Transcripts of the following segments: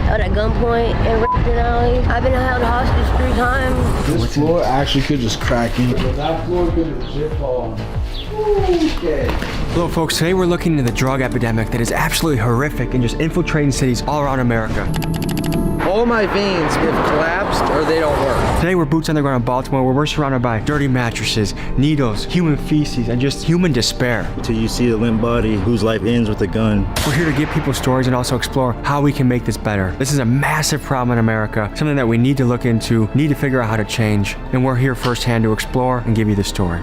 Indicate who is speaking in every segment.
Speaker 1: held at gunpoint and raped in alley. I've been held hostage 3 times.
Speaker 2: This floor actually could just crack in. That floor could just zip on. Okay.
Speaker 3: Hello folks, today we're looking into the drug epidemic that is absolutely horrific and just infiltrating cities all around America.
Speaker 4: All my veins have collapsed or they don't work.
Speaker 3: Today we're boots on the ground in Baltimore where we're surrounded by dirty mattresses, needles, human feces, and just human despair.
Speaker 5: Till you see a limp body whose life ends with a gun.
Speaker 3: We're here to give people stories and also explore how we can make this better. This is a massive problem in America, something that we need to look into, need to figure out how to change, and we're here firsthand to explore and give you the story.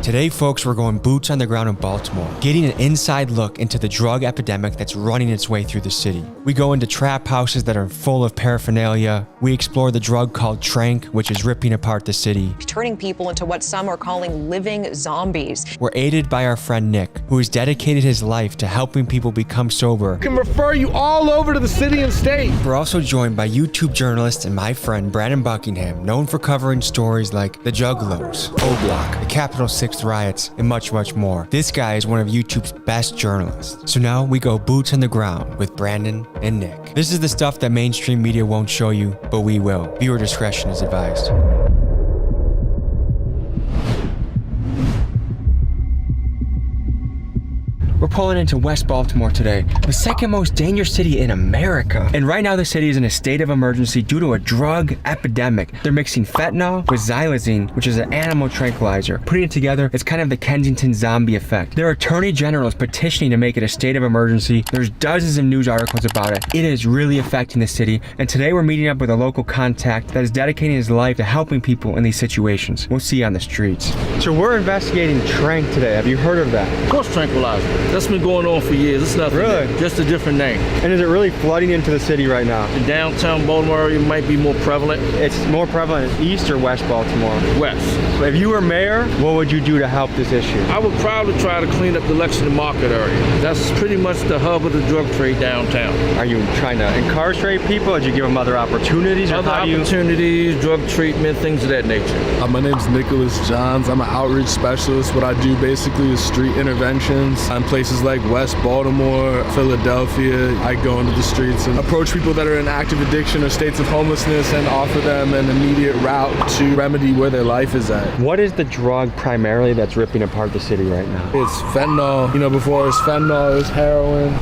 Speaker 3: Today, folks, we're going boots on the ground in Baltimore, getting an inside look into the drug epidemic that's running its way through the city. We go into trap houses that are full of paraphernalia. We explore the drug called trank, which is ripping apart the city.
Speaker 6: Turning people into what some are calling living zombies.
Speaker 3: We're aided by our friend Nick, who has dedicated his life to helping people become sober.
Speaker 2: I can refer you all over to the city and state.
Speaker 3: We're also joined by YouTube journalist and my friend Brandon Buckingham, known for covering stories like the Juggalos, O-Block, the Capitol 6th riots, and much, much more. This guy is one of YouTube's best journalists. So now we go boots on the ground with Brandon and Nick. This is the stuff that mainstream media won't show you, but we will. Viewer discretion is advised. We're pulling into West Baltimore today, the second most dangerous city in America. And right now the city is in a state of emergency due to a drug epidemic. They're mixing fentanyl with xylazine, which is an animal tranquilizer. Putting it together, it's kind of the Kensington zombie effect. Their attorney general is petitioning to make it a state of emergency. There's dozens of news articles about it. It is really affecting the city. And today we're meeting up with a local contact that is dedicating his life to helping people in these situations. We'll see you on the streets. So we're investigating trank today. Have you heard of that?
Speaker 7: Of course, tranquilizer. That's been going on for years. It's nothing.
Speaker 3: Really?
Speaker 7: New. Just a different name.
Speaker 3: And is it really flooding into the city right now?
Speaker 7: In downtown Baltimore area might be more prevalent.
Speaker 3: It's more prevalent in East or West Baltimore?
Speaker 7: West.
Speaker 3: If you were mayor, what would you do to help this issue?
Speaker 7: I would probably try to clean up the Lexington Market area. That's pretty much the hub of the drug trade downtown.
Speaker 3: Are you trying to incarcerate people? Did you give them other opportunities?
Speaker 7: Other opportunities, drug treatment, things of that nature.
Speaker 2: My name's Nicholas Johns. I'm an outreach specialist. What I do basically is street interventions in places like West Baltimore, Philadelphia. I go into the streets and approach people that are in active addiction or states of homelessness and offer them an immediate route to remedy where their life is at.
Speaker 3: What is the drug primarily that's ripping apart the city right now?
Speaker 2: It's fentanyl. You know, before it was fentanyl, it was heroin.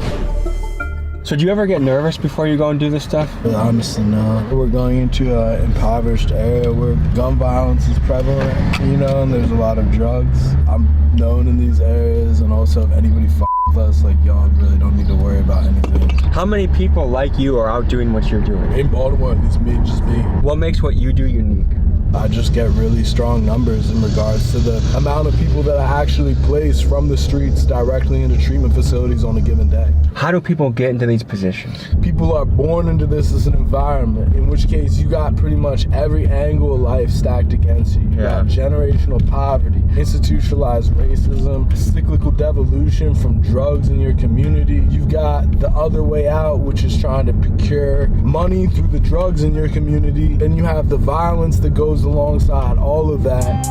Speaker 3: So do you ever get nervous before you go and do this stuff?
Speaker 2: Honestly, no. We're going into an impoverished area where gun violence is prevalent, you know, and there's a lot of drugs. I'm known in these areas, and also if anybody with us, like, y'all really don't need to worry about anything.
Speaker 3: How many people like you are out doing what you're doing?
Speaker 2: In Baltimore, it's me, just me.
Speaker 3: What makes what you do unique?
Speaker 2: I just get really strong numbers in regards to the amount of people that I actually place from the streets directly into treatment facilities on a given day.
Speaker 3: How do people get into these positions?
Speaker 2: People are born into this as an environment, in which case you got pretty much every angle of life stacked against you. You got generational poverty, institutionalized racism, cyclical devolution from drugs in your community. You've got the other way out, which is trying to procure money through the drugs in your community. Then you have the violence that goes alongside all of that.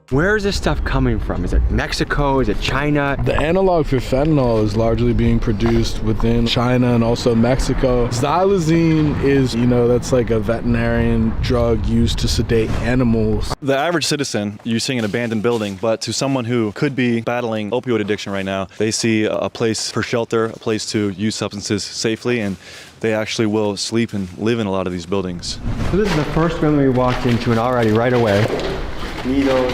Speaker 3: Where is this stuff coming from? Is it Mexico? Is it China?
Speaker 2: The analog for fentanyl is largely being produced within China and also Mexico. Xylazine is, you know, that's like a veterinarian drug used to sedate animals.
Speaker 8: The average citizen, you're seeing an abandoned building, but to someone who could be battling opioid addiction right now, they see a place for shelter, a place to use substances safely, and they actually will sleep and live in a lot of these buildings.
Speaker 3: So this is the first building we walked into, and already right away, needles.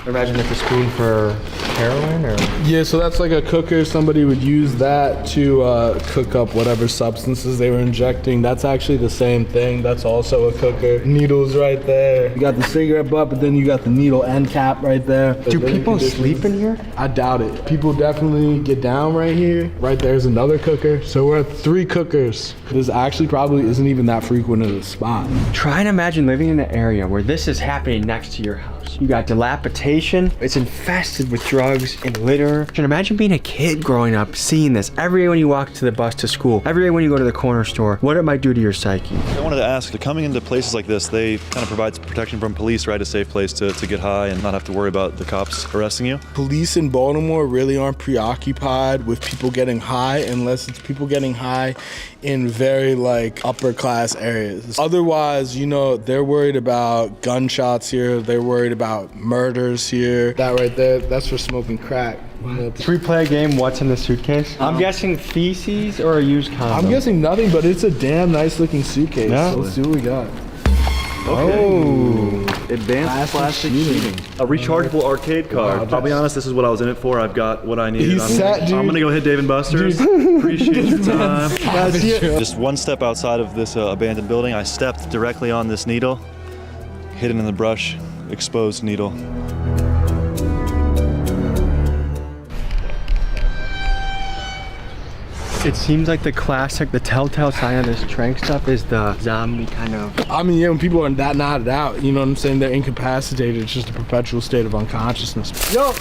Speaker 3: I imagine it's a spoon for heroin, or?
Speaker 2: Yeah, so that's like a cooker. Somebody would use that to cook up whatever substances they were injecting. That's actually the same thing. That's also a cooker. Needles right there. You got the cigarette butt, but then you got the needle end cap right there.
Speaker 3: Do people sleep in here?
Speaker 2: I doubt it. People definitely get down right here. Right there's another cooker. So we're at 3 cookers. This actually probably isn't even that frequent of a spot.
Speaker 3: Try and imagine living in an area where this is happening next to your house. You got dilapidation. It's infested with drugs. drugs and litter. And imagine being a kid growing up, seeing this every day when you walk to the bus to school, every day when you go to the corner store, what it might do to your psyche.
Speaker 8: I wanted to ask, coming into places like this, they kind of provide protection from police, right? A safe place to get high and not have to worry about the cops arresting you.
Speaker 2: Police in Baltimore really aren't preoccupied with people getting high unless it's people getting high in very like upper class areas. Otherwise, you know, they're worried about gunshots here, they're worried about murders here. That right there, that's for smoking crack.
Speaker 3: Should we play a game, what's in the suitcase? I'm guessing feces or a used condom.
Speaker 2: I'm guessing nothing, but it's a damn nice looking suitcase.
Speaker 3: Yeah.
Speaker 2: So let's see what we got.
Speaker 8: Oh, advanced plastic sheeting. A rechargeable arcade card.
Speaker 2: Wow,
Speaker 8: I'll be honest, this is what I was in it for. I've got what I need.
Speaker 2: He's set, dude.
Speaker 8: I'm gonna go hit Dave & Buster's. Appreciate your time. Just one step outside of this abandoned building, I stepped directly on this needle, hidden in the brush, exposed needle.
Speaker 3: It seems like the classic, the telltale sign of this trank stuff is the zombie kind of.
Speaker 2: I mean, yeah, when people are that nodded out, you know what I'm saying? They're incapacitated. It's just a perpetual state of unconsciousness. Yo!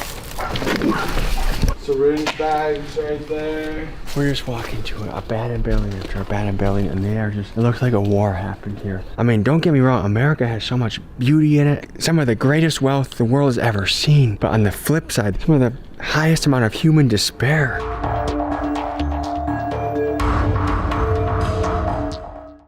Speaker 2: Syringe bags right there.
Speaker 3: We're just walking to an abandoned building after abandoned building, and they are just, it looks like a war happened here. I mean, don't get me wrong, America has so much beauty in it, some of the greatest wealth the world has ever seen, but on the flip side, some of the highest amount of human despair.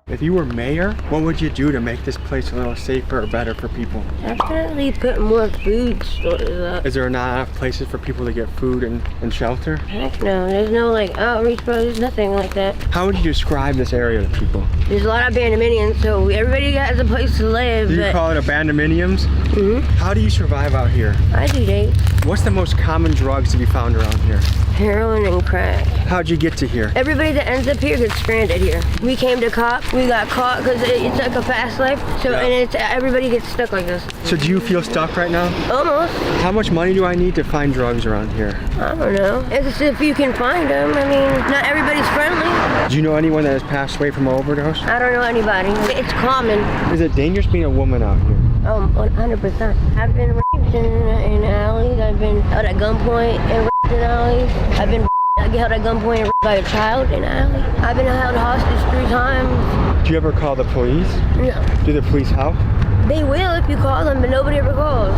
Speaker 3: If you were mayor, what would you do to make this place a little safer or better for people?
Speaker 1: Definitely put more food stores up.
Speaker 3: Is there not enough places for people to get food and shelter?
Speaker 1: Heck no, there's no like outreach, bro. There's nothing like that.
Speaker 3: How would you describe this area to people?
Speaker 1: There's a lot of abandonments, so everybody has a place to live.
Speaker 3: Do you call it abandonments?
Speaker 1: Mm-hmm.
Speaker 3: How do you survive out here?
Speaker 1: I do date.
Speaker 3: What's the most common drugs to be found around here?
Speaker 1: Heroin and crack.
Speaker 3: How'd you get to here?
Speaker 1: Everybody that ends up here gets stranded here. We came to cop. We got caught because it's like a fast life. So
Speaker 3: Yeah.
Speaker 1: and it's everybody gets stuck like this.
Speaker 3: So do you feel stuck right now?
Speaker 1: Almost.
Speaker 3: How much money do I need to find drugs around here?
Speaker 1: I don't know. It's if you can find them. I mean, not everybody's friendly.
Speaker 3: Do you know anyone that has passed away from an overdose?
Speaker 1: I don't know anybody. It's common.
Speaker 3: Is it dangerous being a woman out here?
Speaker 1: 100%. I've been raped in alleys. I've been held at gunpoint and raped in alleys. I've been held at gunpoint and raped by a child in an alley. I've been held hostage 3 times.
Speaker 3: Do you ever call the police?
Speaker 1: No.
Speaker 3: Do the police help?
Speaker 1: They will if you call them, but nobody ever calls.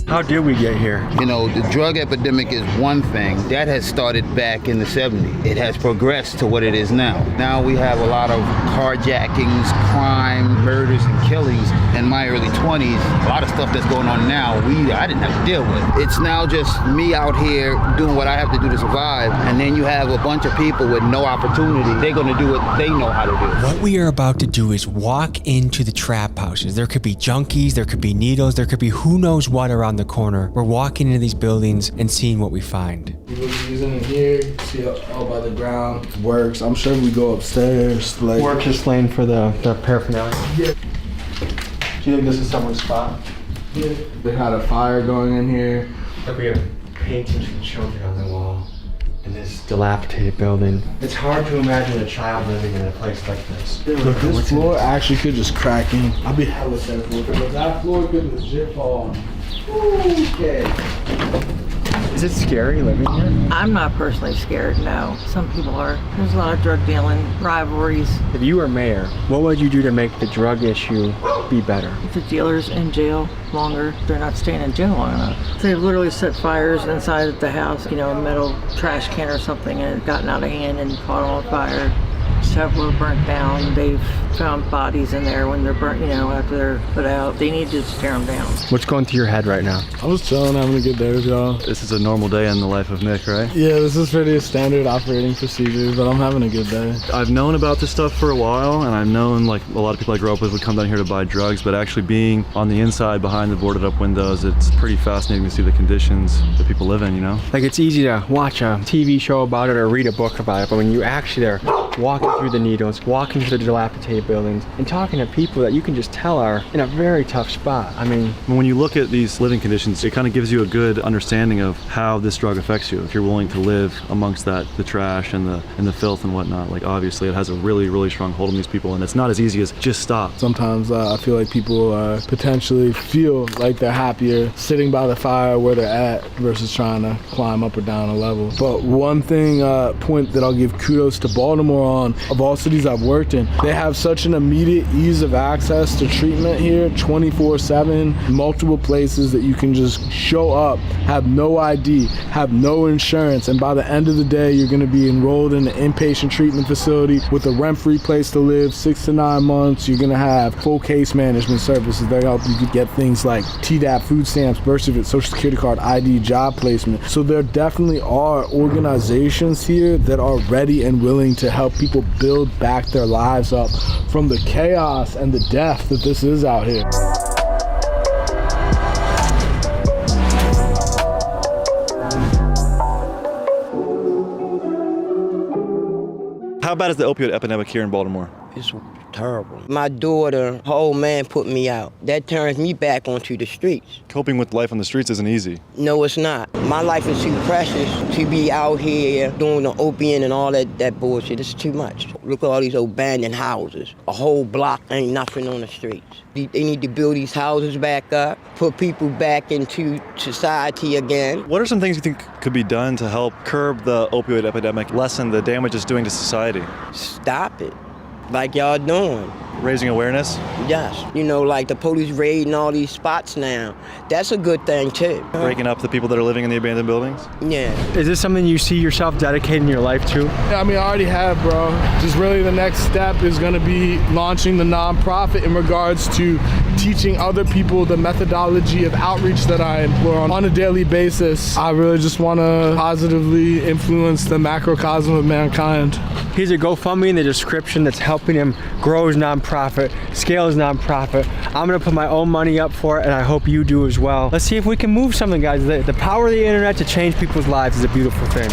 Speaker 3: How did we get here?
Speaker 9: You know, the drug epidemic is one thing. That has started back in the 70s. It has progressed to what it is now. Now we have a lot of carjackings, crime, murders, and killings. In my early 20s, a lot of stuff that's going on now, I didn't have to deal with. It's now just me out here doing what I have to do to survive, and then you have a bunch of people with no opportunity. They're gonna do what they know how to do.
Speaker 10: What we are about to do is walk into the trap houses. There could be junkies, there could be needles, there could be who knows what around the corner. We're walking into these buildings and seeing what we find.
Speaker 2: People using it here, see all by the ground. Works. I'm sure we go upstairs. Like,
Speaker 3: Work just laying for the paraphernalia.
Speaker 2: Yeah.
Speaker 3: Do you think this is someone's spot?
Speaker 2: Yeah. They had a fire going in here.
Speaker 3: Like we have paintings of children on the wall in this dilapidated building. It's hard to imagine a child living in a place like this.
Speaker 2: Look, this floor actually could just crack in. I'll be hella careful because that floor could legit fall. Okay.
Speaker 3: Is it scary living here?
Speaker 11: I'm not personally scared, no. Some people are. There's a lot of drug dealing, rivalries.
Speaker 3: If you were mayor, what would you do to make the drug issue be better?
Speaker 11: If the dealer's in jail longer, they're not staying in jail long enough. They've literally set fires inside the house, you know, a metal trash can or something, and it gotten out of hand and caught on fire. Several are burnt down. They've found bodies in there when they're burnt, you know, after they're put out. They need to just tear them down.
Speaker 3: What's going through your head right now?
Speaker 2: I was chilling, having a good day with y'all.
Speaker 8: This is a normal day in the life of Nick, right?
Speaker 2: Yeah, this is pretty standard operating procedure, but I'm having a good day.
Speaker 8: I've known about this stuff for a while, and I've known like a lot of people I grew up with would come down here to buy drugs, but actually being on the inside behind the boarded up windows, it's pretty fascinating to see the conditions that people live in, you know?
Speaker 3: Like, it's easy to watch a TV show about it or read a book about it, but when you actually are walking through through the needles, walking through the dilapidated buildings, and talking to people that you can just tell are in a very tough spot. I mean,
Speaker 8: when you look at these living conditions, it kind of gives you a good understanding of how this drug affects you. If you're willing to live amongst that, the trash and the filth and whatnot, like obviously it has a really, really strong hold on these people, and it's not as easy as just stop.
Speaker 2: Sometimes I feel like people potentially feel like they're happier sitting by the fire where they're at versus trying to climb up or down a level. But one thing, point that I'll give kudos to Baltimore on, of all cities I've worked in, they have such an immediate ease of access to treatment here, 24/7, multiple places that you can just show up, have no ID, have no insurance, and by the end of the day, you're gonna be enrolled in an inpatient treatment facility with a rent-free place to live, 6 to 9 months. You're gonna have full case management services. They help you get things like TDAP, food stamps, birth certificate, social security card, ID, job placement. So there definitely are organizations here that are ready and willing to help people build back their lives up from the chaos and the death that this is out here.
Speaker 8: How bad is the opioid epidemic here in Baltimore?
Speaker 12: It's terrible. My daughter, her old man put me out. That turns me back onto the streets.
Speaker 8: Coping with life on the streets isn't easy.
Speaker 12: No, it's not. My life is too precious to be out here doing the opium and all that bullshit. It's too much. Look at all these abandoned houses. A whole block ain't nothing on the streets. They need to build these houses back up, put people back into society again.
Speaker 8: What are some things you think could be done to help curb the opioid epidemic, lessen the damage it's doing to society?
Speaker 12: Stop it, like y'all doing.
Speaker 8: Raising awareness?
Speaker 12: Yes. You know, like the police raiding all these spots now. That's a good thing, too.
Speaker 8: Breaking up the people that are living in the abandoned buildings?
Speaker 12: Yeah.
Speaker 3: Is this something you see yourself dedicating your life to?
Speaker 2: Yeah, I mean, I already have, bro. Just really the next step is gonna be launching the nonprofit in regards to teaching other people the methodology of outreach that I employ on a daily basis. I really just wanna positively influence the macrocosm of mankind.
Speaker 3: Here's a GoFundMe in the description that's helping him grow his nonprofit, scale his nonprofit. I'm gonna put my own money up for it, and I hope you do as well. Let's see if we can move something, guys. The power of the internet to change people's lives is a beautiful thing.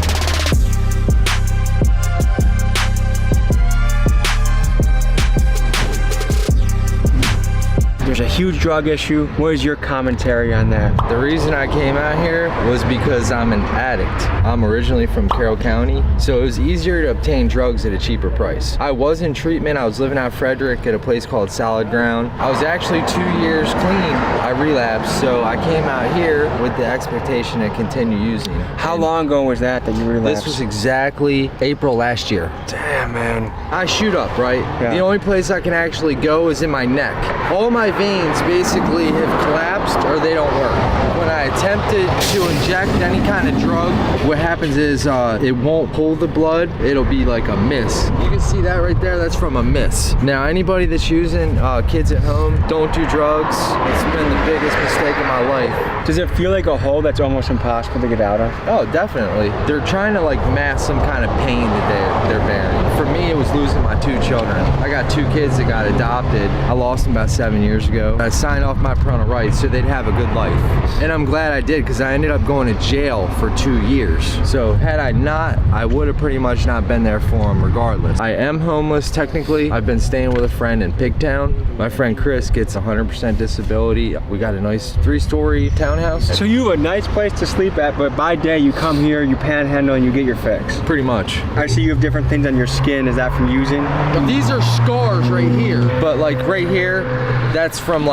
Speaker 3: There's a huge drug issue. What is your commentary on that?
Speaker 4: The reason I came out here was because I'm an addict. I'm originally from Carroll County, so it was easier to obtain drugs at a cheaper price. I was in treatment. I was living out Frederick at a place called Salad Ground. I was actually 2 years clean. I relapsed, so I came out here with the expectation to continue using.
Speaker 3: How long ago was that you relapsed?
Speaker 4: This was exactly April last year.
Speaker 3: Damn, man.
Speaker 4: I shoot up, right?
Speaker 3: Yeah.
Speaker 4: The only place I can actually go is in my neck. All my veins basically have collapsed or they don't work. When I attempted to inject any kind of drug, what happens is it won't pull the blood. It'll be like a miss. You can see that right there. That's from a miss. Now, anybody that's using kids at home, don't do drugs. It's been the biggest mistake of my life.
Speaker 3: Does it feel like a hole that's almost impossible to get out of?
Speaker 4: Oh, definitely. They're trying to like mask some kind of pain that they're bearing. For me, it was losing my 2 children. I got 2 kids that got adopted. I lost them about 7 years ago. I signed off my parental rights so they'd have a good life. And I'm glad I did, because I ended up going to jail for 2 years. So had I not, I would have pretty much not been there for them regardless. I am homeless technically. I've been staying with a friend in Pigtown. My friend Chris gets 100% disability. We got a nice 3-story townhouse.
Speaker 3: So you have a nice place to sleep at, but by day you come here, you panhandle, and you get your fix.
Speaker 4: Pretty much.
Speaker 3: I see you have different things on your skin. Is that from using?
Speaker 4: These are scars right here. But like right here, that's from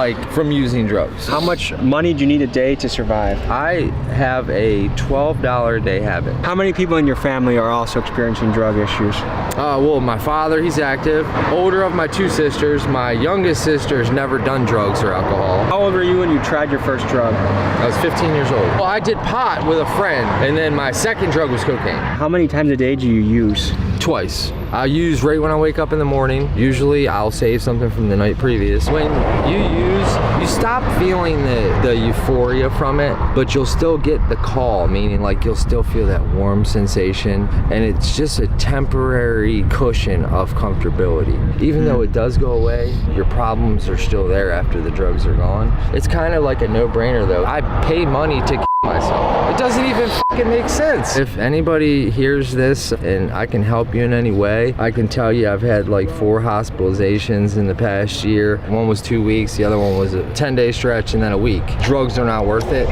Speaker 4: using drugs.
Speaker 3: How much money do you need a day to survive?
Speaker 4: I have a $12 a day habit.
Speaker 3: How many people in your family are also experiencing drug issues?
Speaker 4: Well, my father, he's active. Older of my 2 sisters, my youngest sister has never done drugs or alcohol.
Speaker 3: How old were you when you tried your first drug?
Speaker 4: I was 15 years old. Well, I did pot with a friend, and then my second drug was cocaine.
Speaker 3: How many times a day do you use?
Speaker 4: Twice. I use right when I wake up in the morning. Usually I'll save something from the night previous. When you use, you stop feeling the euphoria from it, but you'll still get the call, meaning like you'll still feel that warm sensation, and it's just a temporary cushion of comfortability. Even though it does go away, your problems are still there after the drugs are gone. It's kind of like a no-brainer though. I pay money to myself. It doesn't even fucking make sense. If anybody hears this and I can help you in any way, I can tell you I've had like 4 hospitalizations in the past year. One was 2 weeks, the other one was a 10-day stretch, and then a week. Drugs are not worth it.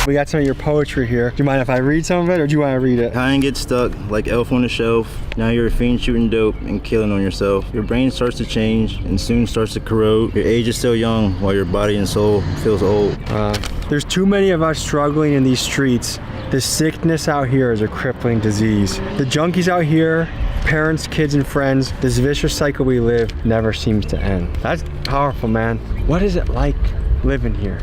Speaker 3: We got some of your poetry here. Do you mind if I read some of it, or do you want to read it?
Speaker 5: Kind gets stuck like elf on the shelf. Now you're a fiend shooting dope and killing on yourself. Your brain starts to change and soon starts to corrode. Your age is still young while your body and soul feels old.
Speaker 3: There's too many of us struggling in these streets. The sickness out here is a crippling disease. The junkies out here, parents, kids, and friends, this vicious cycle we live never seems to end. That's powerful, man. What is it like living here?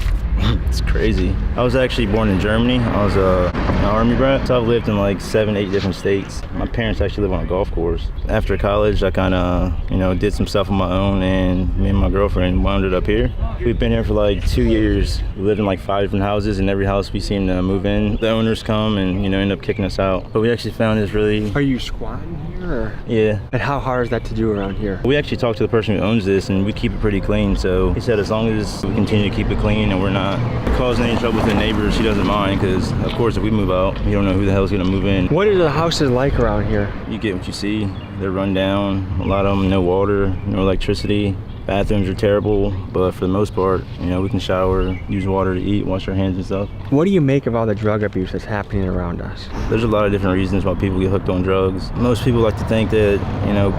Speaker 5: It's crazy. I was actually born in Germany. I was an army brat, so I've lived in like 7, 8 different states. My parents actually live on a golf course. After college, I kind of, did some stuff on my own, and me and my girlfriend wound up here. We've been here for like 2 years. We lived in like 5 different houses, and every house we seem to move in, the owners come and, end up kicking us out. But we actually found this really...
Speaker 3: Are you squatting here? Or?
Speaker 5: Yeah.
Speaker 3: And how hard is that to do around here?
Speaker 5: We actually talked to the person who owns this, and we keep it pretty clean. So he said as long as we continue to keep it clean and we're not causing any trouble with the neighbors, he doesn't mind, because of course if we move out, you don't know who the hell's gonna move in.
Speaker 3: What are the houses like around here?
Speaker 5: You get what you see. They're run down. A lot of them, no water, no electricity. Bathrooms are terrible, but for the most part, we can shower, use water to eat, wash our hands and stuff.
Speaker 3: What do you make of all the drug abuse that's happening around us?
Speaker 5: There's a lot of different reasons why people get hooked on drugs. Most people like to think that,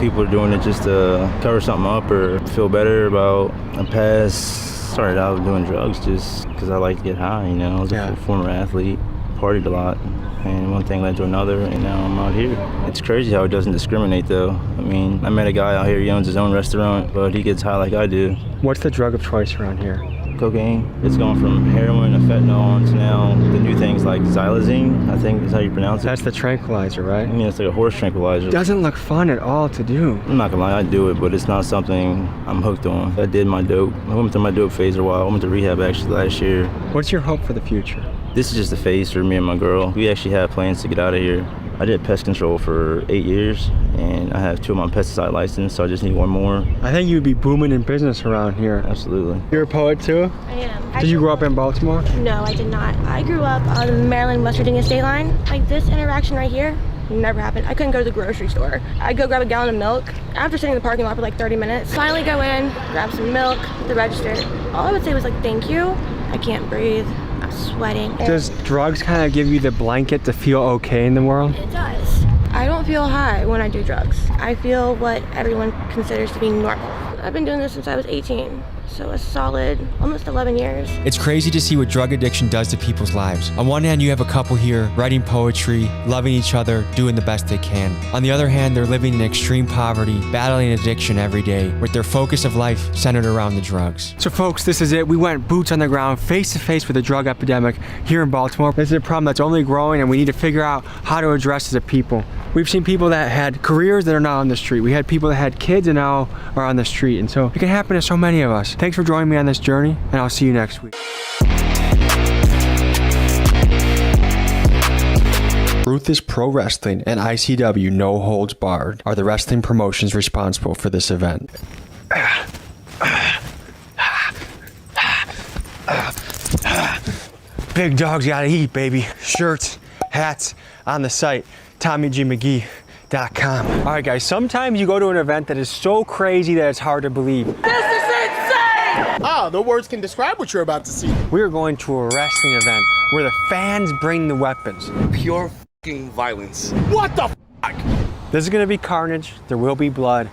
Speaker 5: people are doing it just to cover something up or feel better about a past. Started out doing drugs just because I like to get high, I was a former athlete, partied a lot, and one thing led to another, and now I'm out here. It's crazy how it doesn't discriminate though. I mean, I met a guy out here, he owns his own restaurant, but he gets high like I do.
Speaker 3: What's the drug of choice around here?
Speaker 5: Cocaine. It's gone from heroin to fentanyl to now the new things like xylazine, I think is how you pronounce it.
Speaker 3: That's the tranquilizer, right?
Speaker 5: I mean, it's like a horse tranquilizer.
Speaker 3: Doesn't look fun at all to do.
Speaker 5: I'm not gonna lie, I do it, but it's not something I'm hooked on. I did my dope. I went through my dope phase for a while. I went to rehab actually last year.
Speaker 3: What's your hope for the future?
Speaker 5: This is just a phase for me and my girl. We actually have plans to get out of here. I did pest control for 8 years, and I have 2 of my pesticide license, so I just need 1 more.
Speaker 3: I think you'd be booming in business around here.
Speaker 5: Absolutely.
Speaker 3: You're a poet too?
Speaker 13: I am.
Speaker 3: Did you grow up in Baltimore?
Speaker 13: No, I did not. I grew up on the Maryland-West Virginia state line. Like this interaction right here never happened. I couldn't go to the grocery store. I'd go grab a gallon of milk after sitting in the parking lot for like 30 minutes. Finally go in, grab some milk, the register. All I would say was like, thank you. I can't breathe. I'm sweating.
Speaker 3: Does drugs kind of give you the blanket to feel okay in the world?
Speaker 13: It does. I don't feel high when I do drugs. I feel what everyone considers to be normal. I've been doing this since I was 18. So a solid, almost 11 years.
Speaker 10: It's crazy to see what drug addiction does to people's lives. On one hand, you have a couple here writing poetry, loving each other, doing the best they can. On the other hand, they're living in extreme poverty, battling addiction every day, with their focus of life centered around the drugs.
Speaker 3: So folks, this is it. We went boots on the ground, face to face with the drug epidemic here in Baltimore. This is a problem that's only growing, and we need to figure out how to address it as a people. We've seen people that had careers that are now on the street. We had people that had kids and now are on the street. And so it can happen to so many of us. Thanks for joining me on this journey, and I'll see you next week. Ruthless Pro Wrestling and ICW No Holds Barred are the wrestling promotions responsible for this event. Big dogs gotta eat, baby. Shirts, hats on the site, TommyGMcGee.com. All right, guys, sometimes you go to an event that is so crazy that it's hard to believe.
Speaker 14: This is insane! Ah, the words can describe what you're about to see.
Speaker 3: We are going to a wrestling event where the fans bring the weapons.
Speaker 14: Pure fucking violence. What the fuck?
Speaker 3: This is gonna be carnage. There will be blood.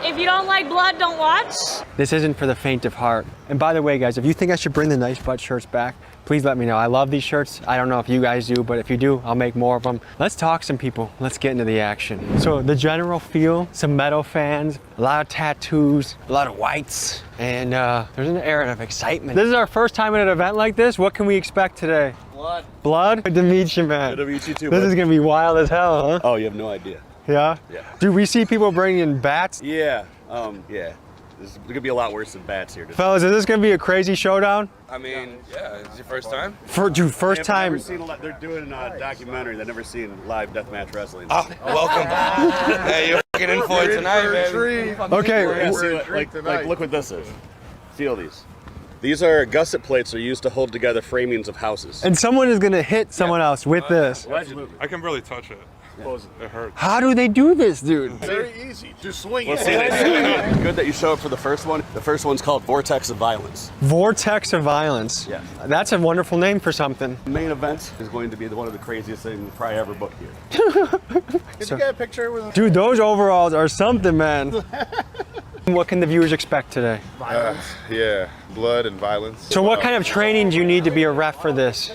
Speaker 13: If you don't like blood, don't watch.
Speaker 3: This isn't for the faint of heart. And by the way, guys, if you think I should bring the nice butt shirts back, please let me know. I love these shirts. I don't know if you guys do, but if you do, I'll make more of them. Let's talk some people. Let's get into the action. So the general feel, some metal fans, a lot of tattoos, a lot of whites, and there's an air of excitement. This is our first time at an event like this. What can we expect today?
Speaker 14: Blood.
Speaker 3: Blood? Good to meet you, man.
Speaker 14: Good to meet you too,
Speaker 3: This
Speaker 14: bud.
Speaker 3: is gonna be wild as hell, huh?
Speaker 14: Oh, you have no idea.
Speaker 3: Yeah?
Speaker 14: Yeah.
Speaker 3: Do we see people bringing bats?
Speaker 14: Yeah. Yeah.
Speaker 15: This is gonna be a lot worse than bats here.
Speaker 3: Fellas, is this gonna be a crazy showdown?
Speaker 15: I mean, yeah, it's your first time?
Speaker 3: Dude, first time.
Speaker 15: Never seen they're doing a documentary. They've never seen live deathmatch wrestling.
Speaker 16: Oh, welcome. Hey, you're fucking in for it tonight, man.
Speaker 3: Okay.
Speaker 15: We're gonna see like, look what this is. Feel these. These are gusset plates that are used to hold together framings of houses.
Speaker 3: And someone is gonna hit someone else with this.
Speaker 15: Absolutely.
Speaker 16: I can barely touch it. It hurts.
Speaker 3: How do they do this, dude?
Speaker 15: Very easy. Just swing it. Good that you show up for the first one. The first one's called Vortex of Violence.
Speaker 3: Vortex of Violence.
Speaker 15: Yeah.
Speaker 3: That's a wonderful name for something.
Speaker 15: The main event is going to be one of the craziest things probably ever booked here.
Speaker 14: Did you get a picture with
Speaker 3: Dude, those overalls are something, man. What can the viewers expect today?
Speaker 14: violence?
Speaker 16: Yeah, blood and violence.
Speaker 3: So what kind of training do you need to be a ref for this?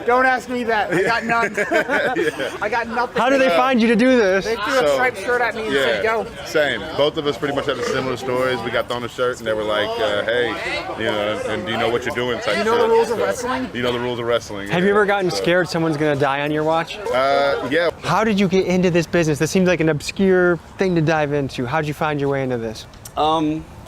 Speaker 14: Don't ask me that. I got none. I got nothing.
Speaker 3: How do they find you to do this?
Speaker 14: They threw a striped shirt at me and said, go.
Speaker 16: Same. Both of us pretty much have similar stories. We got thrown a shirt and they were like, hey, you know, and do you know what you're doing? Type
Speaker 14: You know the
Speaker 16: shit.
Speaker 14: rules of wrestling?
Speaker 16: You know the rules of wrestling.
Speaker 3: Have you ever gotten scared someone's gonna die on your watch?
Speaker 16: Yeah.
Speaker 3: How did you get into this business? This seems like an obscure thing to dive into. How did you find your way into this?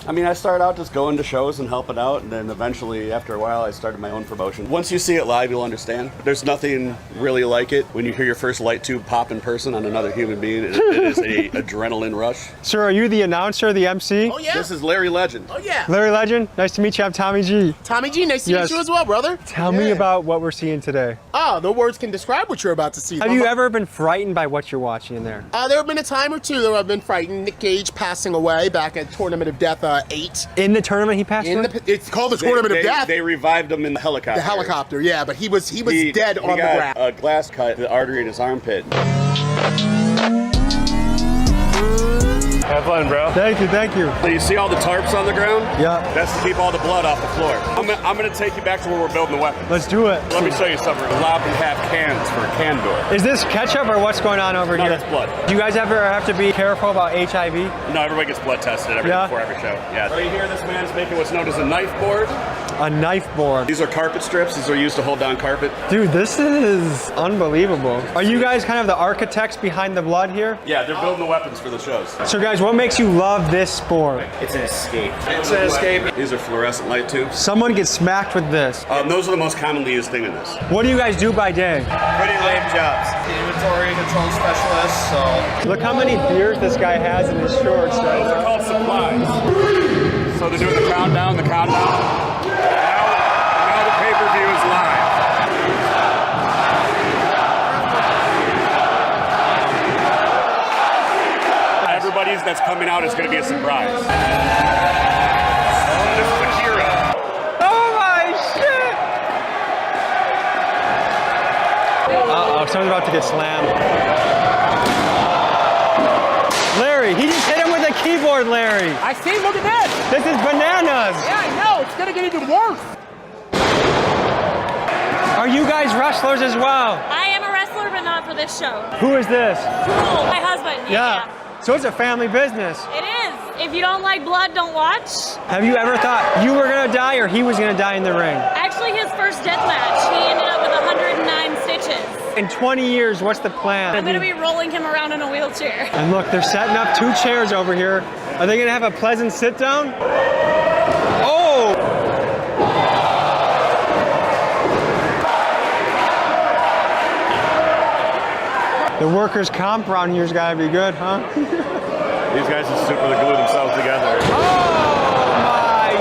Speaker 15: I mean, I started out just going to shows and helping out, and then eventually, after a while, I started my own promotion. Once you see it live, you'll understand. There's nothing really like it when you hear your first light tube pop in person on another human being. It is a adrenaline rush.
Speaker 3: Sir, are you the announcer, the MC?
Speaker 14: Oh, yeah.
Speaker 15: This is Larry Legend.
Speaker 14: Oh, yeah.
Speaker 3: Larry Legend, nice to meet you. I'm Tommy G.
Speaker 14: Tommy G, nice to meet you as well, brother.
Speaker 3: Tell me about what we're seeing today.
Speaker 14: Oh, no words can describe what you're about to see.
Speaker 3: Have you ever been frightened by what you're watching in there?
Speaker 14: There have been a time or two that I've been frightened. Nick Gage passing away back at Tournament of Death 8.
Speaker 3: In the tournament he passed away?
Speaker 14: It's called the Tournament of Death.
Speaker 15: They revived him in the helicopter.
Speaker 14: The helicopter, yeah, but he was dead on the ground.
Speaker 15: A glass cut, the artery in his armpit. Have fun, bro.
Speaker 3: Thank you, thank you.
Speaker 15: So you see all the tarps on the ground?
Speaker 3: Yeah.
Speaker 15: That's to keep all the blood off the floor. I'm gonna take you back to where we're building the weapon.
Speaker 3: Let's do it.
Speaker 15: Let me show you something. Lob and half cans for a can door.
Speaker 3: Is this ketchup or what's going on over
Speaker 15: No,
Speaker 3: here?
Speaker 15: that's blood.
Speaker 3: Do you guys ever have to be careful about HIV?
Speaker 15: No, everybody gets blood tested before every show. Yeah. Right here, this man's making what's known as a knife board.
Speaker 3: A knife board.
Speaker 15: These are carpet strips. These are used to hold down carpet.
Speaker 3: Dude, this is unbelievable. Are you guys kind of the architects behind the blood here?
Speaker 15: Yeah, they're building the weapons for the shows.
Speaker 3: So guys, what makes you love this sport?
Speaker 15: It's an escape. It's an escape. These are fluorescent light tubes.
Speaker 3: Someone gets smacked with this.
Speaker 15: Those are the most commonly used thing in this.
Speaker 3: What do you guys do by day?
Speaker 15: Pretty lame jobs.
Speaker 17: Inventory control specialist, so.
Speaker 3: Look how many beers this guy has in his shorts.
Speaker 15: Those are called supplies. So they're doing the countdown. Now the pay-per-view is live. Everybody's that's coming out is going to be a surprise. This is Akira.
Speaker 3: Oh my shit! Uh-oh, someone's about to get slammed. Larry, he just hit him with a keyboard, Larry.
Speaker 14: I see, look at this.
Speaker 3: This is bananas.
Speaker 14: Yeah, I know, it's gonna get even worse.
Speaker 3: Are you guys wrestlers as well?
Speaker 18: I am a wrestler, but not for this show.
Speaker 3: Who is this?
Speaker 18: Cool, my husband.
Speaker 3: Yeah. So it's a family business.
Speaker 18: It is. If you don't like blood, don't watch.
Speaker 3: Have you ever thought you were gonna die or he was gonna die in the ring?
Speaker 18: Actually, his first death match, he ended up with 109 stitches.
Speaker 3: In 20 years, what's the plan?
Speaker 18: I'm gonna be rolling him around in a wheelchair.
Speaker 3: And look, they're setting up 2 chairs over here. Are they gonna have a pleasant sit down? Oh! The workers' comp around here's gotta be good, huh?
Speaker 15: These guys just super glue themselves together.
Speaker 3: Oh my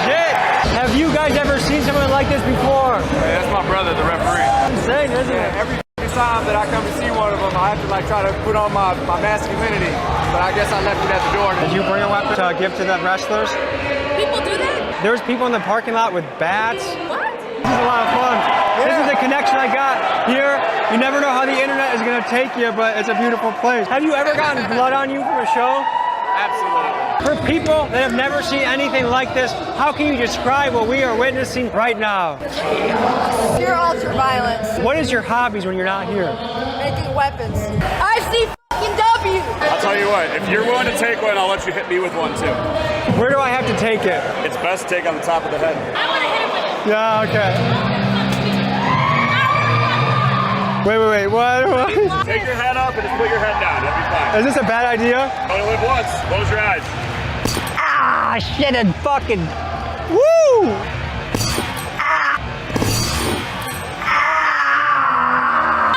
Speaker 3: shit! Have you guys ever seen someone like this before?
Speaker 17: Hey, that's my brother, the referee.
Speaker 3: Insane, isn't it?
Speaker 17: Every time that I come to see one of them, I have to try to put on my masculinity. But I guess I left it at the door.
Speaker 3: Did you bring a weapon to give to the wrestlers?
Speaker 18: People do that?
Speaker 3: There's people in the parking lot with bats.
Speaker 18: What?
Speaker 3: This is a lot of fun. Yeah. This is the connection I got here. You never know how the internet is gonna take you, but it's a beautiful place. Have you ever gotten blood on you from a show?
Speaker 17: Absolutely.
Speaker 3: For people that have never seen anything like this, how can you describe what we are witnessing right now?
Speaker 19: Pure ultra violence.
Speaker 3: What is your hobbies when you're not here?
Speaker 19: Making weapons. I see fucking W.
Speaker 15: I'll tell you what, if you're willing to take one, I'll let you hit me with one too.
Speaker 3: Where do I have to take it?
Speaker 15: It's best to take on the top of the head.
Speaker 18: I want to hit him with it.
Speaker 3: Yeah, okay. Wait, what?
Speaker 15: Take your head up and just put your head down, that'll be fine.
Speaker 3: Is this a bad idea?
Speaker 15: Only live once, close your eyes.
Speaker 3: Ah, shit, and fucking. Woo!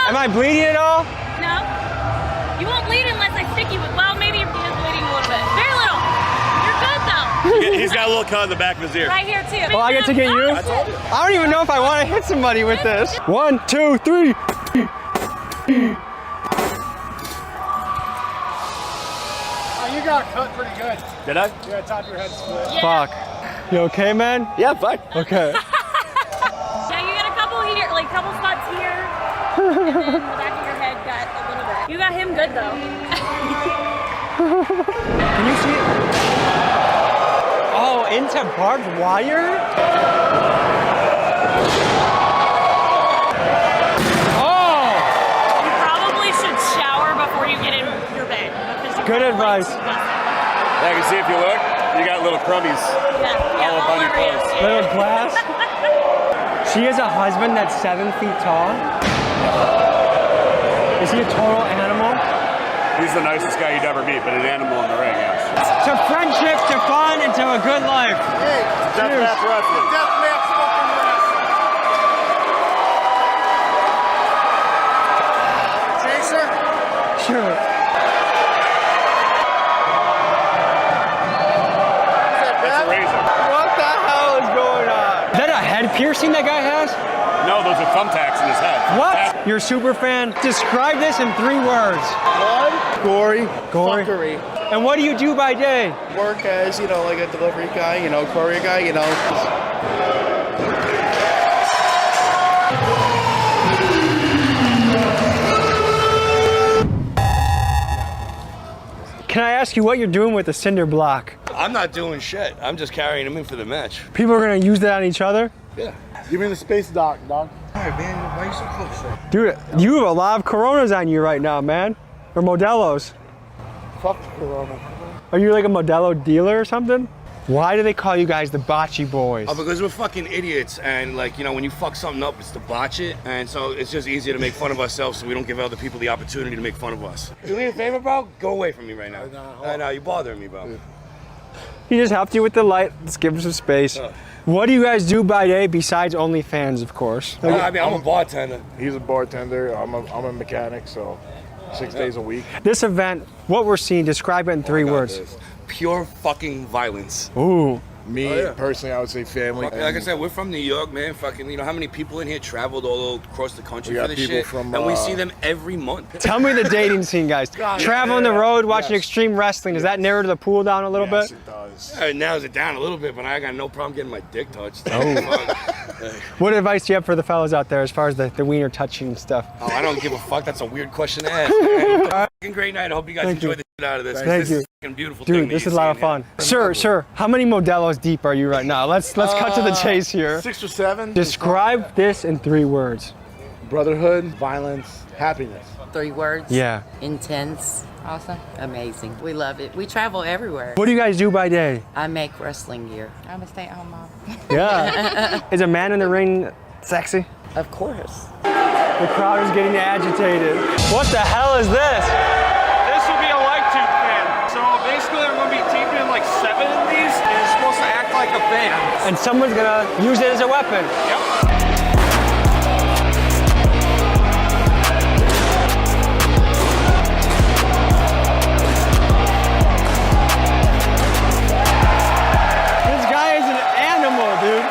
Speaker 3: Am I bleeding at all?
Speaker 18: No. You won't bleed unless I stick you with, well, maybe you're bleeding a little bit. Very little. You're good though.
Speaker 15: He's got a little cut in the back of his ear.
Speaker 18: Right here too.
Speaker 3: Well, I get to get you? I don't even know if I want to hit somebody with this. 1, 2, 3.
Speaker 14: You got cut pretty good.
Speaker 15: Did I?
Speaker 14: Yeah, top of your head split.
Speaker 18: Yeah.
Speaker 3: Fuck. You okay, man?
Speaker 15: Yeah, fine.
Speaker 3: Okay.
Speaker 18: Yeah, you got a couple here, like couple spots here. And then the back of your head got a little bit. You got him good though.
Speaker 3: Can you see it? Oh, into barbed wire? Oh!
Speaker 18: You probably should shower before you get in your bed.
Speaker 3: Good advice.
Speaker 15: Yeah, I can see if you look, you got little crummies all up on your clothes.
Speaker 3: Little glass. She has a husband that's 7 feet tall. Is he a total animal?
Speaker 15: He's the nicest guy you'd ever meet, but an animal in the ring, yes.
Speaker 3: To friendship, to fun, and to a good life.
Speaker 14: Hey,
Speaker 15: Deathmatch wrestling.
Speaker 14: Deathmatch fucking wrestling. Chaser?
Speaker 3: Sure. What the hell is going on? Is that a head piercing that guy has?
Speaker 15: No, those are thumbtacks in his head.
Speaker 3: What? You're a super fan. Describe this in 3 words.
Speaker 14: Blood, gory,
Speaker 3: Gory.
Speaker 14: fuckery.
Speaker 3: And what do you do by day?
Speaker 14: Work as, like a delivery guy, courier guy,
Speaker 3: Can I ask you what you're doing with the cinder block?
Speaker 20: I'm not doing shit. I'm just carrying them in for the match.
Speaker 3: People are gonna use that on each other?
Speaker 20: Yeah.
Speaker 14: Give me the space dock, dog.
Speaker 20: All right, man. Why are you so close?
Speaker 3: Dude, you have a lot of Coronas on you right now, man. Or Modelos.
Speaker 14: Fuck the Corona.
Speaker 3: Are you like a Modelo dealer or something? Why do they call you guys the Bocce Boys?
Speaker 20: Oh, because we're fucking idiots, and when you fuck something up, it's to botch it, and so it's just easier to make fun of ourselves, so we don't give other people the opportunity to make fun of us. Do me a favor, bro. Go away from me right now. I know you're bothering me, bro.
Speaker 3: He just helped you with the light. Let's give him some space. What do you guys do by day besides OnlyFans, of course?
Speaker 20: I mean, I'm a bartender.
Speaker 14: He's a bartender. I'm a mechanic, so 6 days a week.
Speaker 3: This event, what we're seeing, describe it in 3 words.
Speaker 20: Pure fucking violence.
Speaker 3: Ooh.
Speaker 14: Me, personally, I would say family.
Speaker 20: Like I said, we're from New York, man. Fucking, how many people in here traveled all across the country
Speaker 14: We
Speaker 20: for
Speaker 14: got
Speaker 20: this
Speaker 14: people
Speaker 20: shit?
Speaker 14: from,
Speaker 20: and we see them every month.
Speaker 3: Tell me the dating scene, guys. Traveling the road, watching extreme wrestling. Does that narrow the pool down a little bit?
Speaker 14: It does.
Speaker 20: It narrows it down a little bit, but I got no problem getting my dick touched.
Speaker 3: What advice do you have for the fellas out there as far as the wiener touching stuff?
Speaker 20: Oh, I don't give a fuck. That's a weird question to ask. Man. Fucking great night. I hope you guys enjoy the shit out of this.
Speaker 3: Thank
Speaker 20: this
Speaker 3: you.
Speaker 20: is a fucking beautiful thing.
Speaker 3: Dude, this is a lot of fun. Sir, how many Modelos deep are you right now? Let's cut to the chase here.
Speaker 14: 6 or 7.
Speaker 3: Describe this in 3 words.
Speaker 14: Brotherhood, violence, happiness.
Speaker 21: 3 words.
Speaker 3: Yeah.
Speaker 21: Intense. Awesome. Amazing. We love it. We travel everywhere.
Speaker 3: What do you guys do by day?
Speaker 21: I make wrestling gear. I'm a stay-at-home mom.
Speaker 3: Yeah. Is a man in the ring sexy?
Speaker 21: Of course.
Speaker 3: The crowd is getting agitated. What the hell is this?
Speaker 17: This would be a light tube fan. So basically I'm going to be taping like 7 of these, and it's supposed to act like a fan.
Speaker 3: And someone's gonna use it as a weapon.
Speaker 17: Yep.
Speaker 3: This guy is an animal, dude.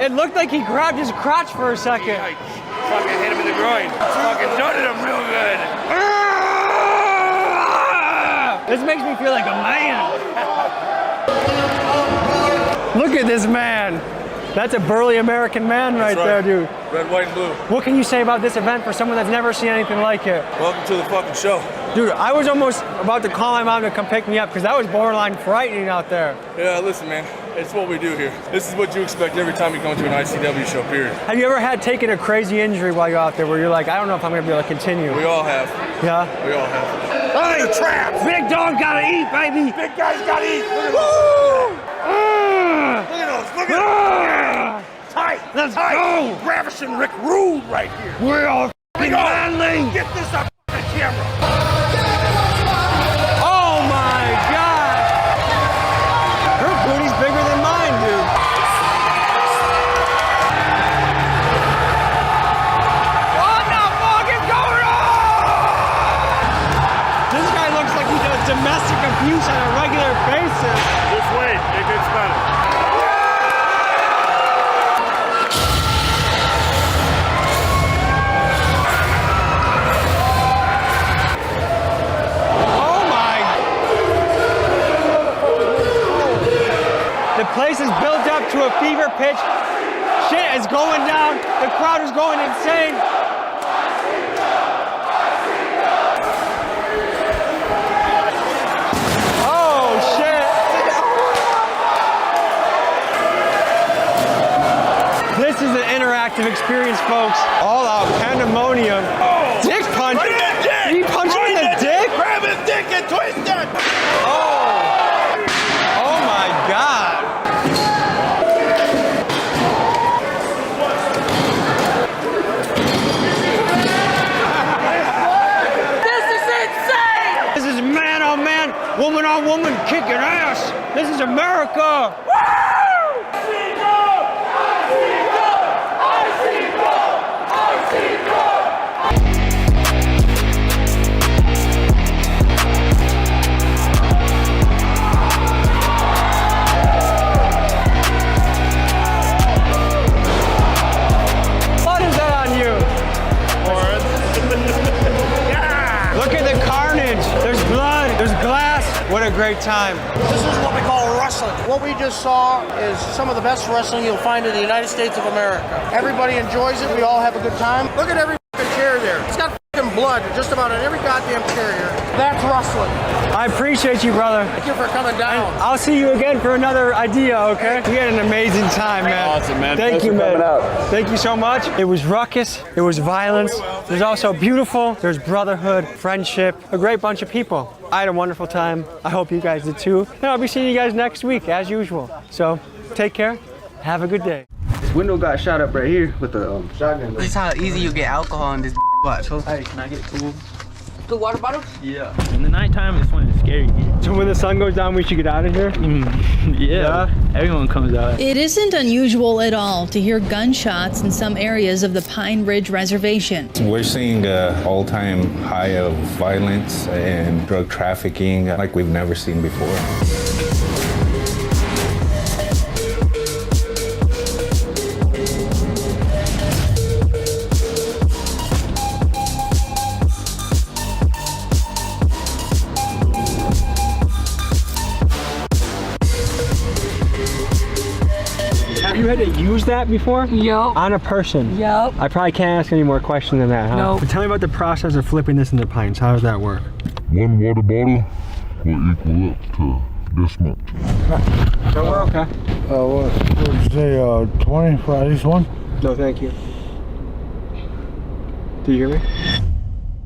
Speaker 3: It looked like he grabbed his crotch for a second.
Speaker 20: Yeah, I fucking hit him in the groin. Fucking nutted him real good.
Speaker 3: This makes me feel like a man. Look at this man. That's a burly American man right there, dude.
Speaker 15: Red, white, and blue.
Speaker 3: What can you say about this event for someone that's never seen anything like it?
Speaker 15: Welcome to the fucking show.
Speaker 3: Dude, I was almost about to call my mom to come pick me up because that was borderline frightening out there.
Speaker 15: Yeah, listen, man. It's what we do here. This is what you expect every time you come to an ICW show, period.
Speaker 3: Have you ever had taken a crazy injury while you're out there where you're like, I don't know if I'm gonna be able to continue?
Speaker 15: We all have.
Speaker 3: Yeah?
Speaker 15: We all have.
Speaker 3: Hey, traps! Big dog gotta eat, baby!
Speaker 15: Big guys gotta eat! Look at those! Look at those! Tight!
Speaker 3: Let's
Speaker 15: tight.
Speaker 3: go!
Speaker 15: Ravishing Rick Rude right here!
Speaker 3: We're all
Speaker 15: manly! Get this up the camera!
Speaker 3: Oh! pitch. Shit is going down. The crowd is going insane. Oh, shit. This is an interactive experience, folks. All out pandemonium. Dick punch. Did he punch him in the dick?
Speaker 14: Grab his dick and twist it!
Speaker 3: Oh my God.
Speaker 14: This is insane!
Speaker 3: This is man on man, woman on woman kicking ass. This is America. What is that on you? Look at the carnage. There's blood, there's glass. What a great time.
Speaker 6: This is what we call wrestling. What we just saw is some of the best wrestling you'll find in the United States of America. Everybody enjoys it. We all have a good time. Look at every chair there. It's got blood just about in every goddamn chair here. That's wrestling.
Speaker 3: I appreciate you, brother.
Speaker 6: Thank you for coming down.
Speaker 3: And I'll see you again for another idea, okay? We had an amazing time, man.
Speaker 6: Awesome, man.
Speaker 3: Thank
Speaker 6: Thanks
Speaker 3: you,
Speaker 6: for
Speaker 3: man.
Speaker 6: coming out.
Speaker 3: Thank you so much. It was ruckus. It was violence. There's also beautiful. There's brotherhood, friendship, a great bunch of people. I had a wonderful time. I hope you guys did too. And I'll be seeing you guys next week, as usual. So take care. Have a good day.
Speaker 22: This window got shot up right here with the shotgun.
Speaker 21: This is how easy you get alcohol in this watch.
Speaker 22: Hey, can I get two?
Speaker 21: 2 water bottles?
Speaker 22: Yeah. In the nighttime, it's when it's scary.
Speaker 3: So when the sun goes down, we should get out of here?
Speaker 22: Yeah. Everyone comes out.
Speaker 23: It isn't unusual at all to hear gunshots in some areas of the Pine Ridge Reservation.
Speaker 24: We're seeing an all-time high of violence and drug trafficking like we've never seen before.
Speaker 3: Have you had to use that before?
Speaker 11: Yup.
Speaker 3: On a person?
Speaker 11: Yup.
Speaker 3: I probably can't ask any more questions than that, huh?
Speaker 11: Nope.
Speaker 3: But tell me about the process of flipping this into pints. How does that work?
Speaker 25: One water bottle will equal up to this much.
Speaker 3: So we're okay.
Speaker 25: What would you say, 20 for at least one?
Speaker 3: No, thank you. Do you hear me?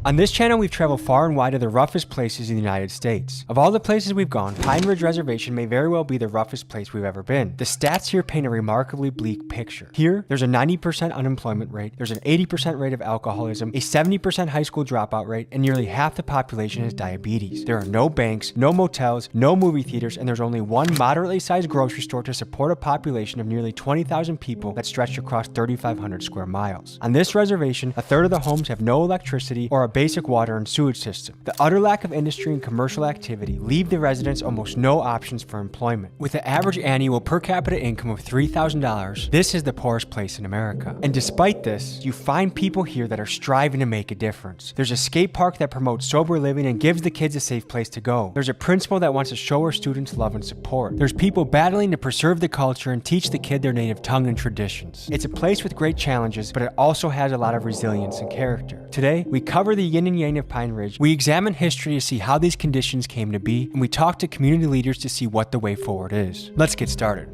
Speaker 10: On this channel, we've traveled far and wide to the roughest places in the United States. Of all the places we've gone, Pine Ridge Reservation may very well be the roughest place we've ever been. The stats here paint a remarkably bleak picture. Here, there's a 90% unemployment rate, there's an 80% rate of alcoholism, a 70% high school dropout rate, and nearly half the population has diabetes. There are no banks, no motels, no movie theaters, and there's only one moderately sized grocery store to support a population of nearly 20,000 people that stretch across 3,500 square miles. On this reservation, a third of the homes have no electricity or a basic water and sewage system. The utter lack of industry and commercial activity leave the residents almost no options for employment. With an average annual per capita income of $3,000, this is the poorest place in America. And despite this, you find people here that are striving to make a difference. There's a skate park that promotes sober living and gives the kids a safe place to go. There's a principal that wants to show her students love and support. There's people battling to preserve the culture and teach the kid their native tongue and traditions. It's a place with great challenges, but it also has a lot of resilience and character. Today, we cover the yin and yang of Pine Ridge, we examine history to see how these conditions came to be, and we talk to community leaders to see what the way forward is. Let's get started.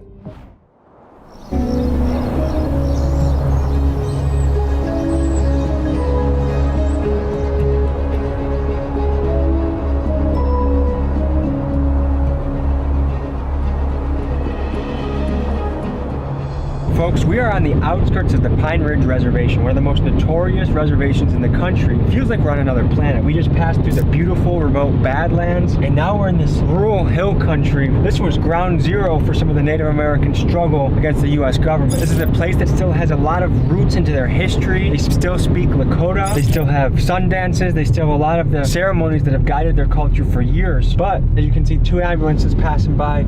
Speaker 10: Folks, we are on the outskirts of the Pine Ridge Reservation, one of the most notorious reservations in the country. It feels like we're on another planet. We just passed through the beautiful remote Badlands, and now we're in this rural hill country. This was ground zero for some of the Native American struggle against the US government. This is a place that still has a lot of roots into their history. They still speak Lakota. They still have sun dances. They still have a lot of the ceremonies that have guided their culture for years. But as you can see, 2 ambulances passing by.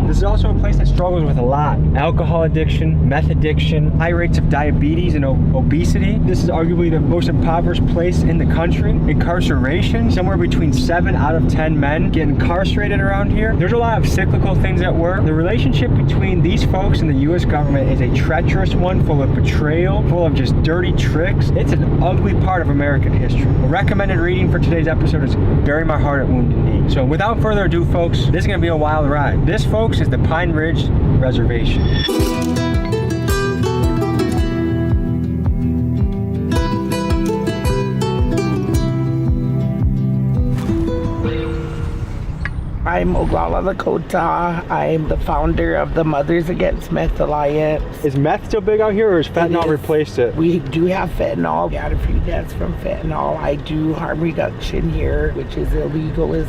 Speaker 10: This is also a place that struggles with a lot. Alcohol addiction, meth
Speaker 3: meth addiction, high rates of diabetes and obesity. This is arguably the most impoverished place in the country. Incarceration, somewhere between 7 out of 10 men get incarcerated around here. There's a lot of cyclical things at work. The relationship between these folks and the US government is a treacherous one, full of betrayal, full of just dirty tricks. It's an ugly part of American history. A recommended reading for today's episode is Bury My Heart at Wounded Knee. So without further ado, folks, this is gonna be a wild ride. This, folks, is the Pine Ridge Reservation.
Speaker 1: I'm Oglala Lakota. I'm the founder of the Mothers Against Meth Alliance.
Speaker 3: Is meth still big out here, or has fentanyl replaced it?
Speaker 1: We do have fentanyl. We had a few deaths from fentanyl. I do harm reduction here, which is illegal as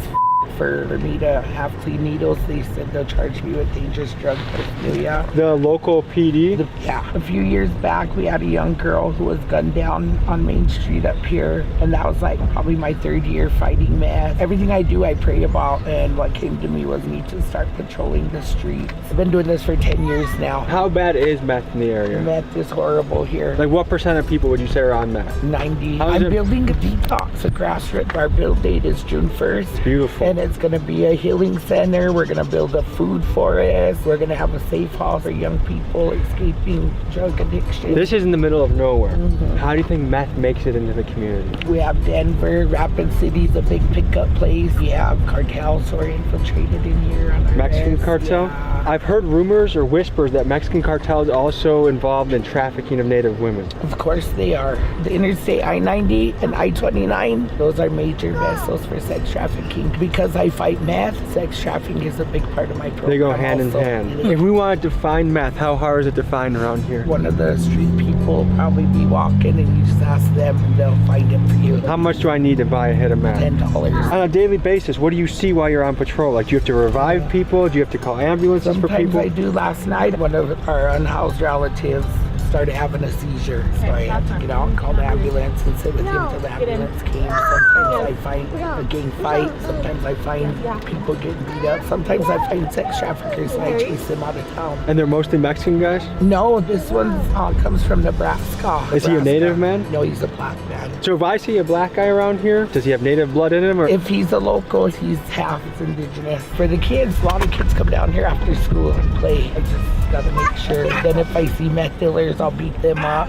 Speaker 1: for me to have clean needles. They said they'll charge me with dangerous drug paraphernalia.
Speaker 3: The local PD?
Speaker 1: Yeah. A few years back, we had a young girl who was gunned down on Main Street up here, and that was like probably my 3rd year fighting meth. Everything I do, I pray about, and what came to me was need to start patrolling the streets. I've been doing this for 10 years now.
Speaker 3: How bad is meth in the area?
Speaker 1: Meth is horrible here.
Speaker 3: Like what % of people would you say are on meth?
Speaker 1: 90. I'm building a detox, a grassroots. Our build date is June 1st.
Speaker 3: Beautiful.
Speaker 1: And it's going to be a healing center. We're going to build a food forest. We're going to have a safe house for young people escaping drug addiction.
Speaker 3: This is in the middle of nowhere. How do you think meth makes it into the community?
Speaker 1: We have Denver, Rapid City's a big pickup place. We have cartels who are infiltrated in here. On our
Speaker 3: Mexican
Speaker 1: list.
Speaker 3: cartel?
Speaker 1: Yeah.
Speaker 3: I've heard rumors or whispers that Mexican cartels also involved in trafficking of Native women.
Speaker 1: Of course they are. The Interstate I-90 and I-29, those are major vessels for sex trafficking. Because I fight meth, sex trafficking is a big part of my program.
Speaker 3: They go hand
Speaker 1: also.
Speaker 3: in hand. If we wanted to find meth, how hard is it to find around here?
Speaker 1: One of the street people will probably be walking and you just ask them and they'll find it for you.
Speaker 3: How much do I need to buy a hit of meth?
Speaker 1: $10.
Speaker 3: On a daily basis, what do you see while you're on patrol? Like, do you have to revive people? Do you have to call ambulances for people?
Speaker 1: Sometimes I do. Last night, one of our unhoused relatives started having a seizure, so I had to get out and call the ambulance and sit with him till the ambulance came. Sometimes I find a gang fight, sometimes I find people getting beat up, sometimes I find sex traffickers and I chase them out of town.
Speaker 3: And they're mostly Mexican guys?
Speaker 1: No, this one comes from Nebraska.
Speaker 3: Is he a native man?
Speaker 1: No, he's a black man.
Speaker 3: So if I see a black guy around here, does he have native blood in him? Or?
Speaker 1: If he's a local, he's half indigenous. For the kids, a lot of kids come down here after school and play. I just gotta make sure. Then if I see meth dealers, I'll beat them up.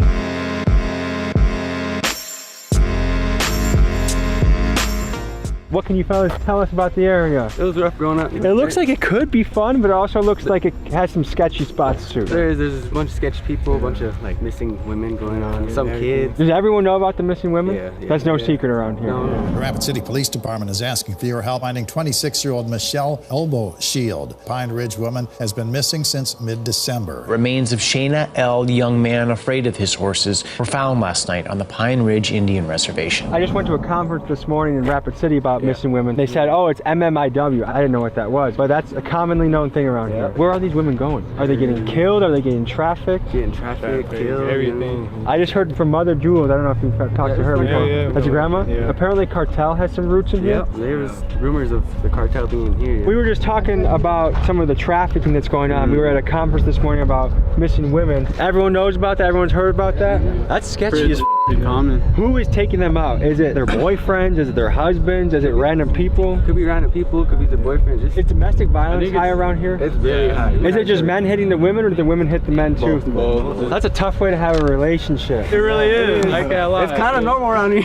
Speaker 3: What can you fellas tell us about the area?
Speaker 22: It was rough growing up.
Speaker 3: It looks like it could be fun, but it also looks like it has some sketchy spots too.
Speaker 22: There's a bunch of sketchy people, a bunch of like missing women going on, some kids.
Speaker 3: Does everyone know about the missing women?
Speaker 22: Yeah.
Speaker 3: That's no secret around here.
Speaker 22: No.
Speaker 7: The Rapid City Police Department is asking for your help finding 26-year-old Michelle Elbow Shield. Pine Ridge woman has been missing since mid-December.
Speaker 8: Remains of Shayna L., young man afraid of his horses, were found last night on the Pine Ridge Indian Reservation.
Speaker 3: I just went to a conference this morning in Rapid City about missing women. They said, oh, it's MMIW. I didn't know what that was, but that's a commonly known thing around here. Where are these women going? Are they getting killed? Are they getting trafficked?
Speaker 22: Getting trafficked, killed, everything.
Speaker 3: I just heard from Mother Jules. I don't know if you've talked to her before. That's your grandma?
Speaker 22: Yeah.
Speaker 3: Apparently cartel has some roots in here?
Speaker 22: Yep, there was rumors of the cartel being here. Yeah.
Speaker 3: We were just talking about some of the trafficking that's going on. We were at a conference this morning about missing women. Everyone knows about that? Everyone's heard about that? That's sketchy as
Speaker 22: common.
Speaker 3: Who is taking them out? Is it their boyfriends? Is it their husbands? Is it random people?
Speaker 22: Could be random people, could be the boyfriends.
Speaker 3: Is domestic violence high around here?
Speaker 22: It's very high.
Speaker 3: Is it just men hitting the women, or do the women hit the men too?
Speaker 22: Both.
Speaker 3: That's a tough way to have a relationship.
Speaker 22: It really is.
Speaker 3: I can't lie.
Speaker 22: It's kind of normal around here.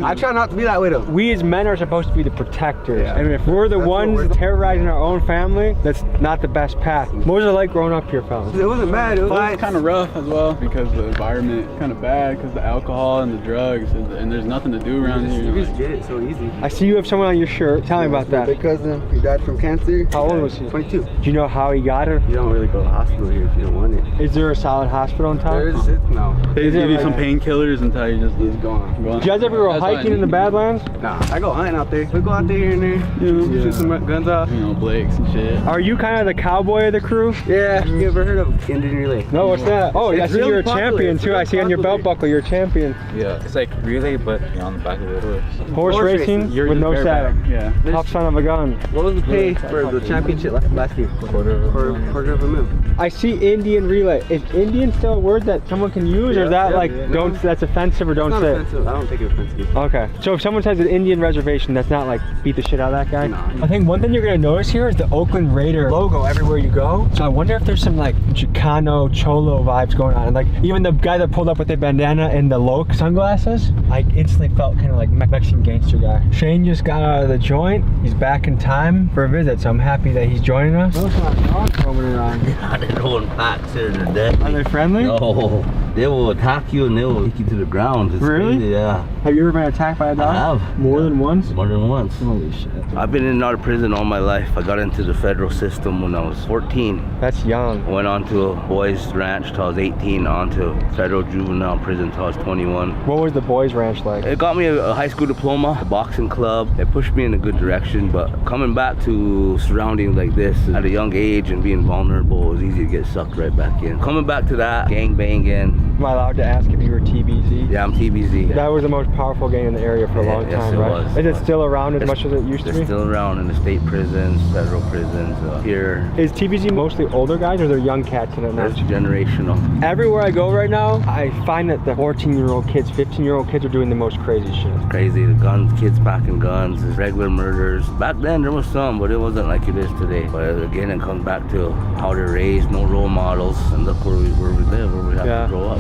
Speaker 22: I try not to be that way though.
Speaker 3: We as men are supposed to be the protectors. I mean, if we're the ones terrorizing our own family, that's not the best path. What was it like growing up here, fellas?
Speaker 22: It wasn't bad. It was
Speaker 9: kind of rough as well because the environment kind of bad because the alcohol and the drugs and there's nothing to do around here.
Speaker 22: You just get it so easy.
Speaker 3: I see you have someone on your shirt. Tell me about that.
Speaker 22: My cousin, he died from cancer.
Speaker 3: How old was he?
Speaker 22: 22.
Speaker 3: Do you know how he got it?
Speaker 22: You don't really go to the hospital here if you don't want it.
Speaker 3: Is there a solid hospital in town?
Speaker 22: No.
Speaker 9: They give you some painkillers until you just
Speaker 22: go on.
Speaker 3: Do you guys ever go hiking in the Badlands?
Speaker 22: Nah, I go hunting out there. We go out there here and there. You know, shoot some guns off.
Speaker 9: You know, Blakes and shit.
Speaker 3: Are you kind of the cowboy of the crew?
Speaker 22: Yeah. You ever heard of Indian Relay?
Speaker 3: No, what's that? Oh, I see you're a champion too. I see on your belt buckle you're a champion.
Speaker 12: Yeah, it's like relay, but you're on the back of the horse.
Speaker 3: Horse racing with no saddle.
Speaker 9: Yeah.
Speaker 3: Tough son of a gun.
Speaker 22: What was the pay for the championship last year?
Speaker 12: $250,000.
Speaker 22: $250,000.
Speaker 3: I see Indian relay. Is Indian still a word that someone can use, or is that don't? That's offensive or don't
Speaker 22: It's not
Speaker 3: say?
Speaker 22: offensive. I don't take it offensive.
Speaker 3: Okay. So if someone says an Indian reservation, that's not like beat the shit out of that guy?
Speaker 22: No.
Speaker 3: I think one thing you're gonna notice here is the Oakland Raider logo everywhere you go. So I wonder if there's some like Chicano, Cholo vibes going on. And like even the guy that pulled up with the bandana and the low sunglasses, I instantly felt kind of like Mexican gangster guy. Shane just got out of the joint. He's back in time for a visit, so I'm happy that he's joining us. Those are dogs roaming around.
Speaker 2: They're going packs here to death.
Speaker 3: Are they friendly?
Speaker 2: No. They will attack you and they will kick you to the ground. It's
Speaker 3: really?
Speaker 2: Crazy, yeah.
Speaker 3: Have you ever been attacked by a dog?
Speaker 2: I have.
Speaker 3: More than once?
Speaker 2: More than once.
Speaker 3: Holy shit.
Speaker 2: I've been in and out of prison all my life. I got into the federal system when I was 14.
Speaker 3: That's young.
Speaker 2: Went on to a boys ranch till I was 18, on to federal juvenile prison till I was 21.
Speaker 3: What was the boys ranch like?
Speaker 2: It got me a high school diploma, a boxing club. It pushed me in a good direction, but coming back to surroundings like this at a young age and being vulnerable, it was easy to get sucked right back in. Coming back to that, gang banging.
Speaker 3: Am I allowed to ask if you were TBZ?
Speaker 2: Yeah, I'm TBZ.
Speaker 3: That was the most powerful gang in the area for a long time, right?
Speaker 2: Was.
Speaker 3: Is it still around as much as it used to be?
Speaker 2: It's still around in the state prisons, federal prisons, here.
Speaker 3: Is TBZ mostly older guys or are there young cats in it now?
Speaker 2: It's generational.
Speaker 3: Everywhere I go right now, I find that the 14-year-old kids, 15-year-old kids are doing the most crazy shit.
Speaker 2: Crazy, the guns, kids packing guns, regular murders. Back then there was some, but it wasn't like it is today. But again, it comes back to how they're raised, no role models, and look where we live, where we have to grow up.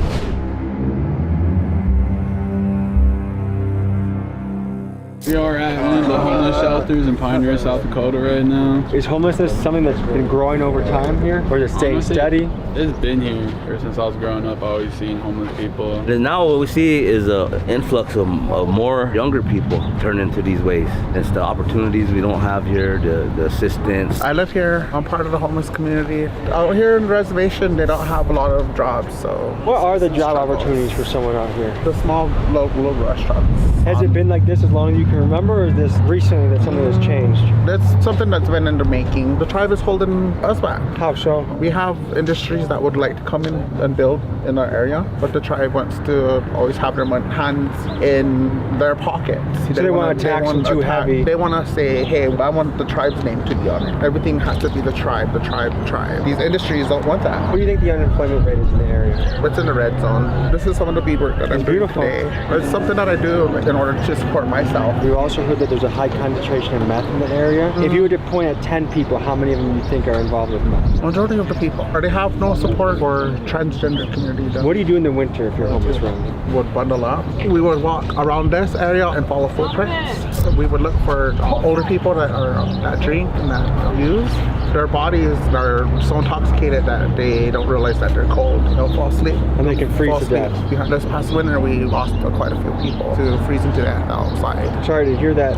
Speaker 9: We are at one of the homeless shelters in Pine Ridge, South Dakota right now.
Speaker 3: Is homelessness something that's been growing over time here? Or is it staying steady?
Speaker 9: It's been here ever since I was growing up. I always seen homeless people.
Speaker 2: And now what we see is an influx of more younger people turn into these ways. It's the opportunities we don't have here, the assistance.
Speaker 4: I live here. I'm part of the homeless community. Out here in the reservation, they don't have a lot of jobs, so...
Speaker 3: What are the job opportunities for someone out here?
Speaker 4: The small local restaurants.
Speaker 3: Has it been like this as long as you can remember, or is this recently that something has changed?
Speaker 4: That's something that's been in the making. The tribe is holding us back.
Speaker 3: How so?
Speaker 4: We have industries that would like to come in and build in our area, but the tribe wants to always have their hands in their pockets.
Speaker 3: So they want to tax them too heavy.
Speaker 4: They want to say, hey, I want the tribe's name to be on it. Everything has to be the tribe, the tribe, the tribe. These industries don't want that.
Speaker 3: What do you think the unemployment rate is in the area?
Speaker 4: It's in the red zone. This is some of the beadwork that I'm doing today. It's something that I do in order to support myself.
Speaker 3: We also heard that there's a high concentration of meth in the area. If you were to point at 10 people, how many of them you think are involved with meth?
Speaker 4: Majority of the people. Or they have no support for transgender community.
Speaker 3: What do you do in the winter if you're homeless around?
Speaker 4: Would bundle up. We would walk around this area and follow footprints. We would look for older people that drink and that use. Their bodies are so intoxicated that they don't realize that they're cold. They'll fall asleep.
Speaker 3: And they can freeze to death.
Speaker 4: This past winter, we lost quite a few people to freezing to death outside.
Speaker 3: Sorry to hear that.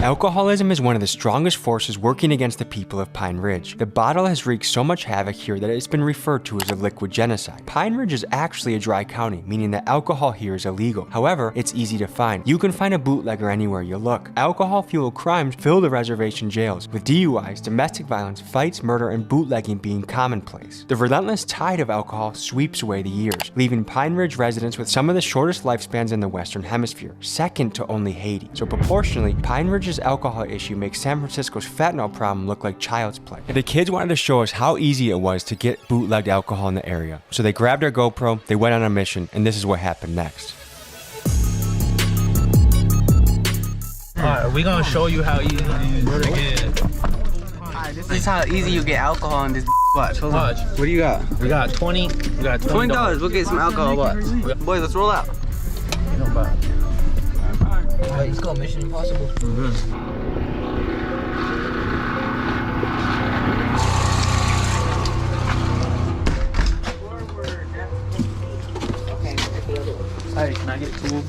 Speaker 10: Alcoholism is one of the strongest forces working against the people of Pine Ridge. The bottle has wreaked so much havoc here that it's been referred to as a liquid genocide. Pine Ridge is actually a dry county, meaning that alcohol here is illegal. However, it's easy to find. You can find a bootlegger anywhere you look. Alcohol-fueled crimes fill the reservation jails, with DUIs, domestic violence, fights, murder, and bootlegging being commonplace. The relentless tide of alcohol sweeps away the years, leaving Pine Ridge residents with some of the shortest lifespans in the Western Hemisphere, second to only Haiti. So proportionally, Pine Ridge's alcohol issue makes San Francisco's fentanyl problem look like child's play. And the kids wanted to show us how easy it was to get bootlegged alcohol in the area. So they grabbed their GoPro, they went on a mission, and this is what happened next.
Speaker 5: Alright, we're gonna show you how easy to get.
Speaker 22: This is how easy you get alcohol in this. Watch, hold on.
Speaker 5: What
Speaker 22: do you got?
Speaker 5: We got 20. We got
Speaker 22: $20. We'll get some alcohol. What? Boys, let's roll out.
Speaker 5: Alright, let's go. Mission Impossible.
Speaker 22: Hey, can I get two?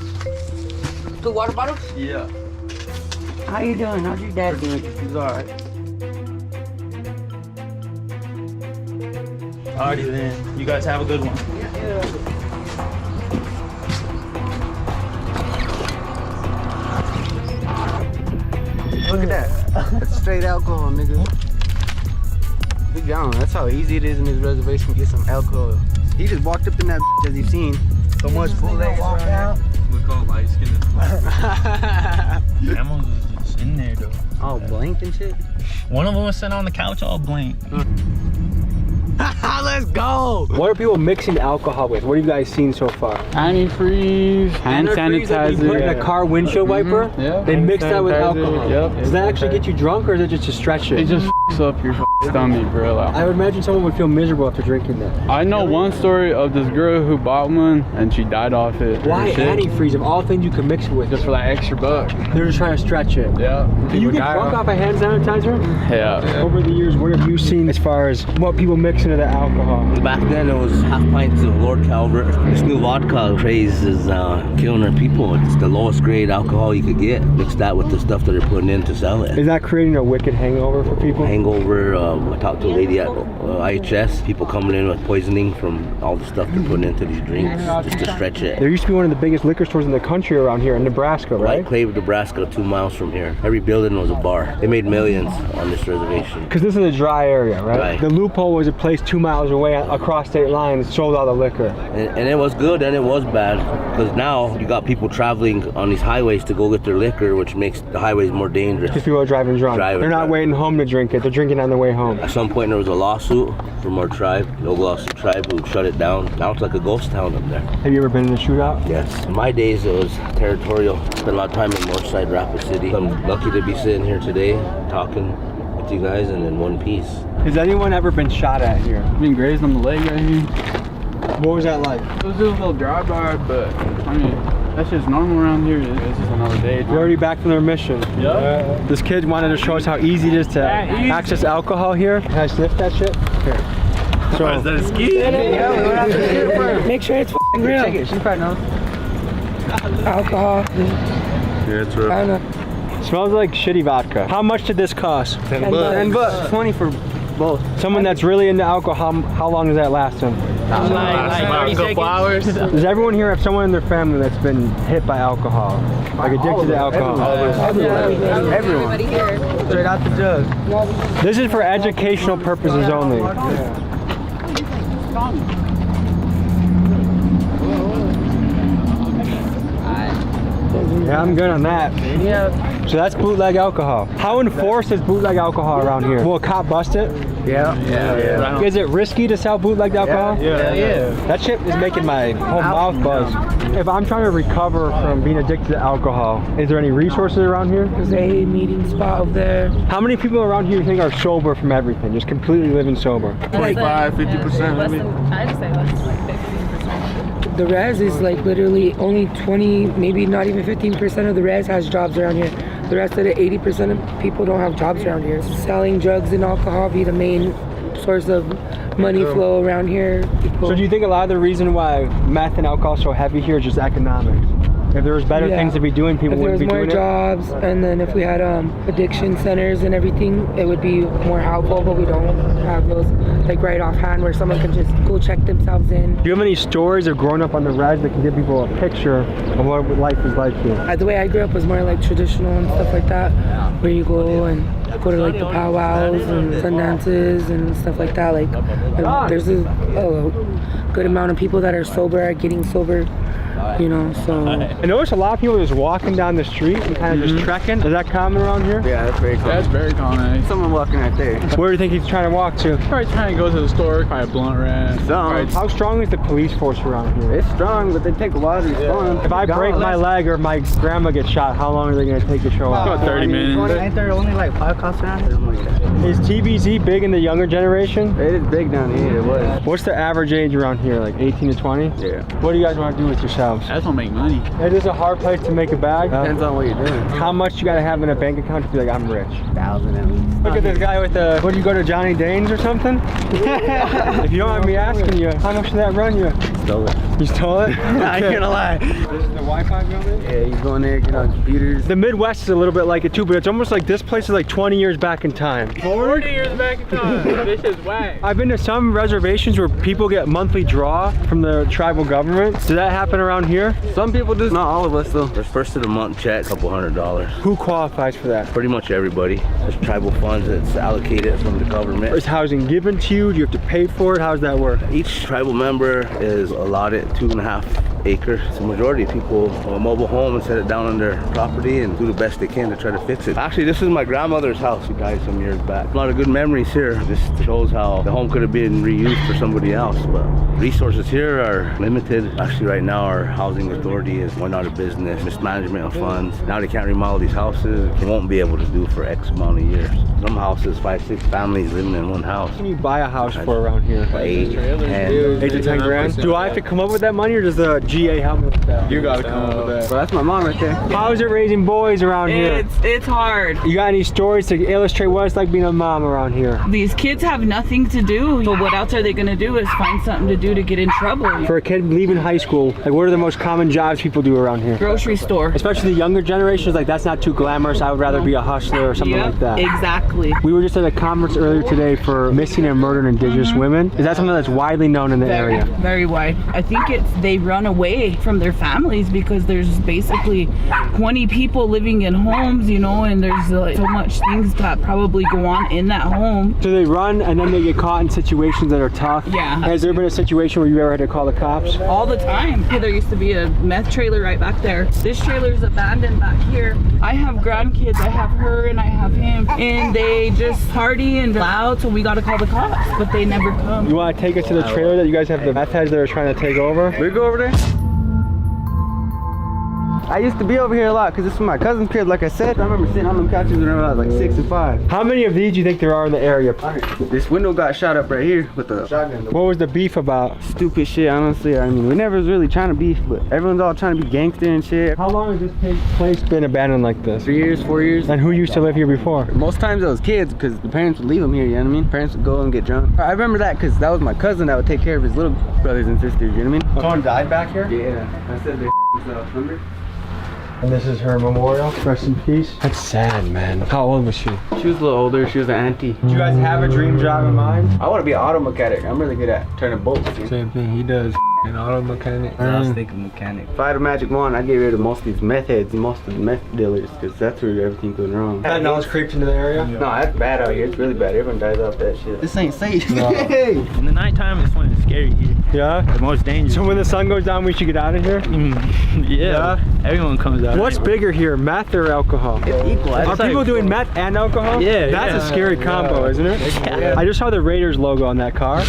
Speaker 19: 2 water bottles?
Speaker 22: Yeah.
Speaker 19: How you doing? How's your dad doing?
Speaker 22: He's alright.
Speaker 5: Alrighty then. You guys have a good one.
Speaker 22: Look at that. That's straight alcohol, nigga. We gone. That's how easy it is in this reservation to get some alcohol. He just walked up in that as you've seen. So much bootleg walk out.
Speaker 12: We call light skinned.
Speaker 5: Cameras is just in there though.
Speaker 22: All blinked and shit.
Speaker 5: One of them was sitting on the couch all blinked.
Speaker 22: Let's go.
Speaker 3: What are people mixing alcohol with? What have you guys seen so far?
Speaker 9: Antifreeze, hand
Speaker 3: Antifreeze that you put in a car windshield wiper.
Speaker 9: Yeah.
Speaker 3: They mix that with alcohol.
Speaker 9: Yep.
Speaker 3: Does that actually get you drunk, or is it just to stretch it?
Speaker 9: It just f***s up your stomach, bro.
Speaker 3: I would imagine someone would feel miserable after drinking that.
Speaker 9: I know one story of this girl who bought one and she died off it.
Speaker 3: Why antifreeze of all things you can mix it with?
Speaker 9: Just for that extra buck.
Speaker 3: They're just trying to stretch it.
Speaker 9: Yeah.
Speaker 3: Do you get drunk off a hand sanitizer?
Speaker 9: Yeah.
Speaker 3: Over the years, what have you seen as far as what people mix into the alcohol?
Speaker 2: Back then, it was half pints of Lord Calvert. This new vodka craze is killing our people. It's the lowest grade alcohol you could get. Mix that with the stuff that they're putting in to sell it.
Speaker 3: Is that creating a wicked hangover for people?
Speaker 2: Hangover. I talked to a lady at IHS. People coming in with poisoning from all the stuff they're putting into these drinks just to stretch it.
Speaker 3: There used to be one of the biggest liquor stores in the country around here in Nebraska, right?
Speaker 2: White Clave, Nebraska, 2 miles from here. Every building was a bar. They made millions on this reservation.
Speaker 3: Because this is a dry area, right?
Speaker 2: Right.
Speaker 3: The loophole was a place 2 miles away across state lines, sold all the liquor.
Speaker 2: And it was good and it was bad, because now you got people traveling on these highways to go get their liquor, which makes the highways more dangerous.
Speaker 3: Because people are driving drunk. They're not waiting home to drink it. They're drinking on their way home.
Speaker 2: At some point there was a lawsuit from our tribe, the Oglala tribe, who shut it down. Now it's like a ghost town up there.
Speaker 3: Have you ever been in a shootout?
Speaker 2: Yes. In my days it was territorial. Spent a lot of time in Northside, Rapid City. I'm lucky to be sitting here today talking with you guys and in one piece.
Speaker 3: Has anyone ever been shot at here?
Speaker 9: I've been grazed on the leg right here.
Speaker 3: What was that like?
Speaker 9: It was just a little drive-by, but I mean, that's just normal around here. It's just another day.
Speaker 3: We're already back from their mission.
Speaker 9: Yep.
Speaker 3: This kid wanted to show us how easy it is to access alcohol here. Can I sniff that shit? Here. So,
Speaker 5: is that a ski?
Speaker 1: Make sure it's real.
Speaker 22: Check it. She probably knows.
Speaker 1: Alcohol.
Speaker 5: Yeah, it's real.
Speaker 1: I don't know.
Speaker 3: smells like shitty vodka. How much did this cost?
Speaker 22: 10 bucks. 10 bucks. 20 for both.
Speaker 3: Someone that's really into alcohol, how long does that last them?
Speaker 22: Like a couple hours.
Speaker 3: Does everyone here have someone in their family that's been hit by alcohol? Like addicted to alcohol?
Speaker 22: Everyone. Straight out the jug.
Speaker 3: This is for educational purposes only. Yeah, I'm good on that. Yeah. So that's bootleg alcohol. How enforced is bootleg alcohol around here? Will a cop bust it?
Speaker 22: Yeah.
Speaker 3: Is it risky to sell bootleg alcohol?
Speaker 22: Yeah.
Speaker 3: That shit is making my whole mouth buzz. If I'm trying to recover from being addicted to alcohol, is there any resources around here?
Speaker 1: There's a meeting spot over there.
Speaker 3: How many people around here you think are sober from everything? Just completely living sober?
Speaker 22: 25, 50%. Maybe.
Speaker 13: I'd say less than like 15%.
Speaker 1: The res is like literally only 20, maybe not even 15% of the res has jobs around here. The rest of the 80% of people don't have jobs around here. Selling drugs and alcohol be the main source of money flow around here.
Speaker 3: So do you think a lot of the reason why meth and alcohol is so heavy here is just economics? If there was better things to be doing, people wouldn't be doing it?
Speaker 1: If there was more jobs, and then if we had addiction centers and everything, it would be more helpful, but we don't have those like right offhand where someone can just go check themselves in.
Speaker 3: Do you have any stories of growing up on the res that can give people a picture of what life is like here?
Speaker 1: The way I grew up was more like traditional and stuff like that, where you go and go to like the powwows and sun dances and stuff like that. Like there's a good amount of people that are sober, are getting sober. You know, so
Speaker 3: I notice a lot of people just walking down the street and kind of just trekking. Is that common around here?
Speaker 22: Yeah, that's very common.
Speaker 9: That's very common.
Speaker 22: Someone walking right there.
Speaker 3: Where do you think he's trying to walk to?
Speaker 9: Probably trying to go to the store, probably a blunt rat.
Speaker 3: How strong is the police force around here?
Speaker 22: It's strong, but they take a while to respond.
Speaker 3: If I break my leg or my grandma gets shot, how long are they going to take to show up?
Speaker 9: About 30 minutes.
Speaker 22: Ain't there only like 5 cops around here? Something like that.
Speaker 3: Is TBZ big in the younger generation?
Speaker 22: It is big down here. It was.
Speaker 3: What's the average age around here? Like 18 to 20?
Speaker 22: Yeah.
Speaker 3: What do you guys want to do with yourselves?
Speaker 9: I just want to make money.
Speaker 3: It is a hard place to make a bag.
Speaker 22: Depends on what you're doing.
Speaker 3: How much you got to have in a bank account to be like, I'm rich?
Speaker 22: 1,000 at least.
Speaker 3: Look at this guy with the, what, do you go to Johnny Dane's or something? If you don't mind me asking you, how much did that run you?
Speaker 22: Stole it.
Speaker 3: You stole it?
Speaker 22: I ain't gonna lie.
Speaker 3: This is the Wi-Fi building?
Speaker 22: Yeah, you go in there, get on computers.
Speaker 3: The Midwest is a little bit like it too, but it's almost like this place is like 20 years back in time.
Speaker 9: 40 years back in time. This is whack.
Speaker 3: I've been to some reservations where people get monthly draw from the tribal government. Does that happen around here?
Speaker 22: Some people do, not all of us though.
Speaker 2: There's first of the month check, $200.
Speaker 3: Who qualifies for that?
Speaker 2: Pretty much everybody. There's tribal funds that's allocated from the government.
Speaker 3: Is housing given to you? Do you have to pay for it? How does that work?
Speaker 2: Each tribal member is allotted 2.5 acre. So the majority of people a mobile home and set it down on their property and do the best they can to try to fix it. Actually, this is my grandmother's house who died some years back. A lot of good memories here. This shows how the home could have been reused for somebody else, but resources here are limited. Actually, right now our housing authority is went out of business, mismanagement of funds. Now they can't remodel these houses. They won't be able to do for X amount of years. Some houses, 5-6 families living in one house.
Speaker 3: What can you buy a house for around here?
Speaker 2: 8, 10.
Speaker 3: 8 to 10 grand? Do I have to come up with that money or does the GA help me with that?
Speaker 22: You gotta come up with that. Well, that's my mom right there.
Speaker 3: How is it raising boys around here?
Speaker 13: It's hard.
Speaker 3: You got any stories to illustrate what it's like being a mom around here?
Speaker 13: These kids have nothing to do. So what else are they gonna do is find something to do to get in trouble.
Speaker 3: For a kid leaving high school, like what are the most common jobs people do around here?
Speaker 13: Grocery store.
Speaker 3: Especially the younger generations, like that's not too glamorous. I would rather be a hustler or something like that.
Speaker 13: Exactly.
Speaker 3: We were just at a conference earlier today for missing and murdered indigenous women. Is that something that's widely known in the area?
Speaker 13: Very wide. I think they run away from their families because there's basically 20 people living in homes, you know, and there's like so much things that probably go on in that home.
Speaker 3: So they run and then they get caught in situations that are tough?
Speaker 13: Yeah.
Speaker 3: Has there been a situation where you ever had to call the cops?
Speaker 13: All the time. There used to be a meth trailer right back there. This trailer's abandoned back here. I have grandkids. I have her and I have him. And they just party and loud, so we gotta call the cops, but they never come.
Speaker 3: You wanna take us to the trailer that you guys have the meth heads that are trying to take over?
Speaker 22: We go over there. I used to be over here a lot because this was my cousin's crib, like I said. I remember sitting on them couches whenever I was like 6 and 5.
Speaker 3: How many of these do you think there are in the area?
Speaker 22: This window got shot up right here with a shotgun.
Speaker 3: What was the beef about?
Speaker 22: Stupid shit, honestly. I mean, we never was really trying to beef, but everyone's all trying to be gangster and shit.
Speaker 3: How long has this place been abandoned like this?
Speaker 22: 3 years, 4 years.
Speaker 3: And who used to live here before?
Speaker 22: Most times it was kids because the parents would leave them here, you know what I mean? Parents would go and get drunk. I remember that because that was my cousin that would take care of his little brothers and sisters, you know what I mean?
Speaker 3: Someone died back here?
Speaker 22: Yeah, I said they remember?
Speaker 3: And this is her memorial. Rest in peace. That's sad, man. How old was she?
Speaker 22: She was a little older. She was an auntie.
Speaker 3: Do you guys have a dream job in mind?
Speaker 22: I want to be an auto mechanic. I'm really good at turning bolts.
Speaker 3: Same thing he does. An auto mechanic.
Speaker 22: I was thinking mechanic. If I had a magic wand, I'd get rid of most of these meth heads and most of the meth dealers because that's where everything goes wrong.
Speaker 3: That knowledge creeps into the area?
Speaker 22: No, that's bad out here. It's really bad. Everyone dies off that shit. This ain't safe.
Speaker 3: No.
Speaker 5: In the nighttime, it's when it's scary here.
Speaker 3: Yeah?
Speaker 5: The most dangerous.
Speaker 3: So when the sun goes down, we should get out of here?
Speaker 5: Yeah. Everyone comes out.
Speaker 3: What's bigger here, meth or alcohol?
Speaker 22: It's equal.
Speaker 3: Are people doing meth and alcohol?
Speaker 5: Yeah.
Speaker 3: That's a scary combo, isn't it?
Speaker 5: Yeah.
Speaker 3: I just saw the Raiders logo on that car.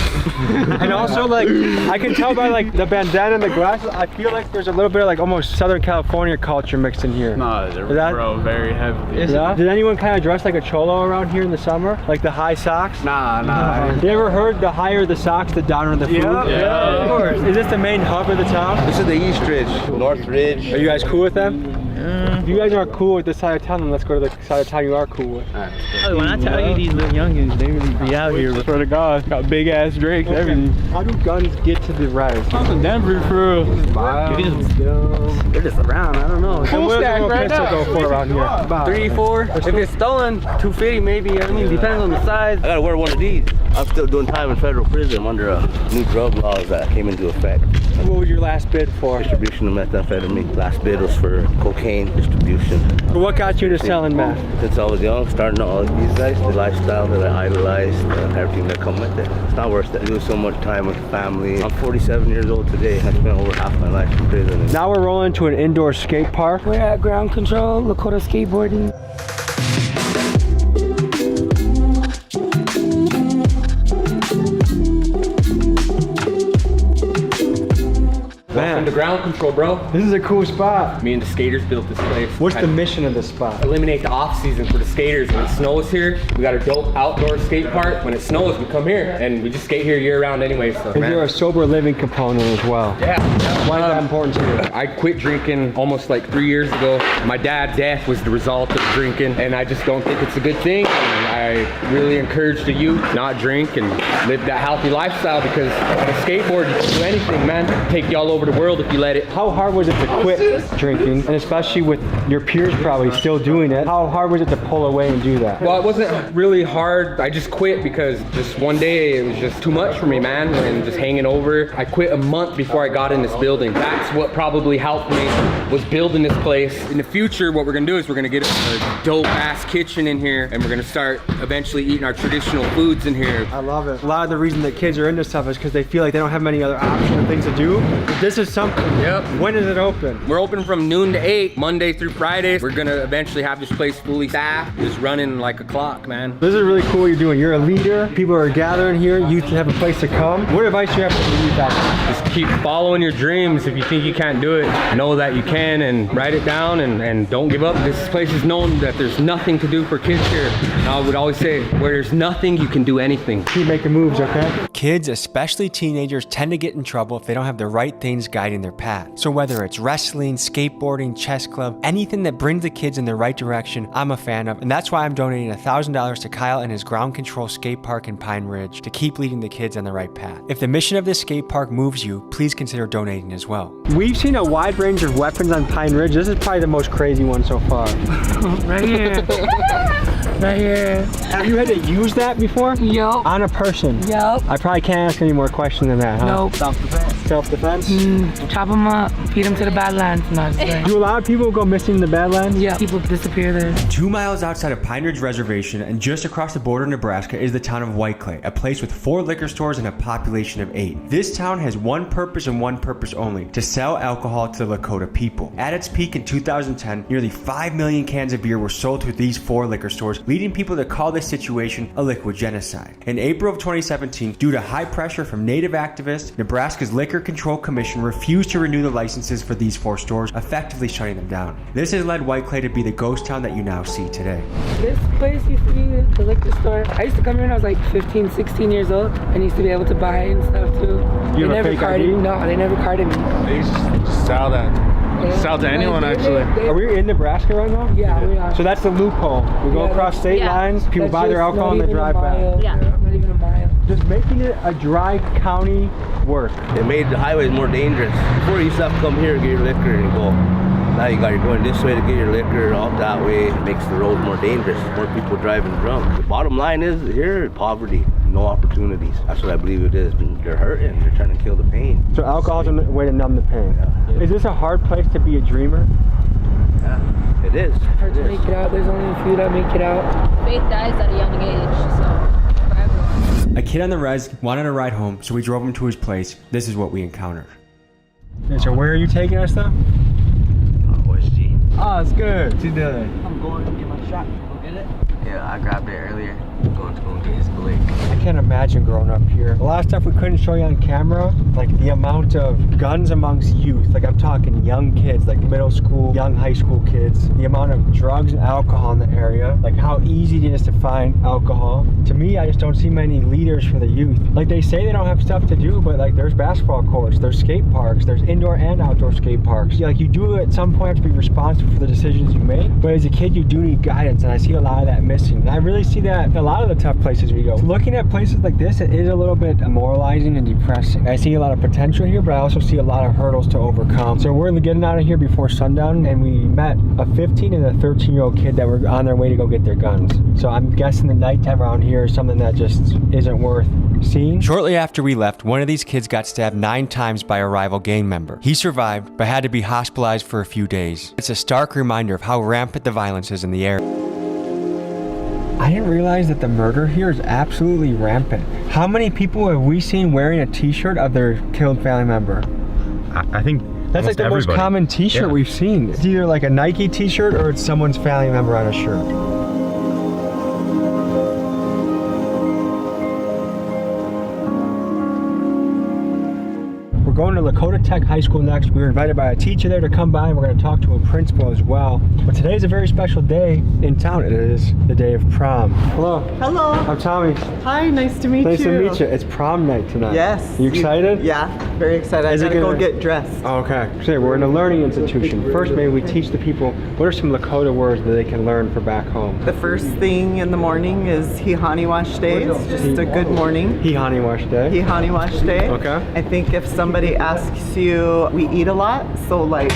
Speaker 3: And also, like, I can tell by like the bandana and the glasses, I feel like there's a little bit of like almost Southern California culture mixed in here.
Speaker 9: No, bro, very heavy.
Speaker 3: Yeah? Did anyone kind of dress like a cholo around here in the summer? Like the high socks?
Speaker 22: Nah.
Speaker 3: You ever heard the higher the socks, the downer the food?
Speaker 22: Yeah,
Speaker 3: of course. Is this the main hub of the town?
Speaker 2: This is the East Ridge, North Ridge.
Speaker 3: Are you guys cool with them? If you guys aren't cool with this side of town, then let's go to the side of town you are cool with.
Speaker 5: When I tell you these little youngins, they really be out here.
Speaker 3: Swear to God, got big ass drakes, everything. How do guns get to the res?
Speaker 9: I'm from Denver, for real.
Speaker 22: They're just around. I don't know.
Speaker 3: Full stack right now. Go for around here?
Speaker 22: About 3, 4. If it's stolen, 250 maybe. I mean, depends on the size.
Speaker 2: I gotta wear one of these. I'm still doing time in federal prison. I'm under new drug laws that came into effect.
Speaker 3: What was your last bid for?
Speaker 2: Distribution of methamphetamine. Last bid was for cocaine distribution.
Speaker 3: What got you to selling meth?
Speaker 2: Since I was young, starting all of these guys, the lifestyle that I idolized, everything that come with it. It's not worth it. I do so much time with family. I'm 47 years old today. I spent over half my life in prison.
Speaker 3: Now we're rolling to an indoor skate park.
Speaker 1: We're at Ground Control, Lakota Skateboarding.
Speaker 15: Welcome to Ground Control, bro.
Speaker 3: This is a cool spot.
Speaker 15: Me and the skaters built this place.
Speaker 3: What's the mission of this spot?
Speaker 15: Eliminate the off season for the skaters. When it snows here, we got a dope outdoor skate park. When it snows, we come here and we just skate here year round anyway. So,
Speaker 3: Is there a sober living component as well?
Speaker 15: Yeah.
Speaker 3: Why is that important to you?
Speaker 15: I quit drinking almost like 3 years ago. My dad's death was the result of drinking, and I just don't think it's a good thing. And I really encourage the youth not drink and live that healthy lifestyle because on a skateboard, you can do anything, man. Take you all over the world if you let it.
Speaker 3: How hard was it to quit drinking, and especially with your peers probably still doing it? How hard was it to pull away and do that?
Speaker 15: Well, it wasn't really hard. I just quit because just one day it was just too much for me, man, and just hanging over. I quit a month before I got in this building. That's what probably helped me, was building this place. In the future, what we're gonna do is we're gonna get a dope ass kitchen in here, and we're gonna start eventually eating our traditional foods in here.
Speaker 3: I love it. A lot of the reason that kids are into stuff is because they feel like they don't have many other options and things to do. This is something
Speaker 15: Yep.
Speaker 3: When is it open?
Speaker 15: We're open from noon to 8, Monday through Friday. We're gonna eventually have this place fully staffed, just running like a clock, man.
Speaker 3: This is really cool what you're doing. You're a leader. People are gathering here. Youth have a place to come. What advice do you have for the youth out there?
Speaker 15: Just keep following your dreams. If you think you can't do it, know that you can, and write it down, and don't give up. This place is known that there's nothing to do for kids here. And I would always say, where there's nothing, you can do anything.
Speaker 3: Keep making moves, okay?
Speaker 10: Kids, especially teenagers, tend to get in trouble if they don't have the right things guiding their path. So whether it's wrestling, skateboarding, chess club, anything that brings the kids in the right direction, I'm a fan of. And that's why I'm donating $1,000 to Kyle and his ground control skate park in Pine Ridge to keep leading the kids on the right path. If the mission of this skate park moves you, please consider donating as well.
Speaker 3: We've seen a wide range of weapons on Pine Ridge. This is probably the most crazy one so far.
Speaker 13: Right here. Right here.
Speaker 3: Have you had to use that before?
Speaker 13: Yup.
Speaker 3: On a person?
Speaker 13: Yup.
Speaker 3: I probably can't ask any more questions than that, huh?
Speaker 13: Nope.
Speaker 3: Self-defense? Self-defense?
Speaker 13: Chop them up, feed them to the Badlands.
Speaker 3: Do a lot of people go missing in the Badlands?
Speaker 13: Yeah, people disappear there.
Speaker 10: 2 miles outside of Pine Ridge Reservation and just across the border of Nebraska is the town of White Clay, a place with 4 liquor stores and a population of 8. This town has one purpose and one purpose only: to sell alcohol to the Lakota people. At its peak in 2010, nearly 5 million cans of beer were sold to these 4 liquor stores, leading people to call this situation a liquid genocide. In April of 2017, due to high pressure from Native activists, Nebraska's Liquor Control Commission refused to renew the licenses for these 4 stores, effectively shutting them down. This has led White Clay to be the ghost town that you now see today.
Speaker 13: This place used to be the liquor store. I used to come here when I was like 15, 16 years old, and used to be able to buy and stuff too.
Speaker 3: You have a fake ID?
Speaker 13: No, they never carded me.
Speaker 5: They used to sell that. Sell to anyone, actually.
Speaker 3: Are we in Nebraska right now?
Speaker 13: Yeah, we are.
Speaker 3: So that's the loophole. We go across state lines, people buy their alcohol and they drive back.
Speaker 13: Yeah. Not even a mile.
Speaker 3: Just making it a dry county work.
Speaker 2: It made the highways more dangerous. Before you used to have to come here to get your liquor and go. Now you're going this way to get your liquor, out that way. It makes the roads more dangerous. More people driving drunk. The bottom line is here, poverty, no opportunities. That's what I believe it is. They're hurting. They're trying to kill the pain.
Speaker 3: So alcohol's a way to numb the pain.
Speaker 2: Yeah.
Speaker 3: Is this a hard place to be a dreamer?
Speaker 2: Yeah, it is.
Speaker 13: Hard to make it out. There's only a few that make it out.
Speaker 14: Faith dies at a young age, so for everyone.
Speaker 10: A kid on the res wanted a ride home, so we drove him to his place. This is what we encountered.
Speaker 3: Okay, so where are you taking us though?
Speaker 2: OSG.
Speaker 3: Oh, it's good. What you doing?
Speaker 13: I'm going to get my shot. Go get it.
Speaker 12: Yeah, I grabbed it earlier. Going to go get his blick.
Speaker 3: I can't imagine growing up here. A lot of stuff we couldn't show you on camera, like the amount of guns amongst youth. Like I'm talking young kids, like middle school, young high school kids. The amount of drugs and alcohol in the area. Like how easy it is to find alcohol. To me, I just don't see many leaders for the youth. Like they say they don't have stuff to do, but like there's basketball courts, there's skate parks, there's indoor and outdoor skate parks. Like you do at some point have to be responsible for the decisions you make. But as a kid, you do need guidance, and I see a lot of that missing. And I really see that in a lot of the tough places we go. Looking at places like this, it is a little bit demoralizing and depressing. I see a lot of potential here, but I also see a lot of hurdles to overcome. So we're getting out of here before sundown, and we met a 15 and a 13-year-old kid that were on their way to go get their guns. So I'm guessing the nighttime around here is something that just isn't worth seeing.
Speaker 10: Shortly after we left, one of these kids got stabbed 9 times by a rival gang member. He survived, but had to be hospitalized for a few days. It's a stark reminder of how rampant the violence is in the area.
Speaker 3: I didn't realize that the murder here is absolutely rampant. How many people have we seen wearing a t-shirt of their killed family member?
Speaker 16: I think
Speaker 3: that's like the most common t-shirt we've seen. It's either like a Nike t-shirt or it's someone's family member on a shirt. Going to Lakota Tech High School next. We were invited by a teacher there to come by, and we're going to talk to a principal as well. But today's a very special day in town. It is the day of prom. Hello.
Speaker 17: Hello.
Speaker 3: I'm Tommy.
Speaker 17: Hi, nice to meet you.
Speaker 3: Nice to meet you. It's prom night tonight.
Speaker 17: Yes.
Speaker 3: You excited?
Speaker 17: Yeah, very excited. I gotta go get dressed.
Speaker 3: Oh, okay. So we're in a learning institution. First, maybe we teach the people what are some Lakota words that they can learn for back home.
Speaker 17: The first thing in the morning is Hihani Wash Day. It's just a good morning.
Speaker 3: Hihani Wash Day.
Speaker 17: Hihani Wash Day.
Speaker 3: Okay.
Speaker 17: I think if somebody asks you, we eat a lot, so like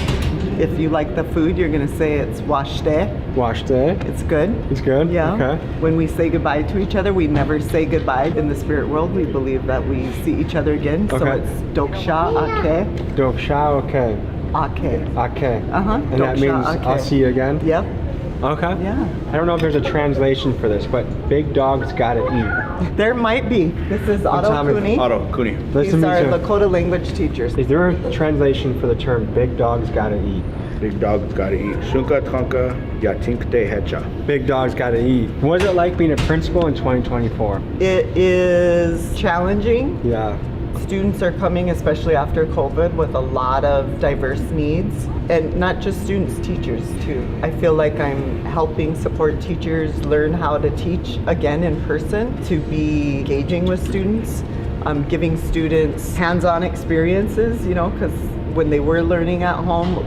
Speaker 17: if you like the food, you're gonna say it's wash day.
Speaker 3: Wash day.
Speaker 17: It's good.
Speaker 3: It's good?
Speaker 17: Yeah.
Speaker 3: Okay.
Speaker 17: When we say goodbye to each other, we never say goodbye. In the spirit world, we believe that we see each other again. So
Speaker 3: Okay.
Speaker 17: it's Doksha Ake.
Speaker 3: Doksha Ake.
Speaker 17: Ake.
Speaker 3: Ake.
Speaker 17: Uh-huh.
Speaker 3: And that means I'll see you again?
Speaker 17: Yep.
Speaker 3: Okay.
Speaker 17: Yeah.
Speaker 3: I don't know if there's a translation for this, but big dogs gotta eat.
Speaker 17: There might be. This is Otto Cooney.
Speaker 2: Otto Cooney.
Speaker 17: These are Lakota language teachers.
Speaker 3: Is there a translation for the term "big dogs gotta eat"?
Speaker 2: Big dogs gotta eat. Shunka tonka yatinkte hecha.
Speaker 3: Big dogs gotta eat. What is it like being a principal in 2024?
Speaker 17: It is challenging.
Speaker 3: Yeah.
Speaker 17: Students are coming, especially after COVID, with a lot of diverse needs. And not just students, teachers too. I feel like I'm helping support teachers learn how to teach again in person, to be engaging with students. I'm giving students hands-on experiences, you know, because when they were learning at home,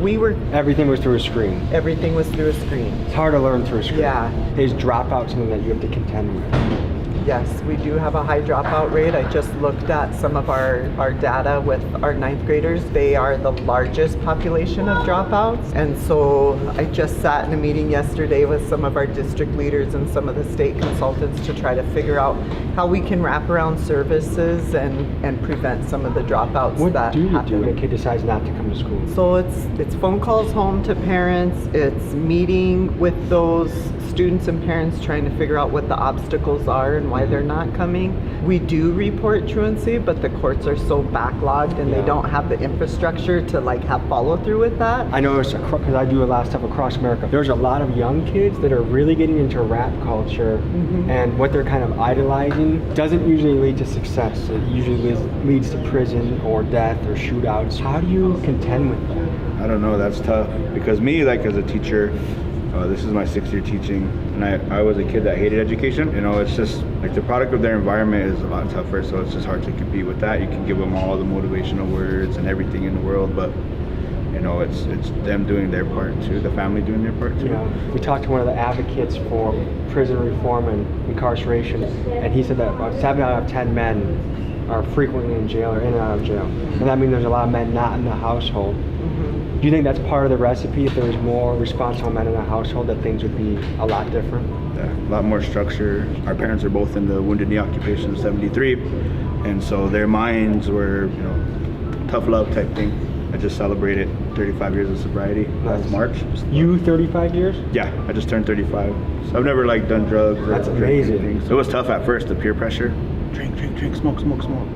Speaker 3: everything was through a screen.
Speaker 17: Everything was through a screen.
Speaker 3: It's hard to learn through a screen.
Speaker 17: Yeah.
Speaker 3: Is dropout something that you have to contend with?
Speaker 17: Yes, we do have a high dropout rate. I just looked at some of our data with our 9th graders. They are the largest population of dropouts. And so I just sat in a meeting yesterday with some of our district leaders and some of the state consultants to try to figure out how we can wrap around services and prevent some of the dropouts that happen.
Speaker 3: What do you do when a kid decides not to come to school?
Speaker 17: So it's phone calls home to parents. It's meeting with those students and parents trying to figure out what the obstacles are and why they're not coming. We do report truancy, but the courts are so backlogged and they don't have the infrastructure to like have follow through with that.
Speaker 3: I know because I do a lot of stuff across America. There's a lot of young kids that are really getting into rap culture, and what they're kind of idolizing doesn't usually lead to success. It usually leads to prison or death or shootouts. How do you contend with that?
Speaker 2: I don't know, that's tough. Because me, like as a teacher, this is my 6th year teaching, and I was a kid that hated education. You know, it's just like the product of their environment is a lot tougher, so it's just hard to compete with that. You can give them all the motivational words and everything in the world, but you know, it's them doing their part too, the family doing their part too.
Speaker 3: Yeah. We talked to one of the advocates for prison reform and incarceration, and he said that about 7 out of 10 men are frequently in jail or in and out of jail. And that means there's a lot of men not in the household. Do you think that's part of the recipe? If there was more responsible men in the household, that things would be a lot different?
Speaker 2: Yeah, a lot more structure. Our parents are both in the Wounded Knee occupation of 73, and so their minds were, you know, tough love type thing. I just celebrated 35 years of sobriety last March.
Speaker 3: You 35 years?
Speaker 2: Yeah, I just turned 35. So I've never like done drugs.
Speaker 3: That's amazing.
Speaker 2: Things. It was tough at first, the peer pressure. Drink, smoke,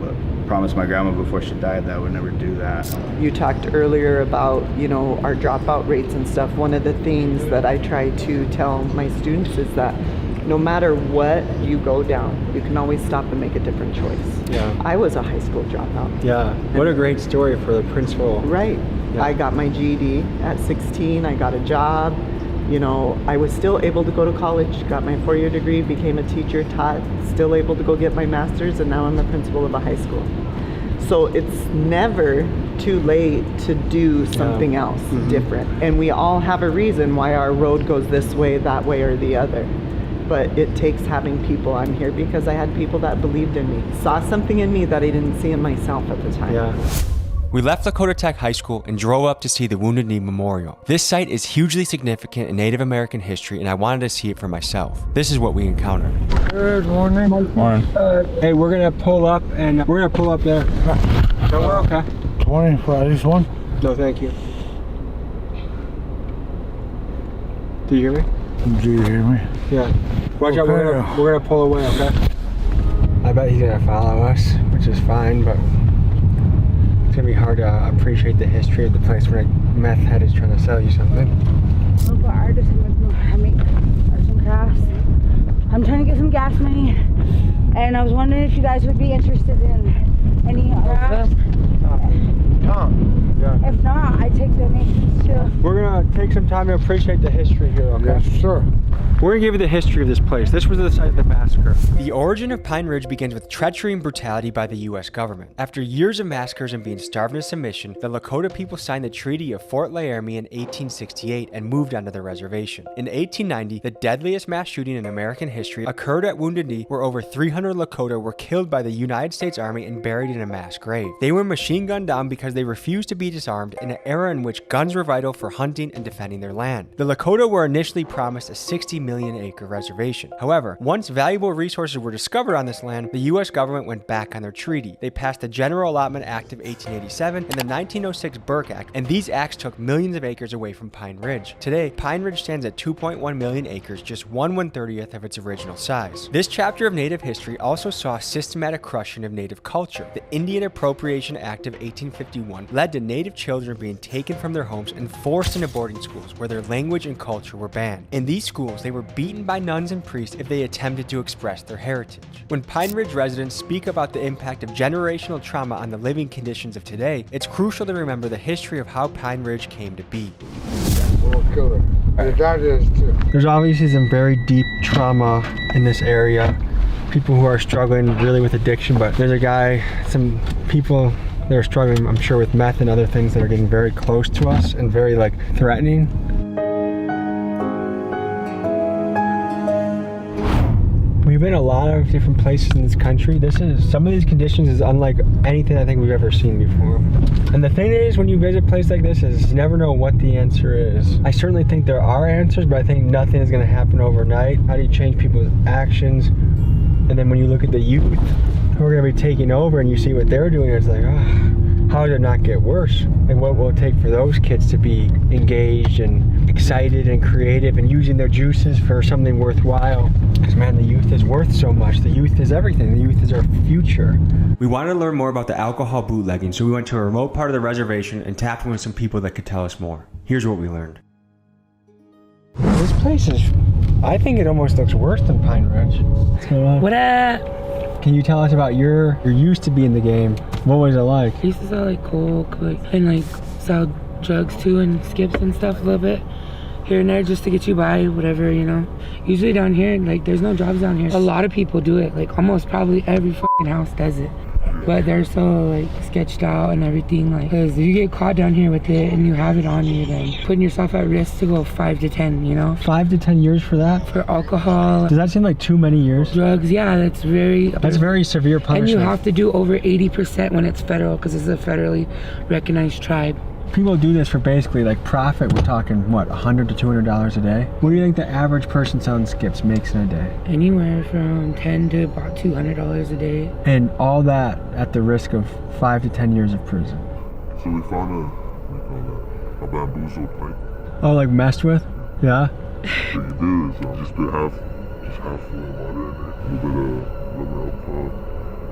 Speaker 2: but I promised my grandma before she died that I would never do that.
Speaker 17: You talked earlier about, you know, our dropout rates and stuff. One of the things that I try to tell my students is that no matter what you go down, you can always stop and make a different choice.
Speaker 3: Yeah.
Speaker 17: I was a high school dropout.
Speaker 3: Yeah. What a great story for the principal.
Speaker 17: Right. Yeah. I got my GED at 16. I got a job. You know, I was still able to go to college, got my 4-year degree, became a teacher, taught, still able to go get my master's, and now I'm the principal of a high school. So it's never too late to do something else different. And we all have a reason why our road goes this way, that way, or the other. But it takes having people. I'm here because I had people that believed in me, saw something in me that I didn't see in myself at the time.
Speaker 3: Yeah.
Speaker 10: We left Lakota Tech High School and drove up to see the Wounded Knee Memorial. This site is hugely significant in Native American history, and I wanted to see it for myself. This is what we encountered.
Speaker 3: Good morning.
Speaker 25: Morning.
Speaker 3: Hey, we're gonna pull up there. So we're okay.
Speaker 25: 20 for this one?
Speaker 3: No, thank you. Do you hear me?
Speaker 25: Do you hear me?
Speaker 3: Yeah. Watch out, we're gonna pull away, okay? I bet he's gonna follow us, which is fine, but it's gonna be hard to appreciate the history of the place when a meth head is trying to sell you something.
Speaker 6: Local artists and make arts and crafts. I'm trying to get some gas money, and I was wondering if you guys would be interested in any crafts.
Speaker 3: Yeah.
Speaker 6: If not, I take donations too.
Speaker 3: We're gonna take some time to appreciate the history here, okay?
Speaker 25: Yes, sir.
Speaker 3: We're gonna give you the history of this place. This was the site of the massacre.
Speaker 10: The origin of Pine Ridge begins with treachery and brutality by the U.S. government. After years of massacres and being starved into submission, the Lakota people signed the Treaty of Fort Laramie in 1868 and moved onto the reservation. In 1890, the deadliest mass shooting in American history occurred at Wounded Knee, where over 300 Lakota were killed by the United States Army and buried in a mass grave. They were machine gunned down because they refused to be disarmed in an era in which guns were vital for hunting building and defending their land. The Lakota were initially promised a 60 million acre reservation. However, once valuable resources were discovered on this land, the US government went back on their treaty. They passed the General Allotment Act of 1887 and the 1906 Burke Act, and these acts took millions of acres away from Pine Ridge. Today, Pine Ridge stands at 2.1 million acres, just 1/130th of its original size. This chapter of Native history also saw systematic crushing of Native culture. The Indian Appropriation Act of 1851 led to Native children being taken from their homes and forced into boarding schools where their language and culture were banned. In these schools, they were beaten by nuns and priests if they attempted to express their heritage. When Pine Ridge residents speak about the impact of generational trauma on the living conditions of today, it's crucial to remember the history of how Pine Ridge came to be.
Speaker 3: There's obviously some very deep trauma in this area. People who are struggling really with addiction, but there's a guy, some people that are struggling, I'm sure, with meth and other things that are getting very close to us and very like threatening. We've been a lot of different places in this country. Some of these conditions is unlike anything I think we've ever seen before. And the thing is, when you visit a place like this, is you never know what the answer is. I certainly think there are answers, but I think nothing is going to happen overnight. How do you change people's actions? And then when you look at the youth who are going to be taking over and you see what they're doing, it's like, oh, how did it not get worse? Like, what will it take for those kids to be engaged and excited and creative and using their juices for something worthwhile? Because man, the youth is worth so much. The youth is everything. The youth is our future.
Speaker 10: We wanted to learn more about the alcohol bootlegging, so we went to a remote part of the reservation and tapped in with some people that could tell us more. Here's what we learned.
Speaker 3: This place is, I think it almost looks worse than Pine Ridge. What's going on?
Speaker 16: What up?
Speaker 3: Can you tell us about you're used to be in the game. What was it like?
Speaker 16: I used to sell like coke, and sell drugs too, and skips and stuff a little bit here and there just to get you by, whatever, you know. Usually down here, there's no jobs down here. A lot of people do it, almost probably every fucking house does it. But they're so sketched out and everything, because if you get caught down here with it and you have it on you, then putting yourself at risk to go 5 to 10, you know?
Speaker 3: 5 to 10 years for that?
Speaker 16: For alcohol.
Speaker 3: Does that seem like too many years?
Speaker 16: Drugs, yeah, that's very severe punishment. And you have to do over 80% when it's federal, because it's a federally recognized tribe.
Speaker 3: People do this for basically profit. We're talking what, $100 to $200 a day? What do you think the average person selling skips makes in a day?
Speaker 16: Anywhere from $10 to about $200 a day.
Speaker 3: And all that at the risk of 5 to 10 years of prison.
Speaker 25: So we found a bamboozled pipe.
Speaker 3: Oh, messed with? Yeah.
Speaker 25: What you do is just put half full of water in it, a little bit of lemon alcohol,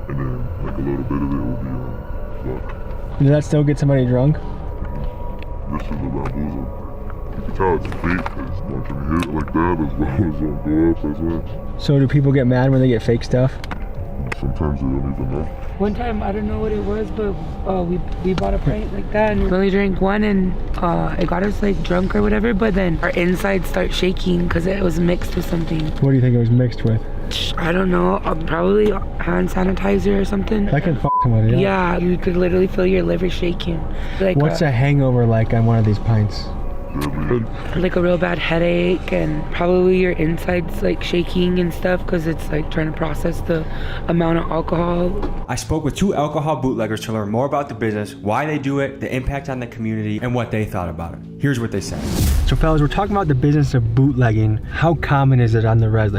Speaker 25: and then a little bit of it will be fuck.
Speaker 3: Does that still get somebody drunk?
Speaker 25: This is a bamboozle. You can tell it's fake because once you hit it like that, as well as it'll go up as well.
Speaker 3: So do people get mad when they get fake stuff?
Speaker 25: Sometimes they don't even know.
Speaker 16: One time, I don't know what it was, but we bought a pint like that, and we only drank one, and it got us drunk or whatever, but then our insides start shaking because it was mixed with something.
Speaker 3: What do you think it was mixed with?
Speaker 16: I don't know, probably hand sanitizer or something.
Speaker 3: That can fuck somebody up.
Speaker 16: Yeah, you could literally feel your liver shaking.
Speaker 3: What's a hangover like on one of these pints?
Speaker 16: A real bad headache, and probably your insides shaking and stuff because it's trying to process the amount of alcohol.
Speaker 10: I spoke with 2 alcohol bootleggers to learn more about the business, why they do it, the impact on the community, and what they thought about it. Here's what they said.
Speaker 3: So fellas, we're talking about the business of bootlegging. How common is it on the res?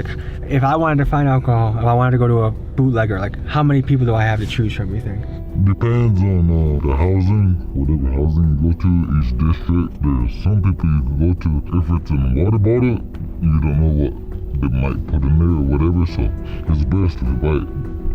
Speaker 3: If I wanted to find alcohol, if I wanted to go to a bootlegger, how many people do I have to choose from, you think?
Speaker 25: Depends on the housing, whatever housing you go to, each district. There's some people you can go to. If it's in a water bottle, you don't know what they might put in there or whatever, so it's best if you buy it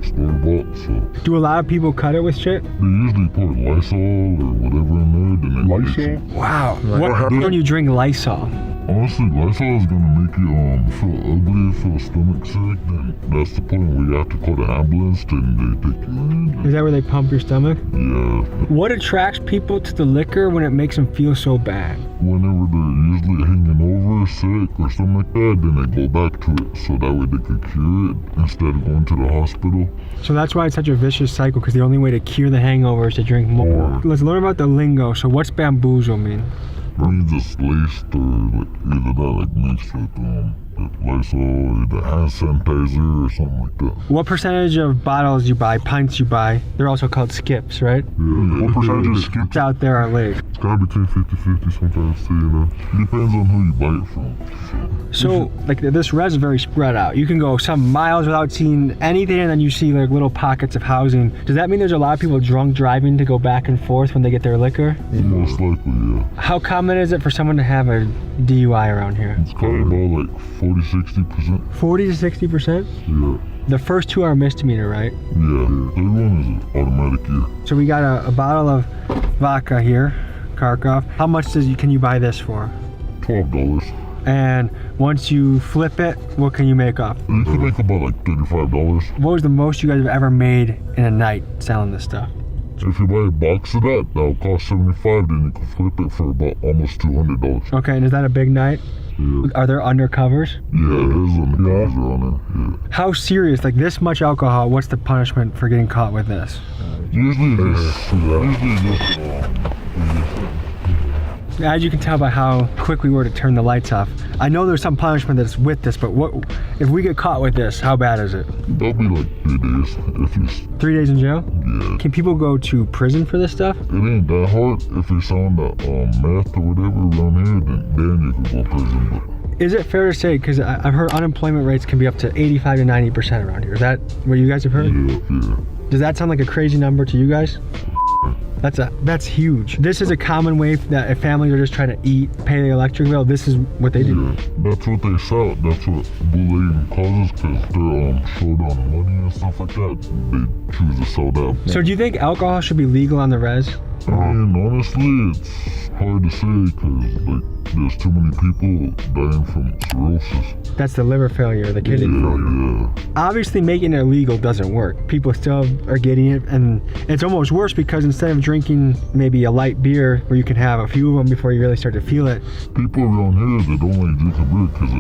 Speaker 25: store-bought. So
Speaker 3: do a lot of people cut it with shit?
Speaker 25: They usually put Lysol or whatever in there. Then Lysol?
Speaker 3: Wow. What happens when you drink Lysol?
Speaker 25: Honestly, Lysol is gonna make you feel ugly, feel stomach sick. Then that's the point where you have to call the ambulance, then they take you in.
Speaker 3: Is that where they pump your stomach?
Speaker 25: Yeah.
Speaker 3: What attracts people to the liquor when it makes them feel so bad?
Speaker 25: Whenever they're usually hanging over, sick, or something like that, then they go back to it, so that way they could cure it instead of going to the hospital.
Speaker 3: So that's why it's such a vicious cycle, because the only way to cure the hangover is to drink more. Let's learn about the lingo. So what's bamboozle mean?
Speaker 25: It means it's laced or either that mixed with Lysol, either hand sanitizer or something like that.
Speaker 3: What percentage of bottles you buy, pints you buy, they're also called skips, right?
Speaker 25: Yeah. What percentage of skips
Speaker 3: out there are legal?
Speaker 25: It's got between 50-50 sometimes too, you know. Depends on who you buy it from.
Speaker 3: So, like, this res is very spread out. You can go some miles without seeing anything, and then you see like little pockets of housing. Does that mean there's a lot of people drunk driving to go back and forth when they get their liquor?
Speaker 25: Most likely, yeah.
Speaker 3: How common is it for someone to have a DUI around here?
Speaker 25: It's kind of about like 40-60%.
Speaker 3: 40 to 60%?
Speaker 25: Yeah.
Speaker 3: The first two are misdemeanor, right?
Speaker 25: Yeah. Third one is automatic, yeah.
Speaker 3: So we got a bottle of vodka here, Kharkov. How much can you buy this for?
Speaker 25: $12.
Speaker 3: And once you flip it, what can you make off?
Speaker 25: You can make about like $35.
Speaker 3: What was the most you guys have ever made in a night selling this stuff?
Speaker 25: If you buy a box of that'll cost $75, then you can flip it for about almost $200.
Speaker 3: Okay, and is that a big night?
Speaker 25: Yeah.
Speaker 3: Are there undercovers?
Speaker 25: Yeah, there's undercovers on there, yeah.
Speaker 3: How serious, like this much alcohol, what's the punishment for getting caught with this?
Speaker 25: Usually
Speaker 3: As you can tell by how quick we were to turn the lights off, I know there's some punishment that's with this, but what if we get caught with this, how bad is it?
Speaker 25: That'll be like 3 days, at least.
Speaker 3: 3 days in jail?
Speaker 25: Yeah.
Speaker 3: Can people go to prison for this stuff?
Speaker 25: It ain't that hard. If you're selling the meth or whatever around here, then you can go to prison.
Speaker 3: Is it fair to say, because I've heard unemployment rates can be up to 85 to 90% around here. Is that what you guys have heard?
Speaker 25: Yeah.
Speaker 3: Does that sound like a crazy number to you guys? That's huge. This is a common way that if families are just trying to eat, pay the electric bill, this is what they do.
Speaker 25: Yeah, that's what they sell. That's what bootlegging causes, because they're short on money and stuff like that. They choose to sell that.
Speaker 3: So do you think alcohol should be legal on the res?
Speaker 25: I mean, honestly, it's hard to say because like there's too many people dying from cirrhosis.
Speaker 3: That's the liver failure, the kidney failure.
Speaker 25: Yeah.
Speaker 3: Obviously, making it illegal doesn't work. People still are getting it, and it's almost worse because instead of drinking maybe a light beer where you can have a few of them before you really start to feel it.
Speaker 25: People around here, they don't like drinking beer because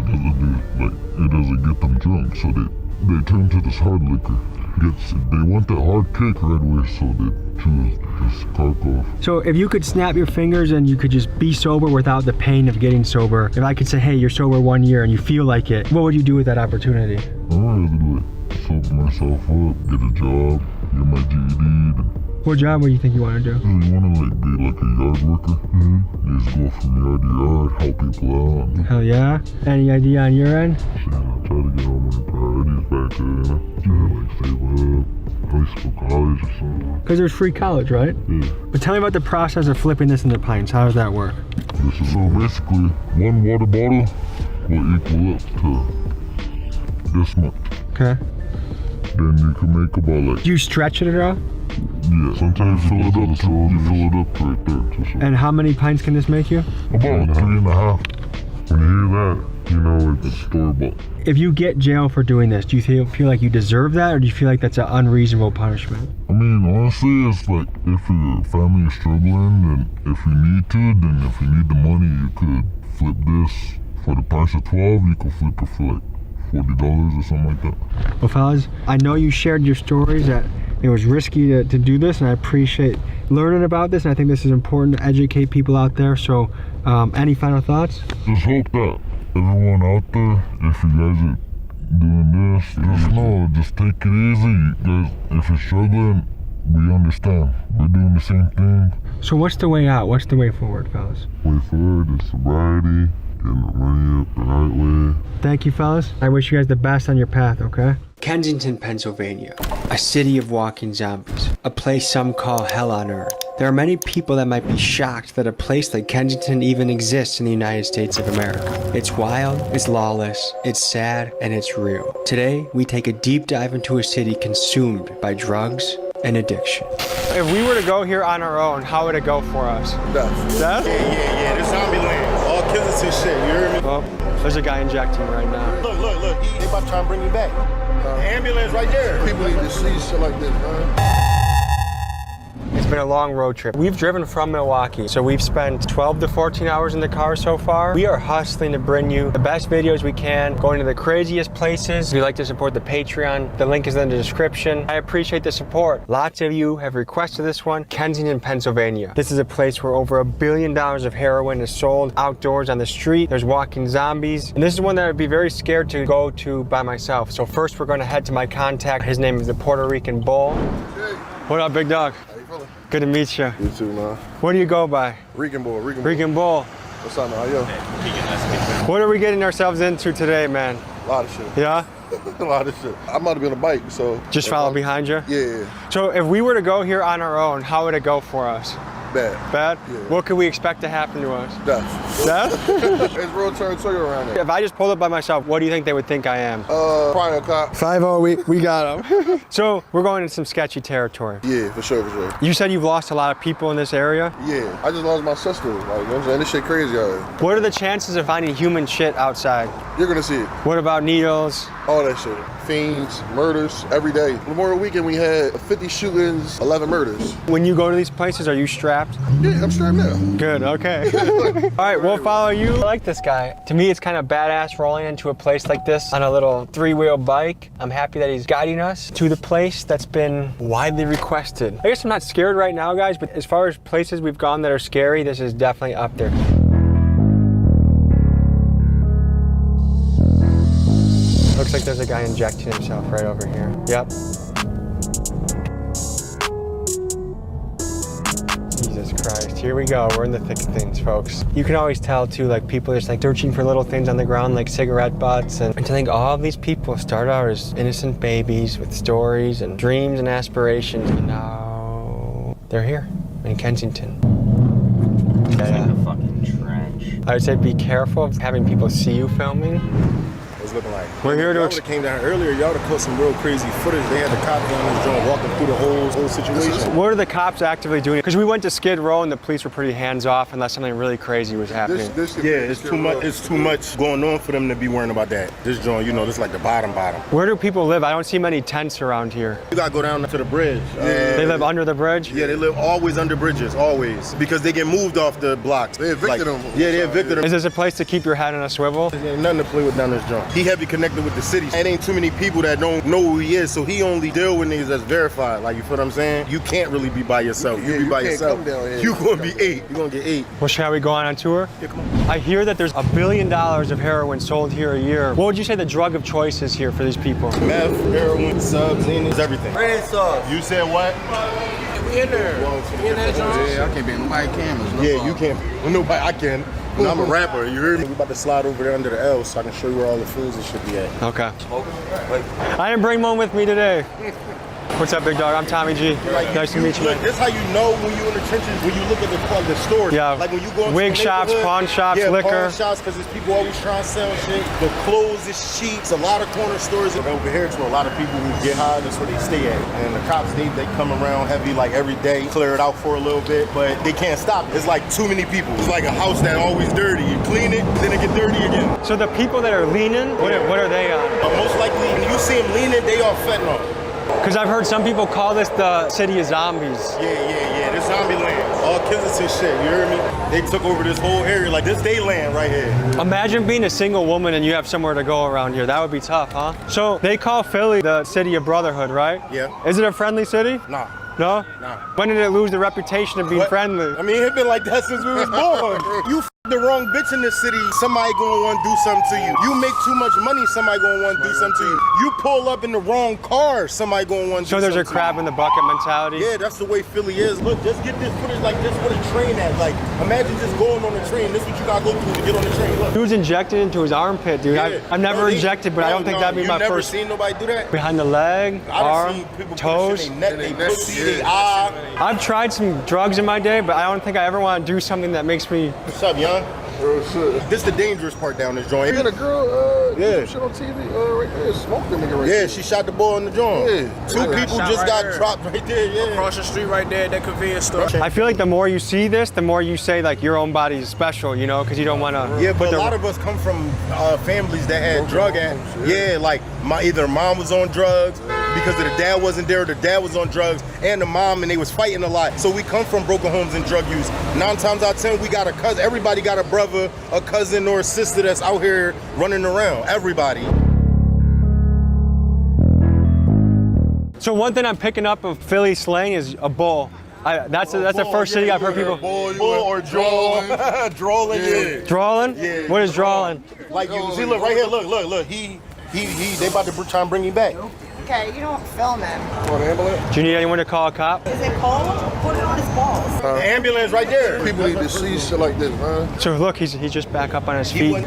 Speaker 25: it doesn't get them drunk, so they turn to this hard liquor. They want that hard kick right away, so they choose this Kharkov.
Speaker 3: So if you could snap your fingers and you could just be sober without the pain of getting sober, if I could say, hey, you're sober 1 year and you feel like it, what would you do with that opportunity?
Speaker 25: I would do it. Sober myself up, get a job, get my GED.
Speaker 3: What job would you think you want to do?
Speaker 25: You want to be like a yard worker. You just go from yard to yard, help people out.
Speaker 3: Hell yeah. Any idea on your end?
Speaker 25: Try to get all my priorities back there, like save up, high school, college or something.
Speaker 3: Because there's free college, right?
Speaker 25: Yeah.
Speaker 3: But tell me about the process of flipping this into pints. How does that work?
Speaker 25: So basically, one water bottle will equal up to this much.
Speaker 3: Okay.
Speaker 25: Then you can make about like...
Speaker 3: Do you stretch it at all?
Speaker 25: Yeah, sometimes you fill it up right there.
Speaker 3: And how many pints can this make you?
Speaker 25: About 3.5. When you hear that, you know it's store-bought.
Speaker 3: If you get jail for doing this, do you feel like you deserve that, or do you feel like that's an unreasonable punishment?
Speaker 25: I mean, honestly, it's like if your family is struggling, then if you need to, then if you need the money, you could flip this. For the price of 12, you could flip it for like $40 or something like that.
Speaker 3: Well, fellas, I know you shared your stories that it was risky to do this, and I appreciate learning about this, and I think this is important to educate people out there. So any final thoughts?
Speaker 25: Just hope that everyone out there, if you guys are doing this, just know, just take it easy. You guys, if you're struggling, we understand. We're doing the same thing.
Speaker 3: So what's the way out? What's the way forward, fellas?
Speaker 25: Way forward is sobriety, getting the money up the right way.
Speaker 3: Thank you, fellas. I wish you guys the best on your path, okay? Kensington, Pennsylvania, a city of walking zombies, a place some call hell on earth. There are many people that might be shocked that a place like Kensington even exists in the United States of America. It's wild, it's lawless, it's sad, and it's real. Today, we take a deep dive into a city consumed by drugs and addiction. If we were to go here on our own, how would it go for us?
Speaker 18: Death.
Speaker 3: Death?
Speaker 18: Yeah. There's zombie land. All Kensington shit, you hear me?
Speaker 3: Well, there's a guy injecting right now.
Speaker 18: Look. They about to try and bring you back. The ambulance right there. People need to see shit like this, man.
Speaker 3: It's been a long road trip. We've driven from Milwaukee, so we've spent 12 to 14 hours in the car so far. We are hustling to bring you the best videos we can, going to the craziest places. If you'd like to support the Patreon, the link is in the description. I appreciate the support. Lots of you have requested this one. Kensington, Pennsylvania. This is a place where over $1 billion of heroin is sold outdoors on the street. There's walking zombies. And this is one that I'd be very scared to go to by myself. So first we're gonna head to my contact. His name is the Puerto Rican Bull. What up, big dog?
Speaker 18: How you feeling?
Speaker 3: Good to meet you.
Speaker 18: You too, man.
Speaker 3: What do you go by?
Speaker 18: Rican Bull.
Speaker 3: Rican Bull.
Speaker 18: What's up, man? How you?
Speaker 3: What are we getting ourselves into today, man?
Speaker 18: A lot of shit.
Speaker 3: Yeah?
Speaker 18: A lot of shit. I'm about to be on a bike, so.
Speaker 3: Just follow behind you?
Speaker 18: Yeah.
Speaker 3: So if we were to go here on our own, how would it go for us?
Speaker 18: Bad.
Speaker 3: Bad?
Speaker 18: Yeah.
Speaker 3: What could we expect to happen to us?
Speaker 18: Death.
Speaker 3: Death?
Speaker 18: It's real territory around there.
Speaker 3: If I just pulled up by myself, what do you think they would think I am?
Speaker 18: Probably a cop.
Speaker 3: 5-0, we got him. So we're going into some sketchy territory.
Speaker 18: Yeah, for sure.
Speaker 3: You said you've lost a lot of people in this area?
Speaker 18: Yeah, I just lost my sister. Like, you know what I'm saying? This shit crazy out here.
Speaker 3: What are the chances of finding human shit outside?
Speaker 18: You're gonna see it.
Speaker 3: What about needles?
Speaker 18: All that shit. Fiends, murders, every day. Memorial weekend we had 50 shootings, 11 murders.
Speaker 3: When you go to these places, are you strapped?
Speaker 18: Yeah, I'm strapped now.
Speaker 3: Good, okay. All right, we'll follow you. I like this guy. To me, it's kind of badass rolling into a place like this on a little 3-wheel bike. I'm happy that he's guiding us to the place that's been widely requested. I guess I'm not scared right now, guys, but as far as places we've gone that are scary, this is definitely up there. Looks like there's a guy injecting himself right over here. Yep. Jesus Christ, here we go. We're in the thick of things, folks. You can always tell too, like people just like searching for little things on the ground like cigarette butts. And to think all of these people start out as innocent babies with stories and dreams and aspirations. And now they're here in Kensington.
Speaker 12: It's like a fucking trench.
Speaker 3: I would say be careful of having people see you filming.
Speaker 18: Looking like.
Speaker 3: We're here to.
Speaker 18: Y'all would've came down earlier. Y'all would've caught some real crazy footage. They had the cops down this joint walking through the whole situation.
Speaker 3: What are the cops actively doing? Because we went to Skid Row and the police were pretty hands off unless something really crazy was happening.
Speaker 18: Yeah, it's too much. It's too much going on for them to be worrying about that. This joint, you know, this is like the bottom.
Speaker 3: Where do people live? I don't see many tents around here.
Speaker 18: You gotta go down to the bridge.
Speaker 3: They live under the bridge?
Speaker 18: Yeah, they live always under bridges, always, because they get moved off the blocks. They evicted them. Yeah, they evicted them.
Speaker 3: Is this a place to keep your head on a swivel?
Speaker 18: There's nothing to play with down this joint. He heavy connected with the city. It ain't too many people that don't know who he is, so he only deal with niggas that's verified. Like, you feel what I'm saying? You can't really be by yourself. You be by yourself. You gonna be 8. You gonna get 8.
Speaker 3: Well, shall we go on tour?
Speaker 18: Yeah, come on.
Speaker 3: I hear that there's $1 billion of heroin sold here a year. What would you say the drug of choice is here for these people?
Speaker 18: Meth, heroin, subs, Xenas, everything.
Speaker 22: Red sauce.
Speaker 18: You said what?
Speaker 22: We in there. We in that joint.
Speaker 18: Yeah, I can't be in nobody cameras. No problem. You can't. Well, nobody. I can. And I'm a rapper, you heard me? We about to slide over there under the L so I can show you where all the foods and should be at.
Speaker 3: Okay. I didn't bring one with me today. What's up, big dog? I'm Tommy G. Nice to meet you, man.
Speaker 18: This how you know when you're in the trenches, when you look at the stores.
Speaker 3: Yeah.
Speaker 18: Like when you go into
Speaker 3: wig
Speaker 18: the
Speaker 3: shops, pawn shops,
Speaker 18: yeah,
Speaker 3: liquor.
Speaker 18: Pawn shops, because there's people always trying to sell shit. The clothes is cheap. It's a lot of corner stores. And over here, it's where a lot of people who get high, that's where they stay at. And the cops, they come around heavy like every day, clear it out for a little bit, but they can't stop it. It's like too many people. It's like a house that always dirty. You clean it, then it get dirty again.
Speaker 3: So the people that are leaning, what are they on?
Speaker 18: Most likely, when you see them leaning, they are fentanyl.
Speaker 3: Because I've heard some people call this the city of zombies.
Speaker 18: Yeah. This zombie land. All Kensington shit, you heard me? They took over this whole area, like this day land right here.
Speaker 3: Imagine being a single woman and you have somewhere to go around here. That would be tough, huh? So they call Philly the city of brotherhood, right?
Speaker 18: Yeah.
Speaker 3: Is it a friendly city?
Speaker 18: Nah.
Speaker 3: No?
Speaker 18: Nah.
Speaker 3: When did it lose the reputation of being friendly?
Speaker 18: I mean, it's been like that since we was born. You the wrong bitch in this city, somebody gonna want to do something to you. You make too much money, somebody gonna want to do something to you. You pull up in the wrong car, somebody gonna want to do something to you.
Speaker 3: So there's a crab in the bucket mentality?
Speaker 18: Yeah, that's the way Philly is. Look, just get this footage like this with a train at. Like, imagine just going on a train. This is what you gotta go through to get on the train. Look.
Speaker 3: He was injected into his armpit, dude.
Speaker 18: Yeah.
Speaker 3: I've never injected, but I don't think that'd be my first.
Speaker 18: You never seen nobody do that?
Speaker 3: Behind the leg, arm, toes.
Speaker 18: Their neck, they pussy, they eye.
Speaker 3: I've tried some drugs in my day, but I don't think I ever want to do something that makes me...
Speaker 18: What's up, young? This the dangerous part down this joint.
Speaker 22: You got a girl,
Speaker 18: yeah.
Speaker 22: shit on TV, right there, smoked the nigga right
Speaker 18: there.
Speaker 22: there.
Speaker 18: Yeah, she shot the boy in the joint.
Speaker 22: Yeah.
Speaker 18: Two people just got dropped right there, yeah.
Speaker 22: Across the street right there at that convenience store.
Speaker 3: I feel like the more you see this, the more you say like your own body is special, you know, because you don't want to...
Speaker 18: Yeah, but a lot of us come from families that had drug addicts. Yeah, like either mom was on drugs, because the dad wasn't there, the dad was on drugs, and the mom, and they was fighting a lot. So we come from broken homes and drug use. 9 times out of 10, we got a cousin. Everybody got a brother, a cousin, or a sister that's out here running around. Everybody.
Speaker 10: So one thing I'm picking up of Philly slang is a bull. That's the first city I've heard people.
Speaker 18: Bull or drawing. Drawing, yeah.
Speaker 10: Drawing?
Speaker 18: Yeah.
Speaker 10: What is drawing?
Speaker 18: Like you see, look right here, look. He, they about to try and bring him back.
Speaker 11: Okay, you don't film him.
Speaker 18: Want an ambulance?
Speaker 10: Do you need anyone to call a cop?
Speaker 11: Is it cold? Put it on his balls.
Speaker 18: The ambulance right there. People need to see shit like this, man.
Speaker 10: So look, he's just back up on his feet.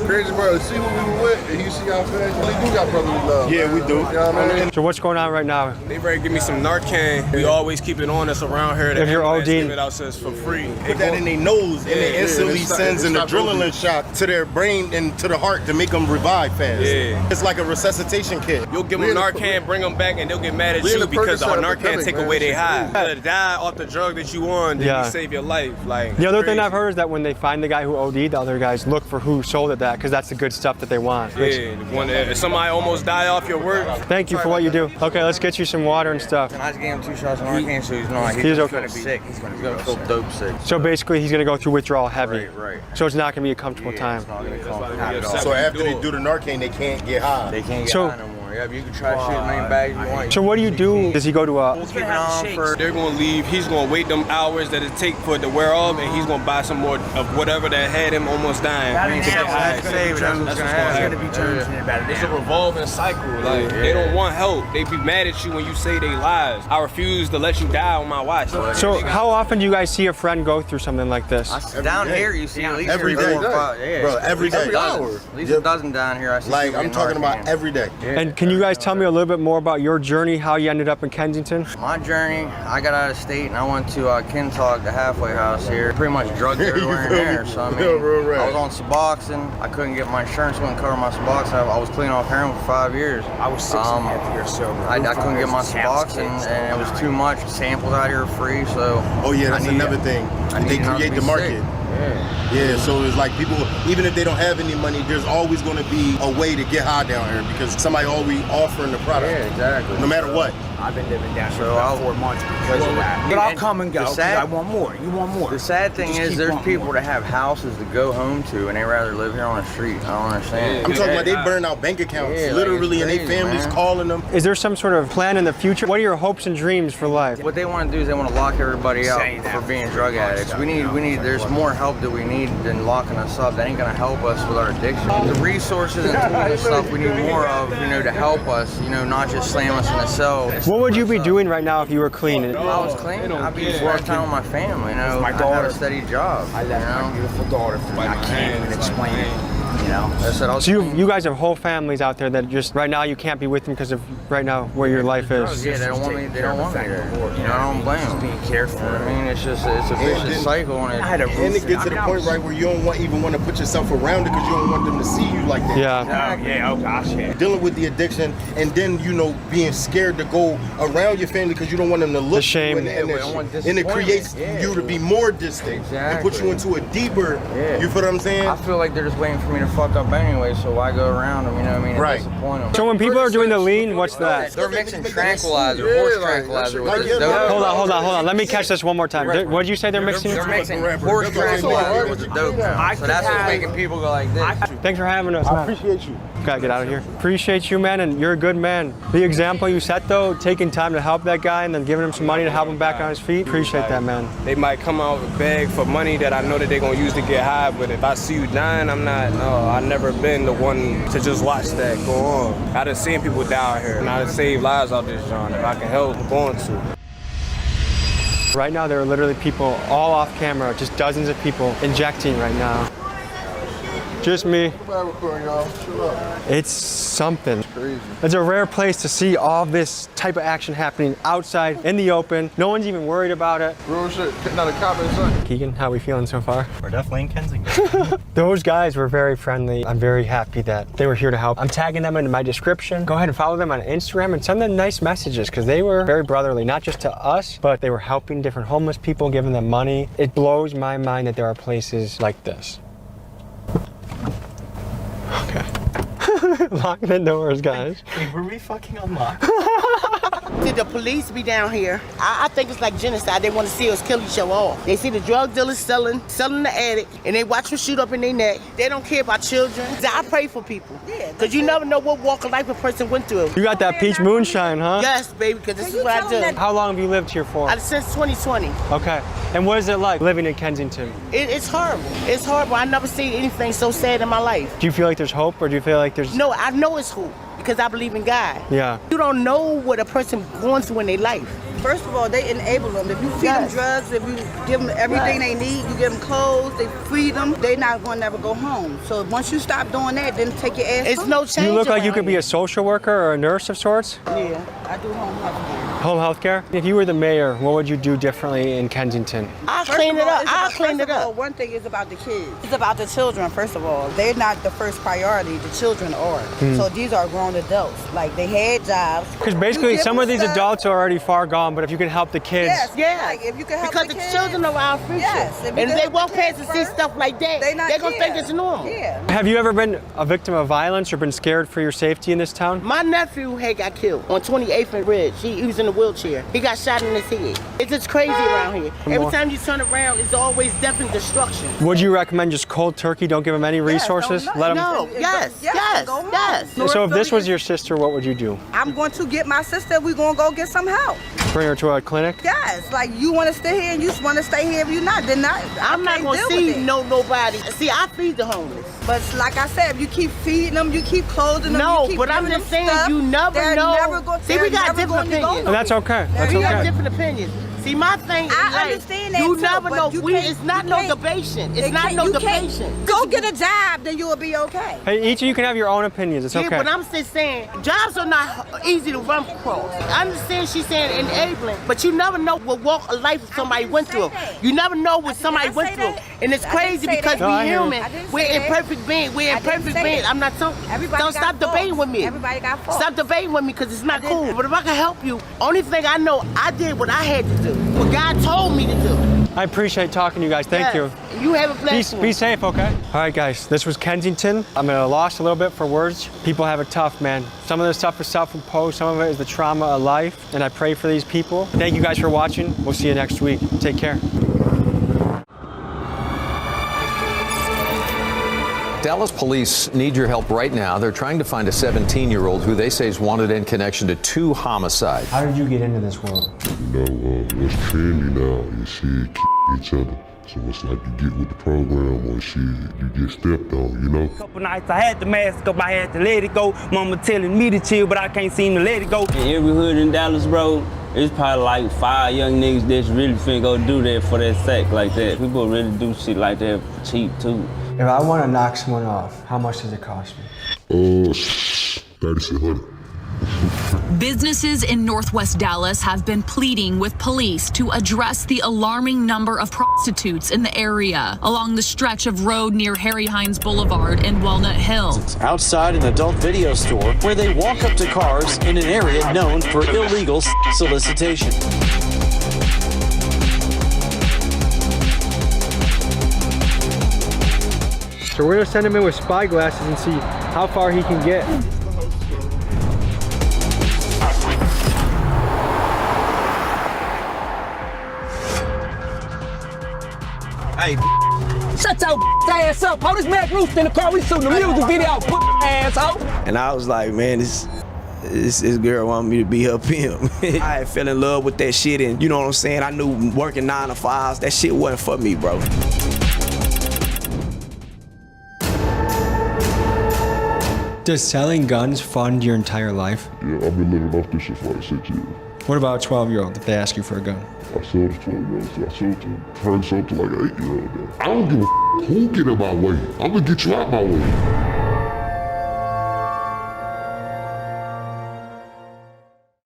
Speaker 18: Crazy brother, see what we were with, and you see how fast we do got brotherly love. Yeah, man. We do. You know what I mean?
Speaker 10: So what's going on right now?
Speaker 20: They ready to give me some Narcan. We always keep it on us around here.
Speaker 10: If you're ODing,
Speaker 20: give it out to us for free.
Speaker 18: Put that in their nose, and it instantly sends an adrenaline shot to their brain and to the heart to make them revive fast.
Speaker 20: Yeah.
Speaker 18: It's like a resuscitation kit.
Speaker 20: You'll give them Narcan, bring them back, and they'll get mad at you because the Narcan take away their high. To die off the drug that you on, then you save your life. Like
Speaker 10: the other thing I've heard is that when they find the guy who OD'd, the other guys look for who sold it that, because that's the good stuff that they want.
Speaker 20: Yeah, if somebody almost die off your work.
Speaker 10: Thank you for what you do. Okay, let's get you some water and stuff.
Speaker 12: And I just gave him 2 shots of Narcan, so he's not. He's
Speaker 10: okay.
Speaker 12: gonna be sick. He's gonna feel dope sick.
Speaker 10: So basically, he's gonna go through withdrawal heavy.
Speaker 12: Right.
Speaker 10: So it's not gonna be a comfortable time.
Speaker 12: It's not gonna come.
Speaker 18: So after they do the Narcan, they can't get high.
Speaker 12: They can't get high no more. Yeah, you can try shit in any bag you want.
Speaker 10: So what do you do? Does he go to a?
Speaker 20: They're gonna leave. He's gonna wait them hours that it take for it to wear off, and he's gonna buy some more of whatever that had him almost dying. It's a revolving cycle. Like they don't want help. They be mad at you when you say they lies. I refuse to let you die on my watch.
Speaker 10: So how often do you guys see a friend go through something like this?
Speaker 12: Down here, you see at least
Speaker 18: every day, bro. Every day,
Speaker 12: every hour. At least a dozen down here. I see.
Speaker 18: Like I'm talking about every day.
Speaker 10: And can you guys tell me a little bit more about your journey, how you ended up in Kensington?
Speaker 12: My journey, I got out of state and I went to Kensington, the halfway house here. Pretty much drugged everywhere in there. So I mean, I was on Suboxone. I couldn't get my insurance, wouldn't cover my Suboxone. I was clean off heroin for 5 years. I was 6.5 years sober. I couldn't get my Suboxone and it was too much. Samples out here are free, so.
Speaker 18: Oh yeah, that's another thing. They create the market. Yeah, so it's like people, even if they don't have any money, there's always going to be a way to get high down here because somebody always offering the product.
Speaker 12: Yeah, exactly.
Speaker 18: No matter what.
Speaker 21: I've been living down here for about 4 months because of that. But I'll come and go because I want more. You want more.
Speaker 12: The sad thing is there's people that have houses to go home to and they rather live here on the street. I don't understand.
Speaker 18: I'm talking about they burn out bank accounts, literally, and they families calling them.
Speaker 10: Is there some sort of plan in the future? What are your hopes and dreams for life?
Speaker 12: What they want to do is they want to lock everybody out for being drug addicts. We need, there's more help that we need than locking us up. That ain't gonna help us with our addiction. The resources and tools and stuff we need more of, to help us, not just slam us in the cell.
Speaker 10: What would you be doing right now if you were clean?
Speaker 12: If I was clean, I'd be spending time with my family. My daughter, I have a steady job.
Speaker 21: I left my beautiful daughter for me. I can't even explain it.
Speaker 10: So you guys have whole families out there that just right now you can't be with them because of right now where your life is.
Speaker 12: Yeah, they don't want me. They don't want me there. I don't blame them.
Speaker 21: Being careful.
Speaker 12: I mean, it's a vicious cycle,
Speaker 18: and it gets to the point right where you don't even want to put yourself around it because you don't want them to see you like that.
Speaker 10: Yeah.
Speaker 21: Oh gosh. Yeah.
Speaker 18: Dealing with the addiction, and then being scared to go around your family because you don't want them to look.
Speaker 10: The shame.
Speaker 18: And it creates you to be more distant and put you into a deeper. You feel what I'm saying?
Speaker 12: I feel like they're just waiting for me to fuck up anyway, so why go around them, and disappoint them.
Speaker 10: So when people are doing the lean, what's that?
Speaker 12: They're mixing tranquilizer, horse tranquilizer with this dope.
Speaker 10: Hold on. Let me catch this one more time. What did you say they're mixing?
Speaker 12: They're mixing horse tranquilizer with the dope. So that's what's making people go like this.
Speaker 10: Thanks for having us, man.
Speaker 18: I appreciate you.
Speaker 10: Gotta get out of here. Appreciate you, man, and you're a good man. The example you set, though, taking time to help that guy and then giving him some money to help him back on his feet, appreciate that, man.
Speaker 20: They might come out with a bag for money that I know that they're gonna use to get high, but if I see you dying, I've never been the one to just watch that go on. I done seen people die out here, and I done saved lives out this joint. If I can help, I'm going to.
Speaker 10: Right now, there are literally people all off camera, just dozens of people injecting right now. Just me. It's something. It's crazy. It's a rare place to see all this type of action happening outside in the open. No one's even worried about it.
Speaker 18: Real shit. Not a cop inside.
Speaker 10: Keegan, how are we feeling so far?
Speaker 12: We're definitely in Kensington.
Speaker 10: Those guys were very friendly. I'm very happy that they were here to help. I'm tagging them into my description. Go ahead and follow them on Instagram and send them nice messages because they were very brotherly, not just to us, but they were helping different homeless people, giving them money. It blows my mind that there are places like this. Okay. Lock the doors, guys.
Speaker 12: Wait, were we fucking unlocked?
Speaker 4: Did the police be down here? I think it's like genocide. They want to see us kill each other off. They see the drug dealers selling the addict, and they watch them shoot up in their neck. They don't care about children. I pray for people. Because you never know what walk of life a person went through.
Speaker 10: You got that peach moonshine, huh?
Speaker 4: Yes, baby, because this is what I do.
Speaker 10: How long have you lived here for?
Speaker 4: Since 2020.
Speaker 10: Okay. And what is it like living in Kensington?
Speaker 4: It's horrible. It's horrible. I never seen anything so sad in my life.
Speaker 10: Do you feel like there's hope, or do you feel like there's...
Speaker 4: No, I know it's hope because I believe in God.
Speaker 10: Yeah.
Speaker 4: You don't know what a person going through in their life.
Speaker 6: First of all, they enable them. If you feed them drugs, if you give them everything they need, you give them clothes, they feed them, they're not going to never go home. So once you stop doing that, then take your ass
Speaker 4: It's
Speaker 6: home.
Speaker 4: no change.
Speaker 10: You look like you could be a social worker or a nurse of sorts?
Speaker 6: Yeah, I do home health care.
Speaker 10: Home health care? If you were the mayor, what would you do differently in Kensington?
Speaker 4: I'll clean it up. I'll clean it up.
Speaker 6: One thing is about the kids. It's about the children, first of all. They're not the first priority. The children are. So these are grown adults. Like, they had jobs.
Speaker 10: Because basically, some of these adults are already far gone, but if you can help the kids...
Speaker 6: Yes, yeah. Like, if you can help
Speaker 4: because
Speaker 6: the kids,
Speaker 4: children are our future.
Speaker 6: Yes.
Speaker 4: And if they walk past and see stuff like that, they're going to think it's normal.
Speaker 6: Yeah.
Speaker 10: Have you ever been a victim of violence or been scared for your safety in this town?
Speaker 4: My nephew had got killed on 28th and Ridge. He was in a wheelchair. He got shot in his head. It's just crazy around here. Every time you turn around, it's always death and destruction.
Speaker 10: Would you recommend just cold turkey? Don't give them any resources? Let them...
Speaker 4: No, yes.
Speaker 10: So if this was your sister, what would you do?
Speaker 6: I'm going to get my sister. We're going to go get some help.
Speaker 10: Bring her to a clinic?
Speaker 6: Yes. Like, you want to stay here and you want to stay here. If you're not, then not.
Speaker 4: I'm not going to see nobody. See, I feed the homeless.
Speaker 6: But like I said, if you keep feeding them, you keep clothing them,
Speaker 4: no,
Speaker 6: you keep
Speaker 4: but I'm just saying,
Speaker 6: stuff,
Speaker 4: you never know. See, we got different opinions.
Speaker 10: And that's okay. That's
Speaker 4: we
Speaker 10: okay.
Speaker 4: got different opinions. See, my thing is
Speaker 6: I understand that
Speaker 4: you
Speaker 6: too,
Speaker 4: never
Speaker 6: but
Speaker 4: know.
Speaker 6: you
Speaker 4: It's not no debation. It's not no debation.
Speaker 6: Go get a job, then you'll be okay.
Speaker 10: Hey, each of you can have your own opinions. It's okay.
Speaker 4: Yeah, but I'm just saying, jobs are not easy to run across. I understand she's saying enabling, but you never know what walk of life somebody went through. You never know what somebody went through. And it's crazy because we're human. We're imperfect beings. We're imperfect beings. I'm not talking. Don't stop debating with me.
Speaker 6: Everybody got faults.
Speaker 4: Stop debating with me because it's not cool. But if I can help you, only thing I know, I did what I had to do. What God told me to do.
Speaker 10: I appreciate talking to you guys. Thank you.
Speaker 4: You have a blessing.
Speaker 10: Be safe, okay? All right, guys. This was Kensington. I'm at a loss a little bit for words. People have it tough, man. Some of this stuff is self-imposed. Some of it is the trauma of life. And I pray for these people. Thank you guys for watching. We'll see you next week. Take care.
Speaker 7: Dallas police need your help right now. They're trying to find a 17-year-old who they say is wanted in connection to 2 homicides.
Speaker 10: How did you get into this world?
Speaker 25: You know, it's trendy now. You see each other. So it's like you get with the program or shit, you get stepped on, you know?
Speaker 8: A couple nights I had to mask up, I had to let it go. Mama telling me to chill, but I can't seem to let it go.
Speaker 23: In every hood in Dallas, bro, it's probably like 5 young niggas that's really finna go do that for that sack like that. People really do shit like that cheap too.
Speaker 10: If I want to knock someone off, how much does it cost me?
Speaker 25: $3,600.
Speaker 24: Businesses in Northwest Dallas have been pleading with police to address the alarming number of prostitutes in the area along the stretch of road near Harry Hines Boulevard and Walnut Hill.
Speaker 26: Outside an adult video store where they walk up to cars in an area known for illegal solicitation.
Speaker 10: So we're gonna send him in with spy glasses and see how far he can get.
Speaker 8: Hey, shut your ass up. Hold this man roof in the car. We shooting a music video. Put asshole.
Speaker 21: And I was like, man, this girl wanted me to be her pimp. I had fell in love with that shit, and you know what I'm saying? I knew working 9 to 5s, that shit wasn't for me, bro.
Speaker 10: Does selling guns fund your entire life?
Speaker 25: Yeah, I've been living off this shit for like 6 years.
Speaker 10: What about a 12-year-old if they ask you for a gun?
Speaker 25: I sold to 12-year-olds. I sold to her, sold to like an 8-year-old. I don't give a who get in my way. I'm gonna get you out my way.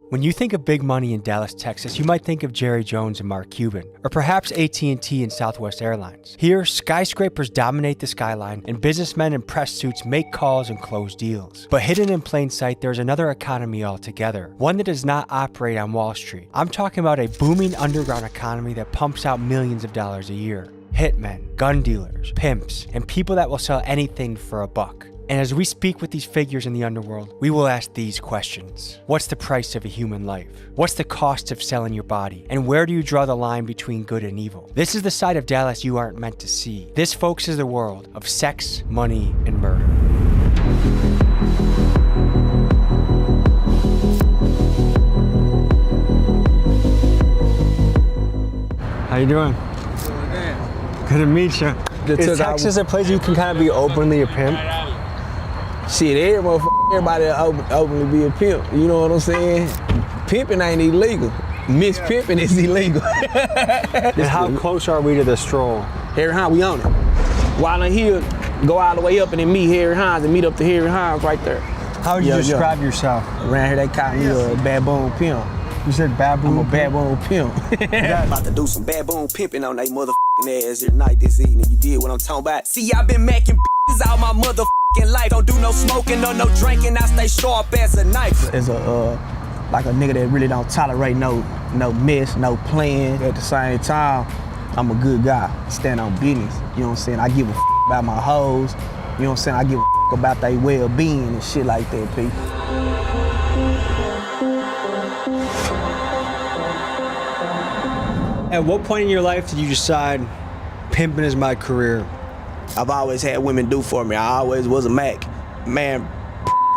Speaker 10: When you think of big money in Dallas, Texas, you might think of Jerry Jones and Mark Cuban, or perhaps AT&T and Southwest Airlines. Here, skyscrapers dominate the skyline, and businessmen in press suits make calls and close deals. But hidden in plain sight, there's another economy altogether, one that does not operate on Wall Street. I'm talking about a booming underground economy that pumps out millions of dollars a year. Hitmen, gun dealers, pimps, and people that will sell anything for a buck. And as we speak with these figures in the underworld, we will ask these questions. What's the price of a human life? What's the cost of selling your body? And where do you draw the line between good and evil? This is the side of Dallas you aren't meant to see. This, folks, is the world of sex, money, and murder. How you doing? Good to meet you. Is Texas a place you can kind of be openly a pimp?
Speaker 21: Shit, everybody openly be a pimp. You know what I'm saying? Pimping ain't illegal. Mispimping is illegal.
Speaker 10: And how close are we to the stroll?
Speaker 21: Harry Hines, we on it. While I'm here, go all the way up and then meet Harry Hines and meet up to Harry Hines right there.
Speaker 10: How would you describe yourself?
Speaker 21: Around here they call me a baboon pimp.
Speaker 10: You said baboon?
Speaker 21: I'm a baboon pimp.
Speaker 1: About to do some baboon pimping on they motherfucking ass here night this evening. You did what I'm talking about? See, I've been macking bitches all my motherfucking life. Don't do no smoking or no drinking. I stay sharp as a knife.
Speaker 21: As like a nigga that really don't tolerate no mess, no playing. At the same time, I'm a good guy. Stand on business. You know what I'm saying? I give a about my hoes. You know what I'm saying? I give a about their well-being and shit like that, people.
Speaker 10: At what point in your life did you decide pimping is my career?
Speaker 21: I've always had women do for me. I always was a Mac. Man,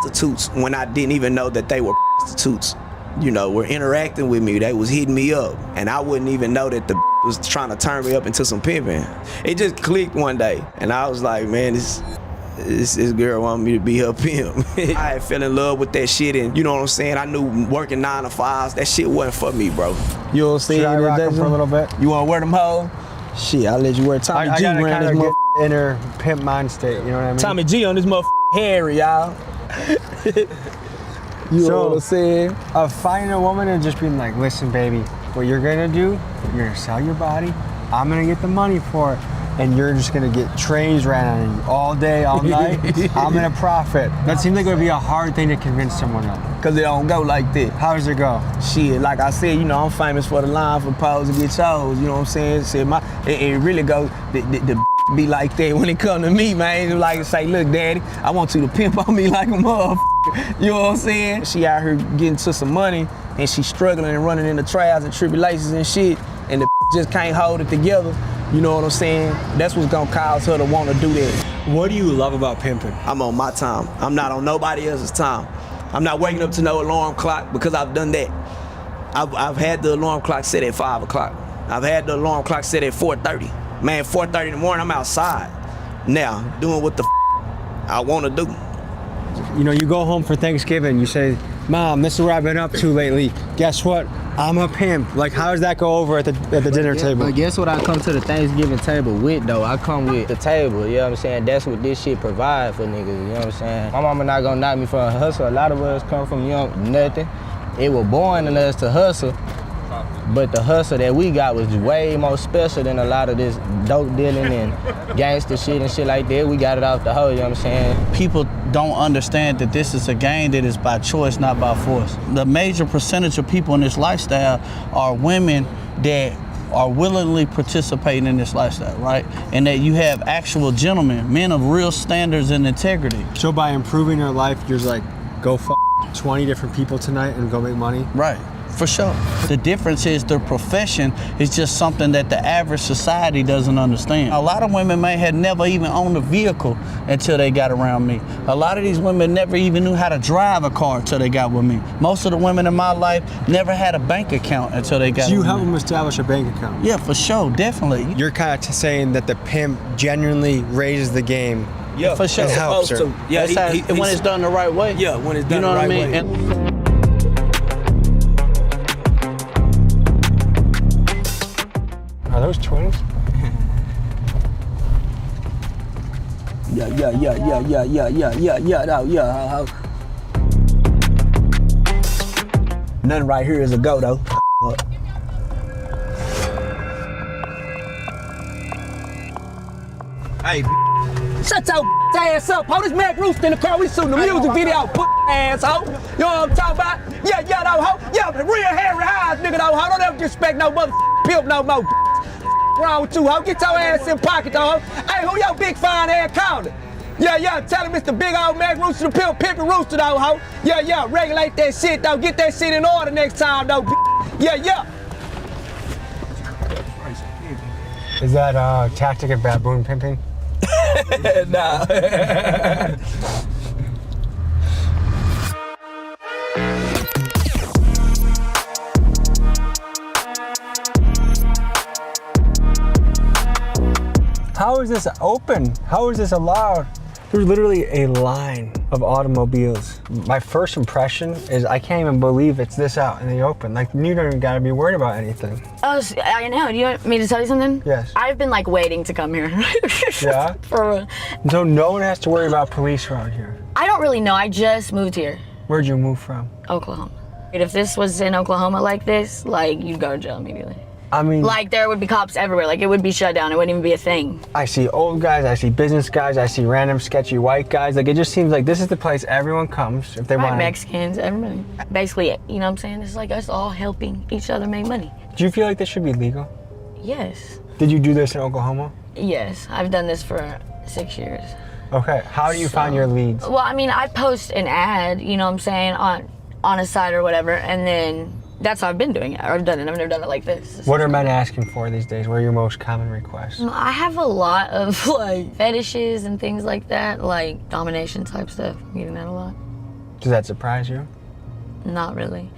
Speaker 21: prostitutes when I didn't even know that they were prostitutes. You know, were interacting with me. They was hitting me up. And I wouldn't even know that the was trying to turn me up into some pimping. It just clicked one day. And I was like, man, this girl wanted me to be her pimp. I fell in love with that shit, and you know what I'm saying? I knew working 9 to 5s, that shit wasn't for me, bro. You know what I'm saying?
Speaker 10: Should I rock them for a little bit?
Speaker 21: You wanna wear them hoes? Shit, I'll let you wear Tommy G
Speaker 10: around
Speaker 21: this
Speaker 10: this
Speaker 21: motherfucker.
Speaker 10: inner pimp mind state, you know what I mean?
Speaker 21: Tommy G on this motherfucker Harry, y'all. You know what I'm saying?
Speaker 10: Of finding a woman and just being like, listen, baby, what you're gonna do, you're gonna sell your body, I'm gonna get the money for it, and you're just gonna get trains ran on you all day, all night. I'm gonna profit. That seems like it would be a hard thing to convince someone of.
Speaker 21: Cause it don't go like that.
Speaker 10: How does it go?
Speaker 21: Shit, like I said, you know, I'm famous for the line for pose and get chose, you know what I'm saying? Shit, it really goes, the be like that when it come to me, man. It's like, say, look, daddy, I want you to pimp on me like a motherfucker. You know what I'm saying? She out here getting to some money, and she struggling and running into trials and tribulations and shit, and the just can't hold it together. You know what I'm saying? That's what's gonna cause her to want to do that.
Speaker 10: What do you love about pimping?
Speaker 21: I'm on my time. I'm not on nobody else's time. I'm not waking up to no alarm clock because I've done that. I've had the alarm clock set at 5 o'clock. I've had the alarm clock set at 4:30. Man, 4:30 in the morning, I'm outside. Now, doing what the I want to do.
Speaker 10: You know, you go home for Thanksgiving, you say, Mom, this is what I've been up to lately. Guess what? I'm a pimp. Like, how does that go over at the dinner table?
Speaker 12: But guess what I come to the Thanksgiving table with, though? I come with the table, you know what I'm saying? That's what this shit provide for niggas, you know what I'm saying? My mama not gonna knock me for a hustle. A lot of us come from, nothing. It was born in us to hustle. But the hustle that we got was way more special than a lot of this dope dealing and gangster shit and shit like that. We got it off the hoe, you know what I'm saying?
Speaker 5: People don't understand that this is a game that is by choice, not by force. The major percentage of people in this lifestyle are women that are willingly participating in this lifestyle, right? And that you have actual gentlemen, men of real standards and integrity.
Speaker 10: So by improving your life, you're just like, go f 20 different people tonight and go make money?
Speaker 5: Right. For sure. The difference is their profession is just something that the average society doesn't understand. A lot of women may have never even owned a vehicle until they got around me. A lot of these women never even knew how to drive a car until they got with me. Most of the women in my life never had a bank account until they got with me.
Speaker 10: So you help them establish a bank account?
Speaker 5: Yeah, for sure, definitely.
Speaker 10: You're kind of saying that the pimp genuinely raises the game.
Speaker 5: Yeah, for sure.
Speaker 10: It helps her.
Speaker 5: Yeah, when it's done the right way.
Speaker 21: Yeah, when it's done the right way.
Speaker 10: Are those twins?
Speaker 21: Yeah. Nothing right here is a go, though.
Speaker 8: Hey, shut your ass up. Hold this Mac Rooster in the car. We shooting the music video, asshole. You know what I'm talking about? Yeah, though, ho. Yeah, real Harry Hines, nigga, though, ho. Don't ever disrespect no mother pimp no more. Wrong with you, ho? Get your ass in pocket, though, ho. Hey, who your big fine ass calling? Yeah, tell him it's the big old Mac Rooster, the pimp, pimpin' rooster, though, ho. Yeah, regulate that shit, though. Get that shit in order next time, though. Yeah.
Speaker 3: Is that a tactic of baboon pimping?
Speaker 8: Nah.
Speaker 3: How is this open? How is this allowed? There's literally a line of automobiles. My first impression is I can't even believe it's this out in the open. Like, you don't even gotta be worried about anything.
Speaker 2: Oh, I know. Do you want me to tell you something?
Speaker 3: Yes.
Speaker 2: I've been like waiting to come here.
Speaker 3: Yeah?
Speaker 2: For
Speaker 3: So no one has to worry about police around here?
Speaker 2: I don't really know. I just moved here.
Speaker 3: Where'd you move from?
Speaker 2: Oklahoma. If this was in Oklahoma like this, like, you'd go to jail immediately.
Speaker 3: I mean,
Speaker 2: like, there would be cops everywhere. Like, it would be shut down. It wouldn't even be a thing.
Speaker 3: I see old guys, I see business guys, I see random sketchy white guys. Like, it just seems like this is the place everyone comes if they want.
Speaker 2: Mexicans, everybody. Basically, you know what I'm saying? It's like us all helping each other make money.
Speaker 3: Do you feel like this should be legal?
Speaker 2: Yes.
Speaker 3: Did you do this in Oklahoma?
Speaker 2: Yes, I've done this for 6 years.
Speaker 3: Okay, how do you find your leads?
Speaker 2: Well, I mean, I post an ad, you know what I'm saying, on a site or whatever, and then that's how I've been doing it. I've done it. I've never done it like this.
Speaker 3: What are men asking for these days? What are your most common requests?
Speaker 2: I have a lot of like fetishes and things like that, like domination type stuff. I'm getting that a lot.
Speaker 3: Does that surprise you?
Speaker 2: Not really.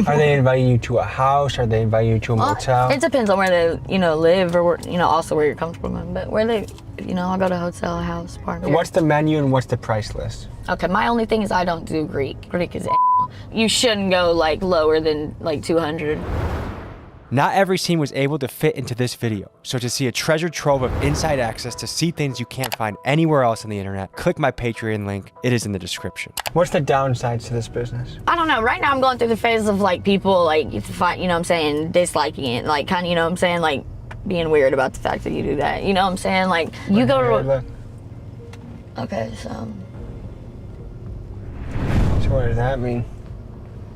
Speaker 3: Are they inviting you to a house? Are they inviting you to a motel?
Speaker 2: It depends on where they, live or, also where you're comfortable in. But where they, I'll go to a hotel, a house, apartment.
Speaker 3: What's the menu and what's the price list?
Speaker 2: Okay, my only thing is I don't do Greek. Greek is you shouldn't go like lower than like 200.
Speaker 10: Not every scene was able to fit into this video, so to see a treasure trove of inside access to see things you can't find anywhere else on the internet, click my Patreon link. It is in the description.
Speaker 3: What's the downsides to this business?
Speaker 2: I don't know. Right now I'm going through the phase of like people like, disliking it, like kind of, like being weird about the fact that you do that. You know what I'm saying? Like you go to. Okay, so
Speaker 3: what does that mean?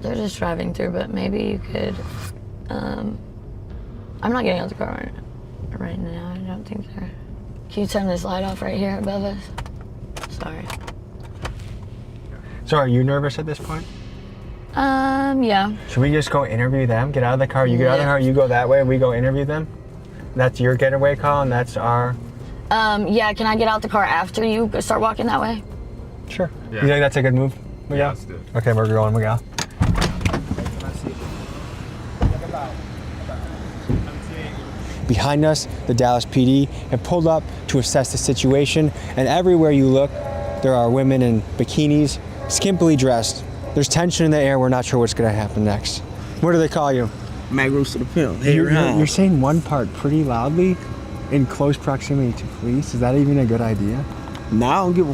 Speaker 2: They're just driving through, but maybe you could. I'm not getting out the car right now. I don't think they're. Can you turn this light off right here above us? Sorry.
Speaker 3: So are you nervous at this point?
Speaker 2: Yeah.
Speaker 3: Should we just go interview them? Get out of the car, you get out of the car, you go that way, we go interview them? That's your getaway call and that's our...
Speaker 2: Yeah, can I get out the car after you start walking that way?
Speaker 3: Sure. Yeah. You think that's a good move, Miguel?
Speaker 18: Yeah, that's good.
Speaker 3: Okay, we're going, Miguel. Behind us, the Dallas PD have pulled up to assess the situation, and everywhere you look, there are women in bikinis, skimpily dressed. There's tension in the air, we're not sure what's gonna happen next. What do they call you?
Speaker 21: Mac Rooster the Pimp.
Speaker 3: You're saying one part pretty loudly in close proximity to police. Is that even a good idea?
Speaker 21: Nah, I don't give a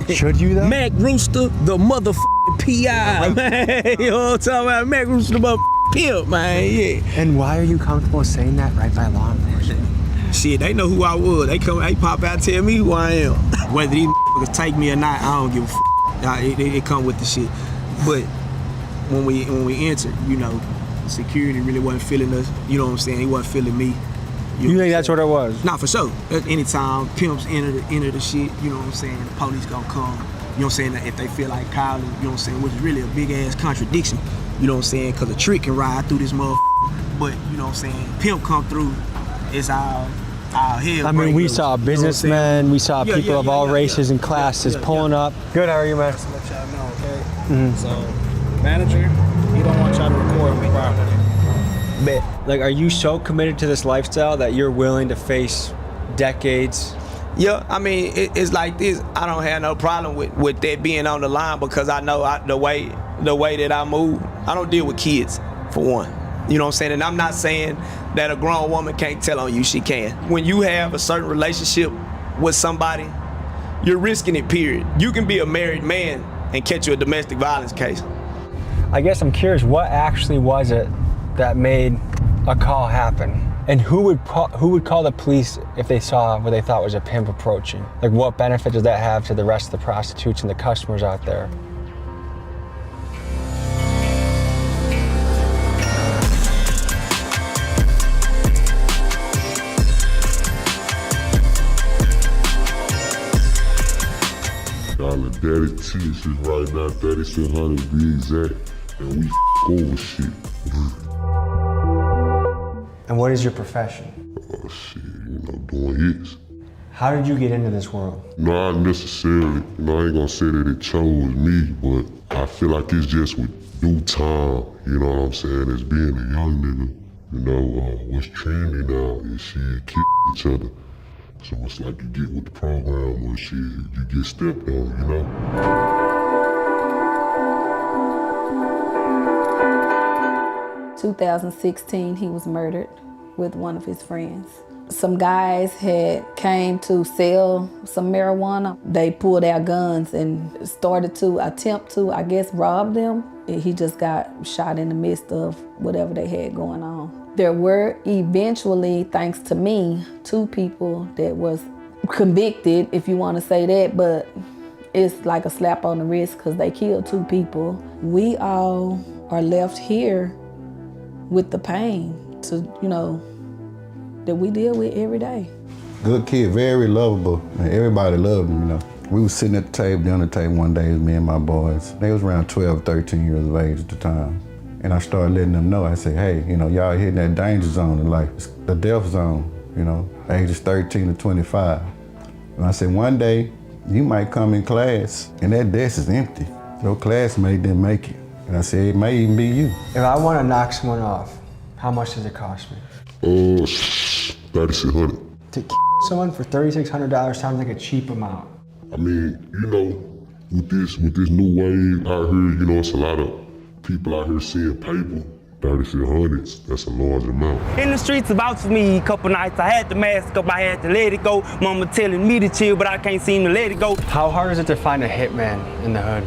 Speaker 21: f.
Speaker 3: Should you though?
Speaker 21: Mac Rooster the motherfucking P.I. man. You know what I'm talking about? Mac Rooster the motherfucking Pimp, man, yeah.
Speaker 3: And why are you comfortable saying that right by law enforcement?
Speaker 21: Shit, they know who I was. They pop out and tell me who I am. Whether these motherfuckers take me or not, I don't give a f. It come with the shit. But when we entered, security really wasn't feeling us. You know what I'm saying? He wasn't feeling me.
Speaker 3: You think that's what it was?
Speaker 21: Nah, for sure. Anytime pimps enter the shit, you know what I'm saying, the police gonna come. You know what I'm saying? If they feel like calling, you know what I'm saying, which is really a big ass contradiction. You know what I'm saying? Cause a trick can ride through this motherfucker. But you know what I'm saying? Pimp come through, it's our hell.
Speaker 3: I mean, we saw businessmen, we saw people of all races and classes pulling up. Good, how are you, man?
Speaker 9: Just to let y'all know, okay? So, manager, he don't want y'all to record me properly.
Speaker 3: Like, are you so committed to this lifestyle that you're willing to face decades?
Speaker 21: Yeah, I mean, it's like this. I don't have no problem with that being on the line because I know the way that I move. I don't deal with kids, for one. You know what I'm saying? And I'm not saying that a grown woman can't tell on you. She can. When you have a certain relationship with somebody, you're risking it, period. You can be a married man and catch you a domestic violence case.
Speaker 3: I guess I'm curious, what actually was it that made a call happen? And who would call the police if they saw what they thought was a pimp approaching? Like, what benefit does that have to the rest of the prostitutes and the customers out there?
Speaker 25: Dollar daddy tips is right now 3,600 to be exact, and we over shit.
Speaker 3: And what is your profession?
Speaker 25: Shit, doing hits.
Speaker 3: How did you get into this world?
Speaker 25: Not necessarily, I ain't gonna say that it chose me, but I feel like it's just with due time, you know what I'm saying, as being a young nigga, what's trendy now is shit, kill each other. So it's like you get with the program or shit, you get stepped on,
Speaker 13: 2016, he was murdered with one of his friends. Some guys had came to sell some marijuana. They pulled out guns and started to attempt to, I guess, rob them. He just got shot in the midst of whatever they had going on. There were eventually, thanks to me, 2 people that was convicted, if you want to say that, but it's like a slap on the wrist because they killed 2 people. We all are left here with the pain to, that we deal with every day.
Speaker 14: Good kid, very lovable. Everybody loved him, We was sitting at the dinner table one day, it was me and my boys. They was around 12, 13 years of age at the time. And I started letting them know, I said, hey, y'all hitting that danger zone in life. It's the death zone, ages 13 to 25. And I said, one day, you might come in class and that desk is empty. Your classmate didn't make it. And I said, it may even be you.
Speaker 3: If I want to knock someone off, how much does it cost me?
Speaker 25: 3,600.
Speaker 3: To someone for $3,600 sounds like a cheap amount.
Speaker 25: I mean, with this new wave out here, it's a lot of people out here seeing paper. 3,600, that's a large amount.
Speaker 8: In the streets about for me a couple nights, I had to mask up, I had to let it go. Mama telling me to chill, but I can't seem to let it go.
Speaker 3: How hard is it to find a hitman in the hood?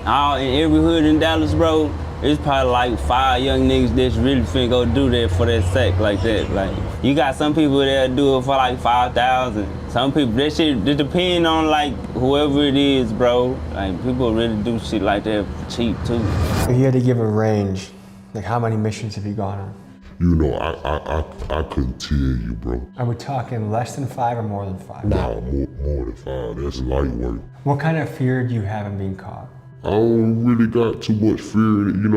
Speaker 23: In every hood in Dallas, bro, it's probably like 5 young niggas that's really finna go do that for that sack like that. Like, you got some people that do it for like 5,000. Some people, that shit, it depend on like whoever it is, bro. Like, people really do shit like that for cheap too.
Speaker 3: If you had to give a range, like how many missions have you gone on?
Speaker 25: I couldn't tell you, bro.
Speaker 3: Are we talking less than 5 or more than 5?
Speaker 25: No, more than 5, that's light work.
Speaker 3: What kind of fear do you have in being caught?
Speaker 25: I don't really got too much fear in it,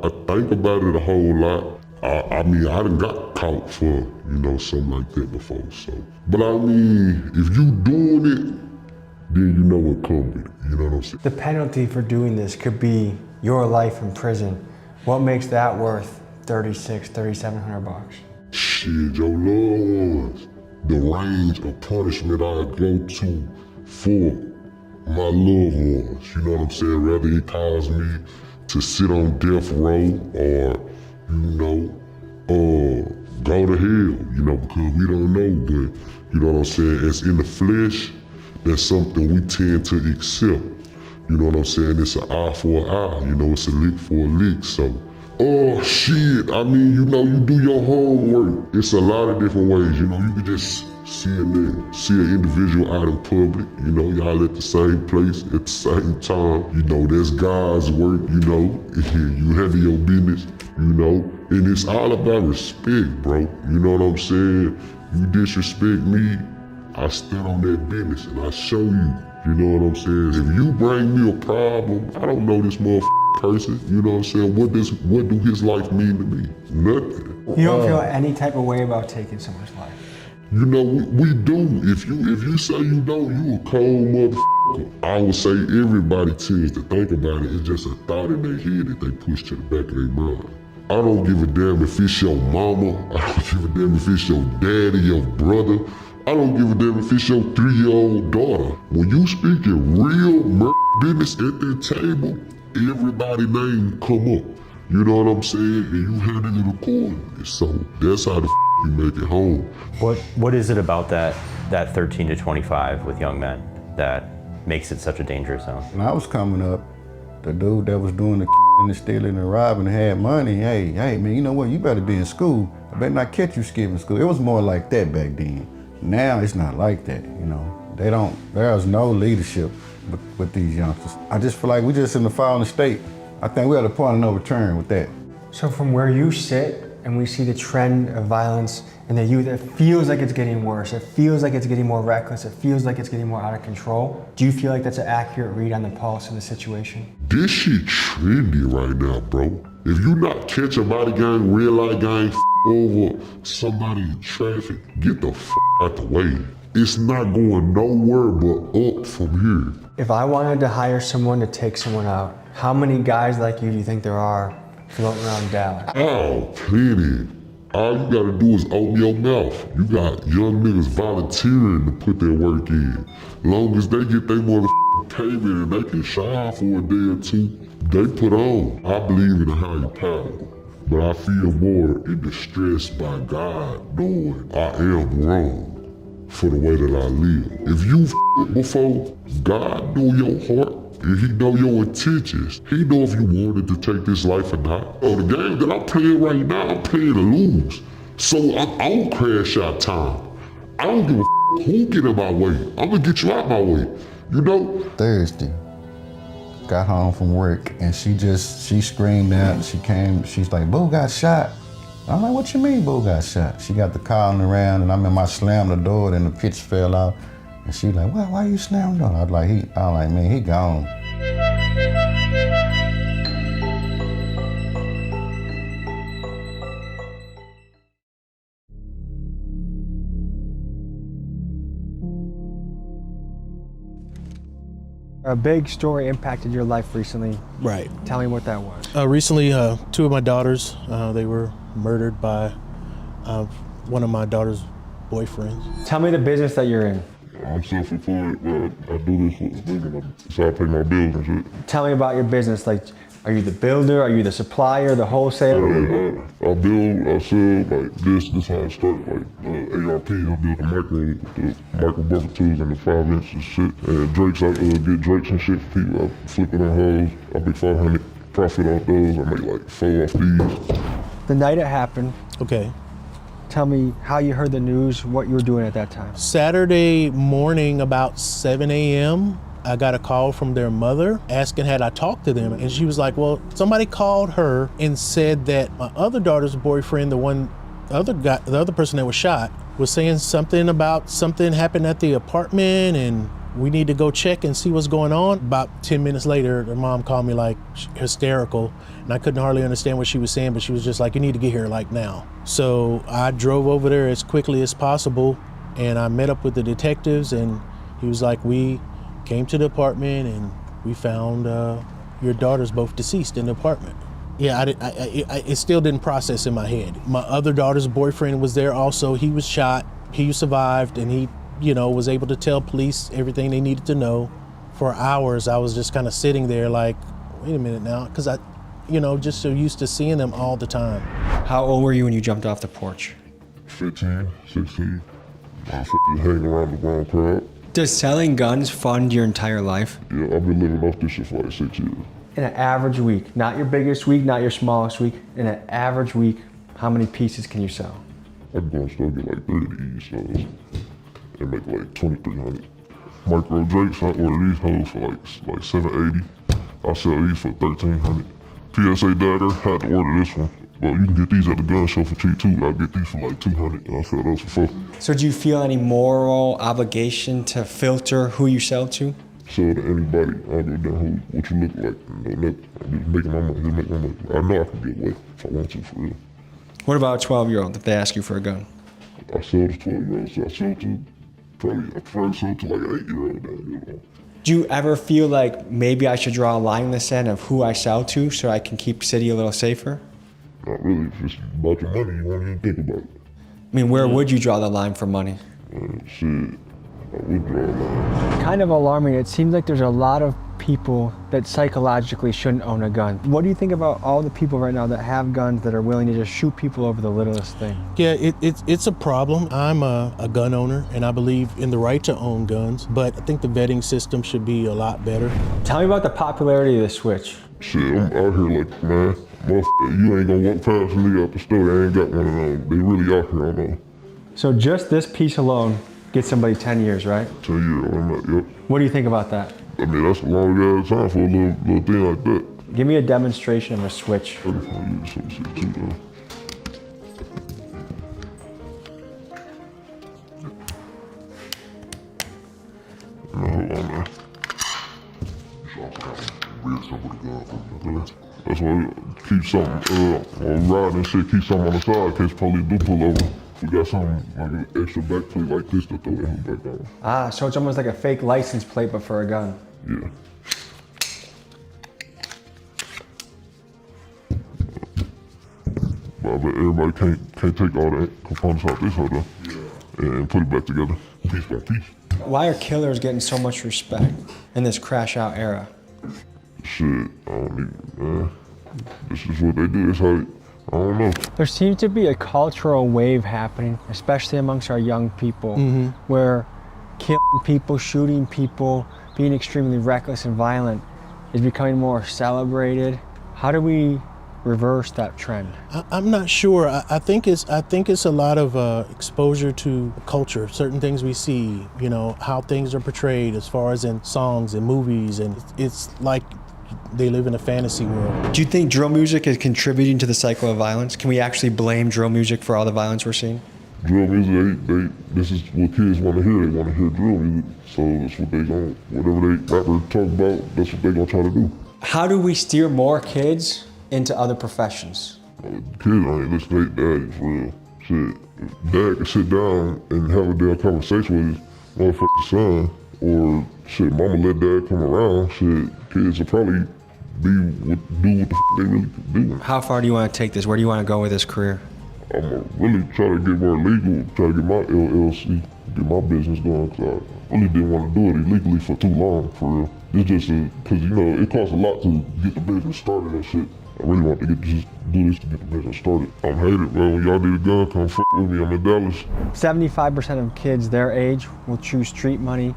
Speaker 25: I think about it a whole lot. I done got caught for, something like that before, so. But if you doing it, then you know what comes with it, you know what I'm saying?
Speaker 3: The penalty for doing this could be your life in prison. What makes that worth $3,700?
Speaker 25: Shit, your loved ones. The range of punishment I go to for my loved ones, you know what I'm saying? Rather it cause me to sit on death row or, go to hell, because we don't know, but, you know what I'm saying? As in the flesh, that's something we tend to accept. You know what I'm saying? It's an eye for an eye, it's a lick for a lick, so. Oh shit, you do your homework. It's a lot of different ways, you could just see an individual out in public, y'all at the same place at the same time, that's God's work, you handle your business, and it's all about respect, bro, you know what I'm saying? You disrespect me, I stand on that business and I show you, you know what I'm saying? If you bring me a problem, I don't know this person, you know what I'm saying? What do his life mean to me? Nothing.
Speaker 3: You don't feel any type of way about taking someone's life?
Speaker 25: We do. If you say you don't, you a cold motherfucker. I would say everybody tends to think about it. It's just a thought in their head that they push to the back of their mind. I don't give a damn if it's your mama. I don't give a damn if it's your daddy, your brother. I don't give a damn if it's your 3-year-old daughter. When you speaking real business at that table, everybody's name come up. You know what I'm saying? And you handle it accordingly. So that's how you make it home.
Speaker 15: What is it about that 13 to 25 with young men that makes it such a dangerous zone?
Speaker 14: When I was coming up, the dude that was doing the and the stealing and robbing and had money, hey man, you know what? You better be in school. I better not catch you skipping school. It was more like that back then. Now it's not like that, There's no leadership with these youngsters. I just feel like we're just in the fallen state. I think we're at a point of no return with that.
Speaker 3: So from where you sit, and we see the trend of violence in the youth, it feels like it's getting worse. It feels like it's getting more reckless. It feels like it's getting more out of control. Do you feel like that's an accurate read on the pulse of the situation?
Speaker 25: This shit trendy right now, bro. If you not catch a body gang, red light gang, over somebody in traffic, get the out the way. It's not going nowhere but up from here.
Speaker 3: If I wanted to hire someone to take someone out, how many guys like you do you think there are floating around Dallas?
Speaker 25: Oh, plenty. All you gotta do is open your mouth. You got young niggas volunteering to put their work in. Long as they get their motherfucking payment and they can shine for a day or two, they put on. I believe in a higher power, but I feel more in distress by God knowing I am wrong for the way that I live. If you've before, God know your heart. And he know your intentions. He know if you wanted to take this life or not. Oh, the game that I'm playing right now, I'm playing to lose. So I don't crash out time. I don't give a who get in my way. I'm gonna get you out my way. You know?
Speaker 14: Thursday, got home from work and she screamed out. She's like, Boo got shot. I'm like, what you mean Boo got shot? She got the calling around and I slammed the door and the pitch fell out. And she like, why you slamming the door? I was like, man, he gone.
Speaker 3: A big story impacted your life recently.
Speaker 9: Right.
Speaker 3: Tell me what that was.
Speaker 9: Recently, two of my daughters, they were murdered by one of my daughter's boyfriends.
Speaker 3: Tell me the business that you're in.
Speaker 25: I'm self-employed, but I do this for a living, so I pay my bills and shit.
Speaker 3: Tell me about your business. Like, are you the builder? Are you the supplier, the wholesaler?
Speaker 25: I build, I sell, like this how it started, like ARP, I build the micro buffer tools and the 5-inch and shit. And Drakes, I get Drakes and shit for people. I flip it on hoes, I make 500 profit off those, I make like 4 off these.
Speaker 3: The night it happened.
Speaker 9: Okay.
Speaker 3: Tell me how you heard the news, what you were doing at that time.
Speaker 9: Saturday morning about 7 a.m., I got a call from their mother asking had I talked to them. And she was like, well, somebody called her and said that my other daughter's boyfriend, the other person that was shot, was saying something about something happened at the apartment and we need to go check and see what's going on. About 10 minutes later, her mom called me like hysterical, and I couldn't hardly understand what she was saying, but she was just like, you need to get here like now. So I drove over there as quickly as possible, and I met up with the detectives, and he was like, we came to the apartment and we found your daughters both deceased in the apartment. Yeah, it still didn't process in my head. My other daughter's boyfriend was there also. He was shot, he survived, and he was able to tell police everything they needed to know. For hours, I was just kind of sitting there like, wait a minute now, because I, just so used to seeing them all the time.
Speaker 3: How old were you when you jumped off the porch?
Speaker 25: 15, 16. I was hanging around the wrong crowd.
Speaker 3: Does selling guns fund your entire life?
Speaker 25: Yeah, I've been living off this shit for like 6 years.
Speaker 3: In an average week, not your biggest week, not your smallest week, in an average week, how many pieces can you sell?
Speaker 25: I can go and still get like 30 of these, so and make like 2,300. Micro Drakes, I order these hoes for like 780. I sell these for 1,300. PSA dagger, had to order this one. But you can get these at the gun show for cheap too. I'll get these for like 200 and I sell those for 4.
Speaker 3: So do you feel any moral obligation to filter who you sell to?
Speaker 25: Sell to anybody, other than what you look like. I'm just making my money, just making my money. I know I can get away if I want to, for real.
Speaker 3: What about a 12-year-old if they ask you for a gun?
Speaker 25: I sell to 12-year-olds, so I sell to I prefer to sell to like an 8-year-old now,
Speaker 3: Do you ever feel like maybe I should draw a line in the sand of who I sell to so I can keep city a little safer?
Speaker 25: Not really. If it's about your money, you won't even think about it.
Speaker 3: I mean, where would you draw the line for money?
Speaker 25: Shit, I would draw a line.
Speaker 3: Kind of alarming. It seems like there's a lot of people that psychologically shouldn't own a gun. What do you think about all the people right now that have guns that are willing to just shoot people over the littlest thing?
Speaker 9: Yeah, it's a problem. I'm a gun owner and I believe in the right to own guns, but I think the vetting system should be a lot better.
Speaker 3: Tell me about the popularity of the Switch.
Speaker 25: Shit, I'm out here like, man, you ain't gonna walk past a nigga at the store that ain't got one of them. They really out here, I know.
Speaker 3: So just this piece alone gets somebody 10 years, right?
Speaker 25: 10 years, I'm not, yep.
Speaker 3: What do you think about that?
Speaker 25: I mean, that's a long ass time for a little thing like that.
Speaker 3: Give me a demonstration of a Switch.
Speaker 25: man. That's why keep something on ride and shit, keep something on the side in case police do pull over. We got something like an extra back plate like this to throw that back on.
Speaker 3: Ah, so it's almost like a fake license plate but for a gun.
Speaker 25: Yeah. But I bet everybody can't take all that components out this holder and put it back together piece by piece.
Speaker 3: Why are killers getting so much respect in this crash out era?
Speaker 25: Shit, I don't even, this is what they do, that's how, I don't know.
Speaker 3: There seems to be a cultural wave happening, especially amongst our young people, where killing people, shooting people, being extremely reckless and violent is becoming more celebrated. How do we reverse that trend?
Speaker 9: I'm not sure. I think it's a lot of exposure to culture, certain things we see, you know, how things are portrayed as far as in songs and movies, and it's like they live in a fantasy world.
Speaker 3: Do you think drill music is contributing to the cycle of violence? Can we actually blame drill music for all the violence we're seeing?
Speaker 25: Drill music, this is what kids want to hear. They want to hear drill music, so that's what they going, whatever they rapper talk about, that's what they gonna try to do.
Speaker 3: How do we steer more kids into other professions?
Speaker 25: Kids ain't listening to their daddy, for real. Shit, dad can sit down and have a damn conversation with his motherfucking son, or shit, mama let dad come around, shit, kids will probably do what the they really do.
Speaker 3: How far do you want to take this? Where do you want to go with this career?
Speaker 25: I'm gonna really try to get more legal, try to get my LLC, get my business going, because I really didn't want to do it illegally for too long, for real. It's just because, you know, it costs a lot to get the business started and shit. I really want to do this to get the business started. I'm hated, bro. When y'all need a gun, come fuck with me. I'm in Dallas.
Speaker 3: 75% of kids their age will choose street money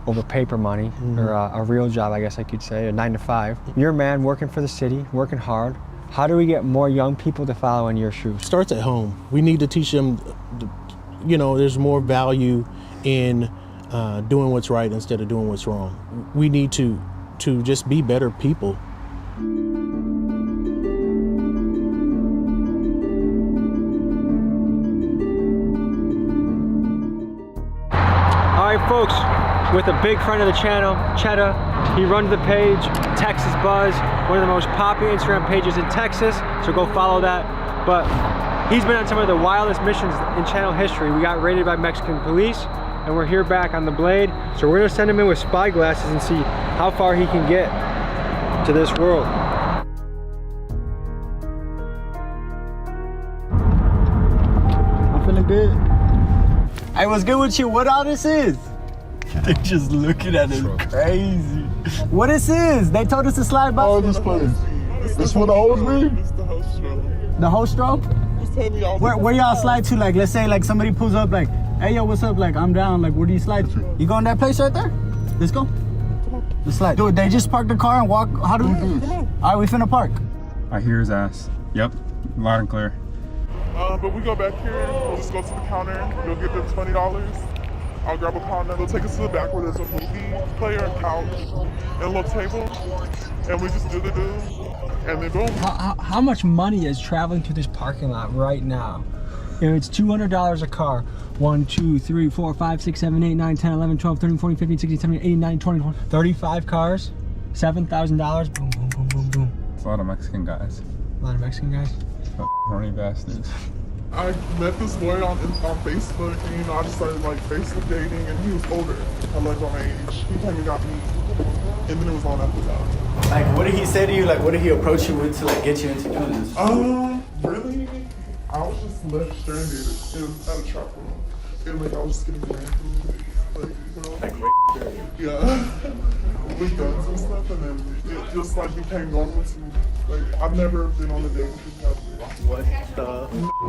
Speaker 3: over paper money, or a real job, I guess I could say, a 9 to 5. You're a man working for the city, working hard. How do we get more young people to follow in your shoes?
Speaker 9: Starts at home. We need to teach them, you know, there's more value in doing what's right instead of doing what's wrong. We need to just be better people.
Speaker 3: All right, folks, with a big friend of the channel, Cheddar. He runs the page, Texas Buzz, one of the most popular Instagram pages in Texas, so go follow that. But he's been on some of the wildest missions in channel history. We got raided by Mexican police, and we're here back on the Blade. So we're gonna send him in with spy glasses and see how far he can get to this world.
Speaker 8: I'm feeling good. Hey, what's good with you? What all this is? They're just looking at us crazy. What this is? They told us to slide by.
Speaker 18: Oh, this place. This what the hoes mean?
Speaker 8: The host stroke? Where y'all slide to? Like, let's say like somebody pulls up like, hey yo, what's up? Like, I'm down. Like, where do you slide to? You going that place right there? Let's go. Let's slide. Dude, they just park the car and walk. How do we do this? All right, we finna park.
Speaker 11: I hear his ass. Yep, loud and clear.
Speaker 16: But we go back here, we'll just go to the counter, we'll get them $20. I'll grab a pounder, they'll take us to the back where there's a movie player, a couch, and a little table, and we just do the do, and then boom.
Speaker 3: How much money is traveling through this parking lot right now? If it's $200 a car, 1, 2, 3, 4, 5, 6, 7, 8, 9, 10, 11, 12, 13, 14, 15, 16, 17, 18, 19, 20, 21, 35 cars, $7,000, boom, boom, boom, boom, boom.
Speaker 11: It's a lot of Mexican guys.
Speaker 3: A lot of Mexican guys?
Speaker 11: Horny bastards.
Speaker 16: I met this boy on Facebook, and you know, I just started like Facebook dating, and he was older, I'm like my age. He came and got me, and then it was on after that.
Speaker 8: Like, what did he say to you? Like, what did he approach you with to like get you into doing this?
Speaker 16: Really? I was just left stranded at a trap room, and like I was just getting ran through, like, you know, like yeah, with guns and stuff, and then it just like became normal to me. Like, I've never been on a date with you.
Speaker 8: What the?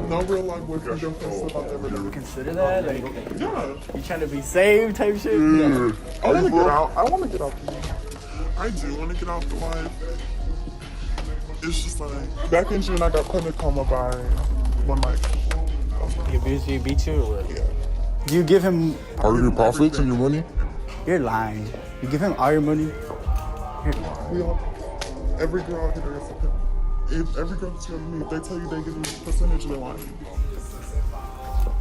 Speaker 16: No real like boyfriend girlfriend stuff I've ever done.
Speaker 8: You consider that? Like,
Speaker 16: yeah.
Speaker 8: You trying to be saved type shit?
Speaker 16: Yeah. I want to get out. I want to get out. I do want to get out the life. It's just like back in June I got put in a coma by one night.
Speaker 8: He beat you or what? Yeah. Do you give him
Speaker 18: all your profits and your money?
Speaker 8: You're lying. You give him all your money?
Speaker 16: Every girl out here is a pimp. If every girl that's with me, they tell you they give me a percentage of their life.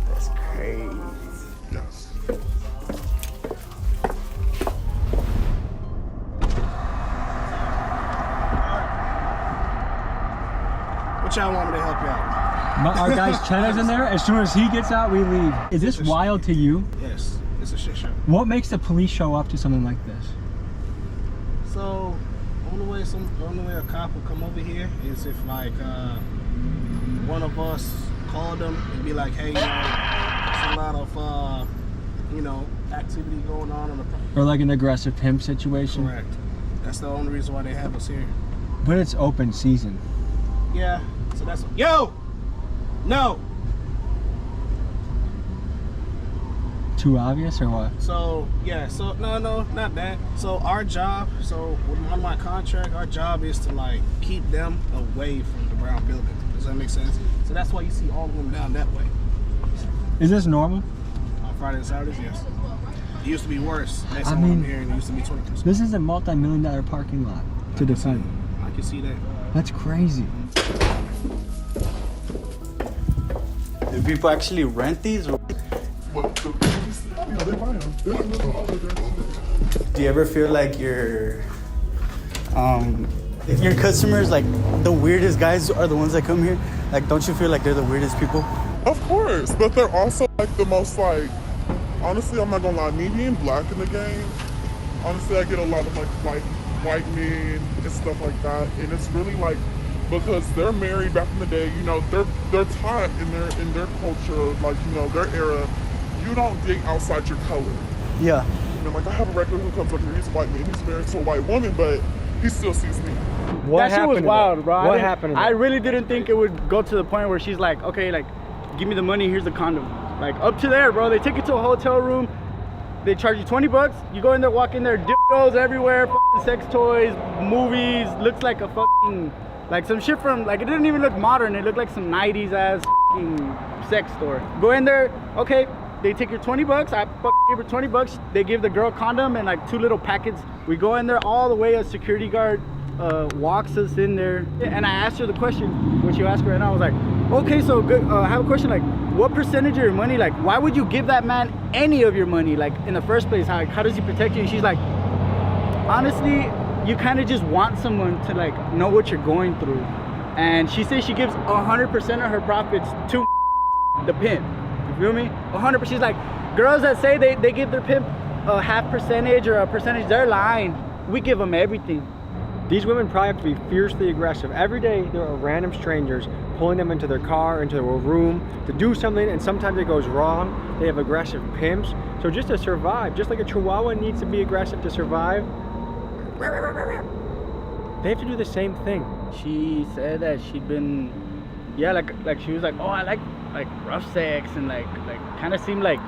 Speaker 8: That's crazy.
Speaker 16: Yes.
Speaker 4: What y'all want me to help you out?
Speaker 3: Our guy's Cheddar's in there. As soon as he gets out, we leave. Is this wild to you?
Speaker 4: Yes, it's a shit show.
Speaker 3: What makes the police show up to something like this?
Speaker 4: So, only way a cop will come over here is if like one of us called them and be like, hey, you know, there's a lot of activity going on the property.
Speaker 3: Or like an aggressive pimp situation?
Speaker 4: Correct. That's the only reason why they have us here.
Speaker 3: But it's open season.
Speaker 4: Yeah, so that's... Yo! No!
Speaker 3: Too obvious or what?
Speaker 4: So, yeah, so, no, not that. So our job, on my contract, our job is to like keep them away from the brown building. Does that make sense? So that's why you see all of them down that way.
Speaker 3: Is this normal?
Speaker 4: On Friday and Saturdays, yes. It used to be worse. Next time I'm here, it used to be 20%.
Speaker 3: This is a multi-million-dollar parking lot to defend.
Speaker 4: I can see that.
Speaker 3: That's crazy.
Speaker 6: Do people actually rent these? Or... Do you ever feel like you're, if your customers, like the weirdest guys are the ones that come here? Like, don't you feel like they're the weirdest people?
Speaker 16: Of course, but they're also like the most like, honestly, I'm not gonna lie, me being black in the game, honestly, I get a lot of like white men and stuff like that, and it's really like, because they're married back in the day, you know, they're taught in their culture, like, you know, their era, you don't date outside your color.
Speaker 6: Yeah.
Speaker 16: You know, like I have a regular who comes up here, he's a white man, he's married to a white woman, but he still sees me.
Speaker 6: That shit was wild, bro.
Speaker 17: What happened?
Speaker 6: I really didn't think it would go to the point where she's like, okay, like, give me the money, here's the condom. Like, up to there, bro. They take you to a hotel room, they charge you 20 bucks, you go in there, walk in there, dildos everywhere, sex toys, movies, looks like a fucking, like some shit from, like, it didn't even look modern, it looked like some 90s ass fucking sex store. Go in there, okay, they take your 20 bucks, I give her 20 bucks, they give the girl condom and like 2 little packets. We go in there all the way, a security guard walks us in there, and I asked her the question, which you asked her, and I was like, okay, so good, I have a question, like, what percentage of your money, like, why would you give that man any of your money, like, in the first place? How does he protect you? And she's like, honestly, you kind of just want someone to, like, know what you're going through. And she says she gives 100% of her profits to the pimp. You feel me? 100%. She's like, girls that say they give their pimp a half percentage or a percentage, they're lying. We give them everything.
Speaker 17: These women probably have to be fiercely aggressive. Every day there are random strangers pulling them into their car, into their room to do something, and sometimes it goes wrong. They have aggressive pimps. So just to survive, just like a Chihuahua needs to be aggressive to survive, they have to do the same thing.
Speaker 6: She said that she'd been, yeah, like she was like, oh, I like rough sex, and like kind of seemed like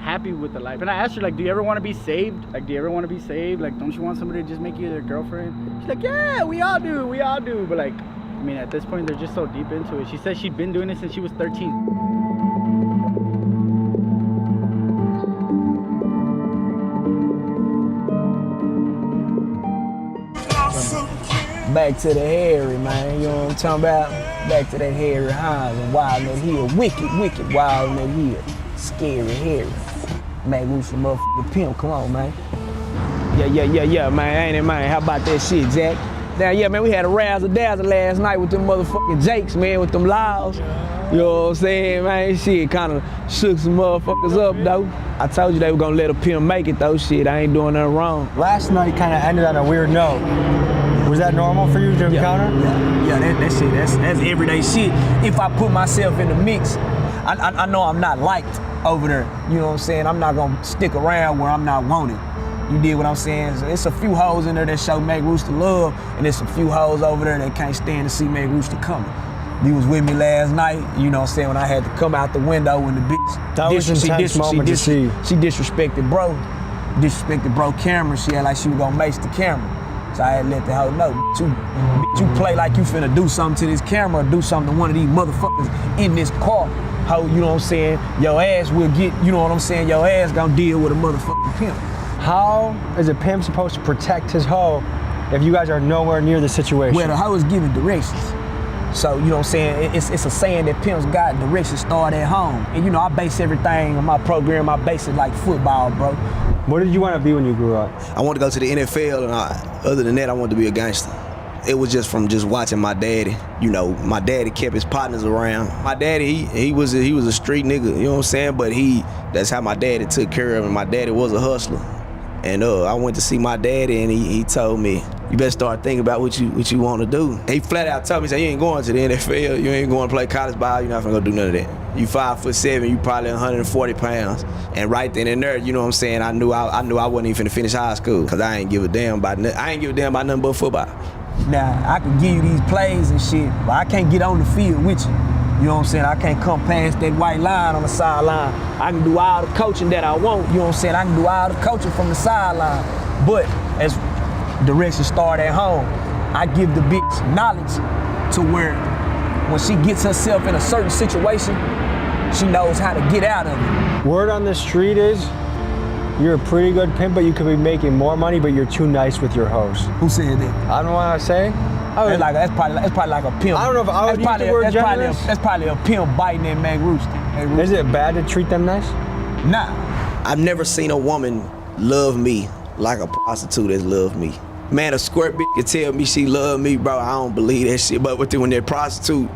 Speaker 6: happy with the life. And I asked her, like, do you ever want to be saved? Like, do you ever want to be saved? Like, don't you want somebody to just make you their girlfriend? She's like, yeah, we all do. But like, I mean, at this point, they're just so deep into it. She said she'd been doing it since she was 13.
Speaker 21: Back to the hairy, man, you know what I'm talking about? Back to that hairy Hines and wild in that hill. Wicked wild in that hill. Scary, hairy. Man, we some motherfucking pimp, come on, man. Yeah, man, ain't it, man? How about that shit, Jack? Now, yeah, man, we had a razzle-dazzle last night with them motherfucking Jakes, man, with them Laos. You know what I'm saying, man? Shit kind of shook some motherfuckers up, though. I told you they were gonna let a pimp make it, though. Shit, I ain't doing nothing wrong.
Speaker 17: Last night kind of ended on a weird note. Was that normal for you to encounter?
Speaker 21: Yeah, that shit, that's everyday shit. If I put myself in the mix, I know I'm not liked over there. You know what I'm saying? I'm not gonna stick around where I'm not wanted. You dig what I'm saying? So it's a few hoes in there that show Meg Rooster love, and there's a few hoes over there that can't stand to see Meg Rooster coming. You was with me last night, you know what I'm saying, when I had to come out the window when the bitch...
Speaker 17: That was an intense moment to see.
Speaker 21: She disrespected bro camera. She had like she was gonna mace the camera. So I had to let the hoe know, bitch, you play like you finna do something to this camera or do something to one of these motherfuckers in this car. How, you know what I'm saying, your ass will get, you know what I'm saying, your ass gonna deal with a motherfucking pimp.
Speaker 17: How is a pimp supposed to protect his hoe if you guys are nowhere near the situation?
Speaker 21: Well, the hoe is giving directions. So, you know what I'm saying, it's a saying that pimps got directions start at home. And you know, I base everything on my program, I base it like football, bro.
Speaker 17: What did you want to be when you grew up?
Speaker 21: I wanted to go to the NFL, and other than that, I wanted to be a gangster. it was just from just watching my daddy. You know, my daddy kept his partners around. My daddy, he was a street nigga, you know what I'm saying? But that's how my daddy took care of him. My daddy was a hustler. And I went to see my daddy, and he told me, you better start thinking about what you want to do. He flat out told me, he said, you ain't going to the NFL, you ain't going to play college ball, you're not gonna go do none of that. You 5'7", you probably 140 pounds. And right then and there, you know what I'm saying, I knew I wasn't even finna finish high school, because I ain't give a damn about nothing but football.
Speaker 8: Now, I can give you these plays and shit, but I can't get on the field with you. You know what I'm saying? I can't come past that white line on the sideline. I can do all the coaching that I want. You know what I'm saying? I can do all the coaching from the sideline. But as directions start at home, I give the bitch knowledge to where when she gets herself in a certain situation, she knows how to get out of it.
Speaker 17: Word on the street is you're a pretty good pimp, but you could be making more money, but you're too nice with your hoes.
Speaker 8: Who said that?
Speaker 17: I don't know what I say.
Speaker 8: That's probably like a pimp.
Speaker 17: I don't know if I would use the word generous.
Speaker 8: That's probably a pimp biting that man rooster.
Speaker 17: Is it bad to treat them nice?
Speaker 8: Nah.
Speaker 21: I've never seen a woman love me like a prostitute has loved me. Man, a squirt bitch can tell me she love me, bro. I don't believe that shit. But when that prostitute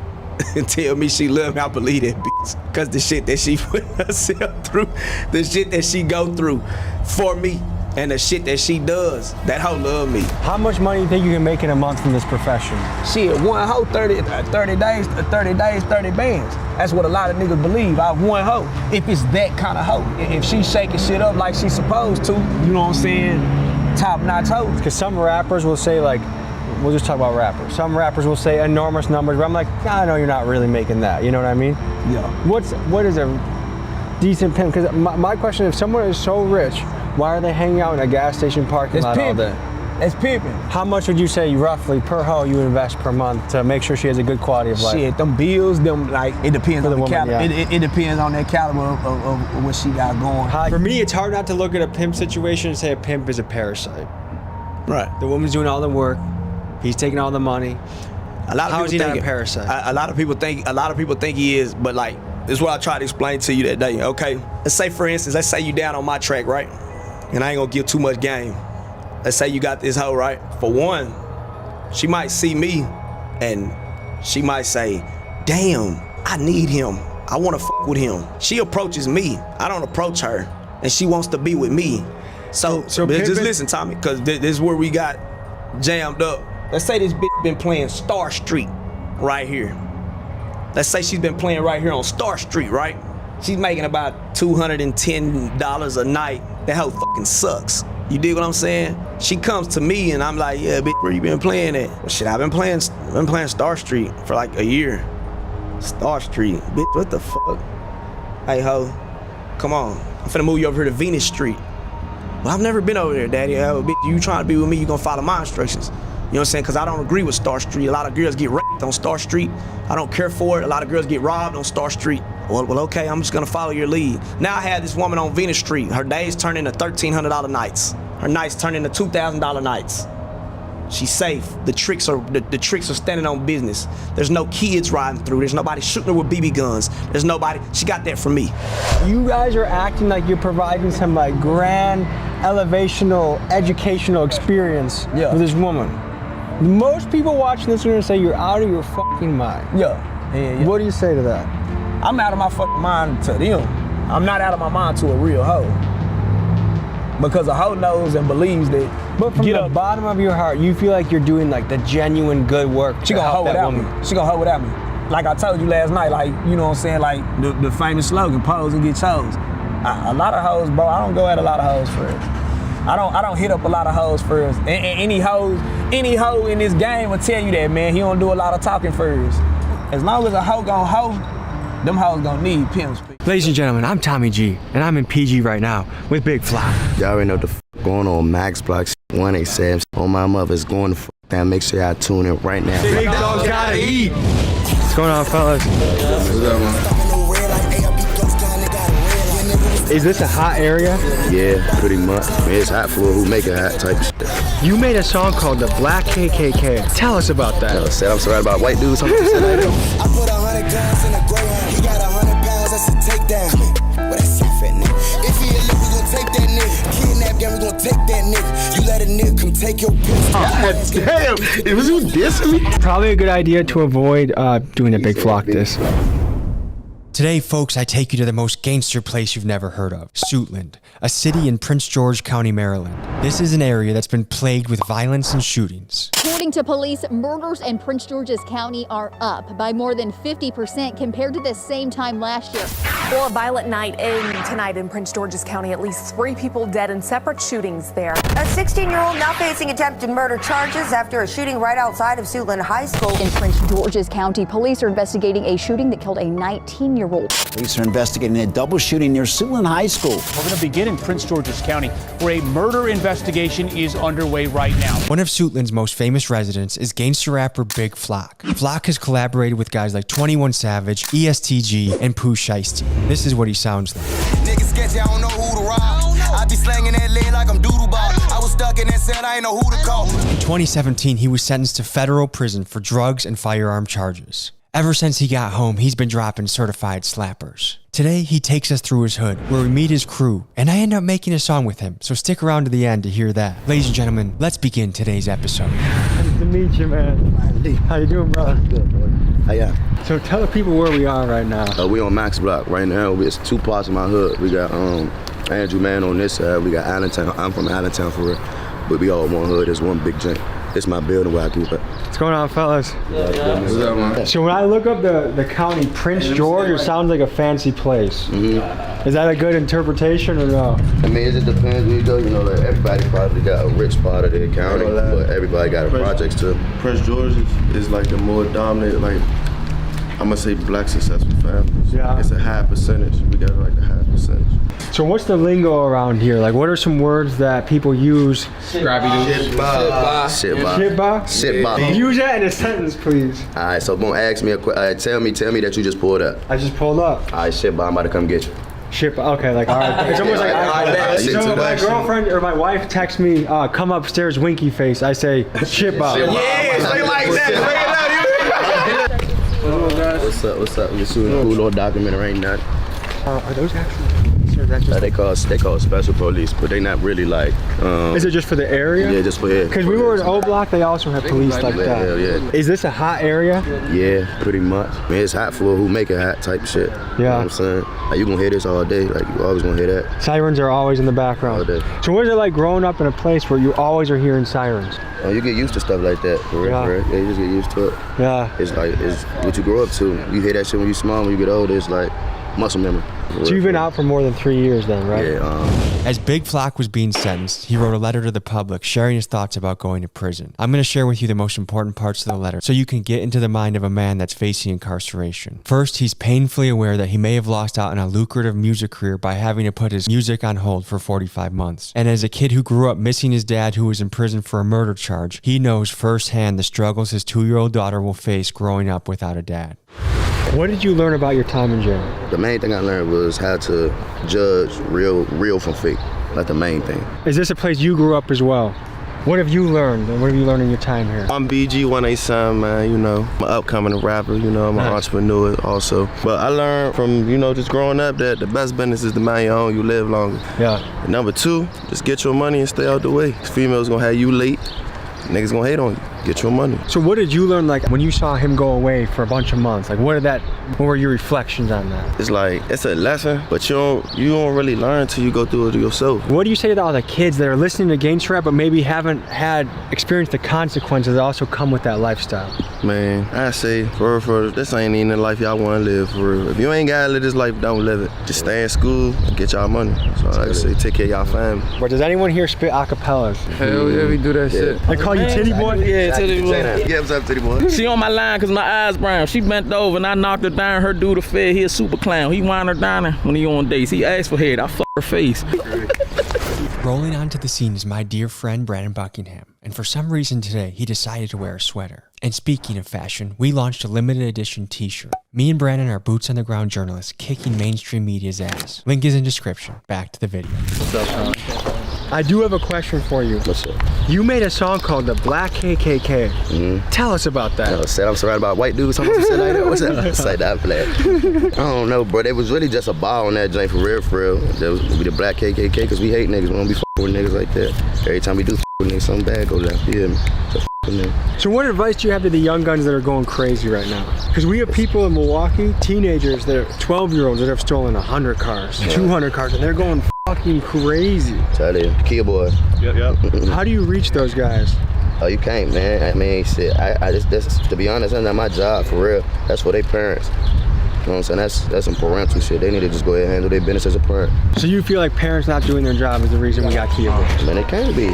Speaker 21: tell me she love me, I believe that bitch. Cause the shit that she put herself through, the shit that she go through for me, and the shit that she does, that hoe love me.
Speaker 17: How much money do you think you can make in a month from this profession?
Speaker 8: Shit, one hoe, 30 days, 30 bands. That's what a lot of niggas believe. I have one hoe. If it's that kind of hoe. If she shaking shit up like she's supposed to, you know what I'm saying? Top notch hoes.
Speaker 17: Because some rappers will say like, we'll just talk about rappers. Some rappers will say enormous numbers, but I'm like, I know you're not really making that. You know what I mean?
Speaker 8: Yeah.
Speaker 17: What is a decent pimp? Because my question, if someone is so rich, why are they hanging out in a gas station parking lot all day?
Speaker 8: It's pimping.
Speaker 17: How much would you say roughly per hoe you invest per month to make sure she has a good quality of life?
Speaker 8: Shit, them bills, it depends on the caliber.
Speaker 17: Yeah.
Speaker 8: It depends on that caliber of what she got going.
Speaker 17: For me, it's hard not to look at a pimp situation and say a pimp is a parasite.
Speaker 21: Right.
Speaker 17: The woman's doing all the work. He's taking all the money. How is he not a parasite?
Speaker 21: A lot of people think he is, but like, this is what I tried to explain to you that day, okay? Let's say, for instance, let's say you down on my track, right? And I ain't gonna give too much game. Let's say you got this hoe, right? For one, she might see me and she might say, damn, I need him. I wanna fuck with him. She approaches me, I don't approach her, and she wants to be with me. So just listen, Tommy, cause this is where we got jammed up. Let's say this bitch been playing Star Street right here. Let's say she's been playing right here on Star Street, right? She's making about $210 a night. That hoe fucking sucks. You dig what I'm saying? She comes to me and I'm like, yeah, bitch, where you been playing at? Well, shit, I've been playing Star Street for like a year. Star Street, bitch, what the fuck? Hey, ho, come on. I'm finna move you over here to Venus Street. Well, I've never been over there, daddy. Oh, bitch, you trying to be with me, you gonna follow my instructions. You know what I'm saying? Because I don't agree with Star Street. A lot of girls get raped on Star Street. I don't care for it. A lot of girls get robbed on Star Street. Well, okay, I'm just gonna follow your lead. Now I had this woman on Venus Street. Her days turn into $1,300 nights. Her nights turn into $2,000 nights. She's safe. The tricks are standing on business. There's no kids riding through. There's nobody shooting her with BB guns. There's nobody. She got that from me.
Speaker 17: You guys are acting like you're providing some like grand, elevational, educational experience with this woman. Most people watching this are gonna say you're out of your fucking mind.
Speaker 8: Yeah.
Speaker 17: What do you say to that?
Speaker 8: I'm out of my fucking mind to them. I'm not out of my mind to a real hoe. Because a hoe knows and believes that.
Speaker 17: But from the bottom of your heart, you feel like you're doing like the genuine good work.
Speaker 8: She gonna hoe without me. She gonna hoe without me. Like I told you last night, like, you know what I'm saying, like the famous slogan, pose and get chose. A lot of hoes, bro, I don't go at a lot of hoes first. I don't hit up a lot of hoes first. And any hoe in this game will tell you that, man. He don't do a lot of talking first. As long as a hoe gon' hoe, them hoes gon' need pimps.
Speaker 3: Ladies and gentlemen, I'm Tommy G, and I'm in PG right now with Big Fly.
Speaker 7: Y'all already know the going on. Max Block 187 on my mother's going to down. Make sure y'all tune in right now.
Speaker 3: Big dog's gotta eat. What's going on, fellas?
Speaker 7: What's up, man?
Speaker 17: Is this a hot area?
Speaker 7: Yeah, pretty much. I mean, it's hot for who make it hot type shit.
Speaker 3: You made a song called The Black KKK. Tell us about that.
Speaker 7: I said I'm sorry about white dudes. Something like that.
Speaker 1: I put 100 guns in a Greyhound. He got 100 pounds, that's a takedown. Well, that's your fat nigga. If he a lick, we gon' take that nigga. Kidnap
Speaker 12: and we gon' take that nigga. You let a nigga come take your piss.
Speaker 19: Damn, it was you dissing me?
Speaker 3: Probably a good idea to avoid doing a big flock this. Today, folks, I take you to the most gangster place you've never heard of, Suitland, a city in Prince George County, Maryland. This is an area that's been plagued with violence and shootings.
Speaker 20: According to police, murders in Prince George's County are up by more than 50% compared to the same time last year.
Speaker 22: Well, a violent night tonight in Prince George's County. At least 3 people dead in separate shootings there.
Speaker 24: A 16-year-old now facing attempted murder charges after a shooting right outside of Suitland High School.
Speaker 20: In Prince George's County, police are investigating a shooting that killed a 19-year-old.
Speaker 26: Police are investigating a double shooting near Suitland High School.
Speaker 27: We're going to begin in Prince George's County, where a murder investigation is underway right now.
Speaker 10: One of Suitland's most famous residents is gangster rapper Big Flock. Flock has collaborated with guys like 21 Savage, ESTG, and Pooh Shiesty. This is what he sounds like.
Speaker 12: Niggas sketchy, I don't know who to rob. I be slanging that leg like I'm doodle ball. I was stuck in that cell, I ain't know who to call.
Speaker 10: In 2017, he was sentenced to federal prison for drugs and firearm charges. Ever since he got home, he's been dropping certified slappers. Today, he takes us through his hood, where we meet his crew, and I end up making a song with him, so stick around to the end to hear that. Ladies and gentlemen, let's begin today's episode.
Speaker 17: Nice to meet you, man. How you doing, brother?
Speaker 7: Good, boy. How ya?
Speaker 17: So tell the people where we are right now.
Speaker 7: We on Max Block right now. It's 2 parts of my hood. We got Andrew Man on this side. We got Allentown. I'm from Allentown for real, but we all one hood. There's one big joint. It's my building where I keep it.
Speaker 17: What's going on, fellas?
Speaker 7: What's up, man?
Speaker 17: So when I look up the county, Prince George, it sounds like a fancy place.
Speaker 7: Mm-hmm.
Speaker 17: Is that a good interpretation or no?
Speaker 7: I mean, it depends where you go. You know, like everybody probably got a rich part of their county, but everybody got a projects too.
Speaker 28: Prince George is like the more dominant, like, I'm gonna say black successful families.
Speaker 17: Yeah.
Speaker 28: It's a high percentage. We got like the high percentage.
Speaker 17: So what's the lingo around here? Like, what are some words that people use?
Speaker 7: Shit.
Speaker 17: Use that in a sentence, please.
Speaker 7: All right, so don't ask me a question. Tell me that you just pulled up.
Speaker 17: I just pulled up.
Speaker 7: All right, shit, I'm about to come get you.
Speaker 17: Shit, okay, like, all right. It's almost like, so my girlfriend or my wife texts me, come upstairs, winky face. I say, shit, Bob.
Speaker 28: Yeah, say like that.
Speaker 7: What's up? We're shooting a cool little documentary right now.
Speaker 17: Are those actually?
Speaker 7: They call special police, but they not really like.
Speaker 17: Is it just for the area?
Speaker 7: Yeah, just for here.
Speaker 17: Because we were in O Block, they also have police like that.
Speaker 7: Hell yeah.
Speaker 17: Is this a hot area?
Speaker 7: Yeah, pretty much. I mean, it's hot for who make it hot type shit.
Speaker 17: Yeah.
Speaker 7: You know what I'm saying? Like, you gonna hear this all day. Like, you always gonna hear that.
Speaker 17: Sirens are always in the background.
Speaker 7: All day.
Speaker 17: So what is it like growing up in a place where you always are hearing sirens?
Speaker 7: Oh, you get used to stuff like that, for real,
Speaker 17: Yeah.
Speaker 7: for real. Yeah, you just get used to it.
Speaker 17: Yeah.
Speaker 7: It's like, it's what you grow up to. You hear that shit when you small, when you get older, it's like muscle memory.
Speaker 17: So you've been out for more than 3 years then, right?
Speaker 7: Yeah.
Speaker 10: As Big Flock was being sentenced, he wrote a letter to the public sharing his thoughts about going to prison. I'm going to share with you the most important parts of the letter so you can get into the mind of a man that's facing incarceration. First, he's painfully aware that he may have lost out on a lucrative music career by having to put his music on hold for 45 months. And as a kid who grew up missing his dad who was in prison for a murder charge, he knows firsthand the struggles his 2-year-old daughter will face growing up without a dad.
Speaker 17: What did you learn about your time in jail?
Speaker 7: The main thing I learned was how to judge real from fake. That's the main thing.
Speaker 17: Is this a place you grew up as well? What have you learned, and what have you learned in your time here?
Speaker 28: I'm BG187, man, you know. I'm an upcoming rapper, you know, I'm an entrepreneur also. But I learned from, you know, just growing up that the best business is to mind your own, you live longer.
Speaker 17: Yeah.
Speaker 28: And number 2, just get your money and stay out the way. Females gonna have you late, niggas gonna hate on you. Get your money.
Speaker 17: So what did you learn, like, when you saw him go away for a bunch of months? Like, what were your reflections on that?
Speaker 28: It's like, it's a lesson, but you don't really learn till you go through it yourself.
Speaker 17: What do you say to all the kids that are listening to gangster rap but maybe haven't experienced the consequences that also come with that lifestyle?
Speaker 28: Man, I say, for this ain't even the life y'all wanna live, for real. If you ain't gotta live this life, don't live it. Just stay in school and get y'all money. So like I say, take care of y'all family.
Speaker 17: But does anyone here spit acapellas?
Speaker 28: Hell yeah, we do that shit.
Speaker 17: They call you Titty Boy?
Speaker 28: Yeah, Titty Boy.
Speaker 7: Yeah, what's up, Titty Boy?
Speaker 29: She on my line cause my eyes brown. She bent over and I knocked her down. Her dude a fed, he a super clown. He wind her down when he on dates. He asked for head, I fuck her face.
Speaker 10: Rolling onto the scene is my dear friend Brandon Buckingham, and for some reason today he decided to wear a sweater. And speaking of fashion, we launched a limited edition t-shirt. Me and Brandon are boots on the ground journalists kicking mainstream media's ass. Link is in description. Back to the video.
Speaker 28: What's up, Sean?
Speaker 17: I do have a question for you.
Speaker 7: What's up?
Speaker 17: You made a song called The Black KKK. Tell us about that.
Speaker 7: I said I'm surrounded by white dudes. Some shit like that. What's that? Say that flat. I don't know, bro. It was really just a ball on that joint for real, for real. We the Black KKK because we hate niggas. We don't be f***ing with niggas like that. Every time we do f*** with niggas, something bad goes down. You hear me?
Speaker 17: So what advice do you have to the young guns that are going crazy right now? Because we have people in Milwaukee, teenagers that are 12-year-olds that have stolen 100 cars, 200 cars, and they're going fucking crazy.
Speaker 7: Tell you, Kia boy.
Speaker 17: Yep. How do you reach those guys?
Speaker 7: Oh, you can't, man. I mean, shit. I just to be honest, that's not my job for real. That's for their parents. You know what I'm saying? That's some parental shit. They need to just go ahead and handle their business as a parent.
Speaker 17: So you feel like parents not doing their job is the reason we got Kia boys?
Speaker 7: Man, it can't be.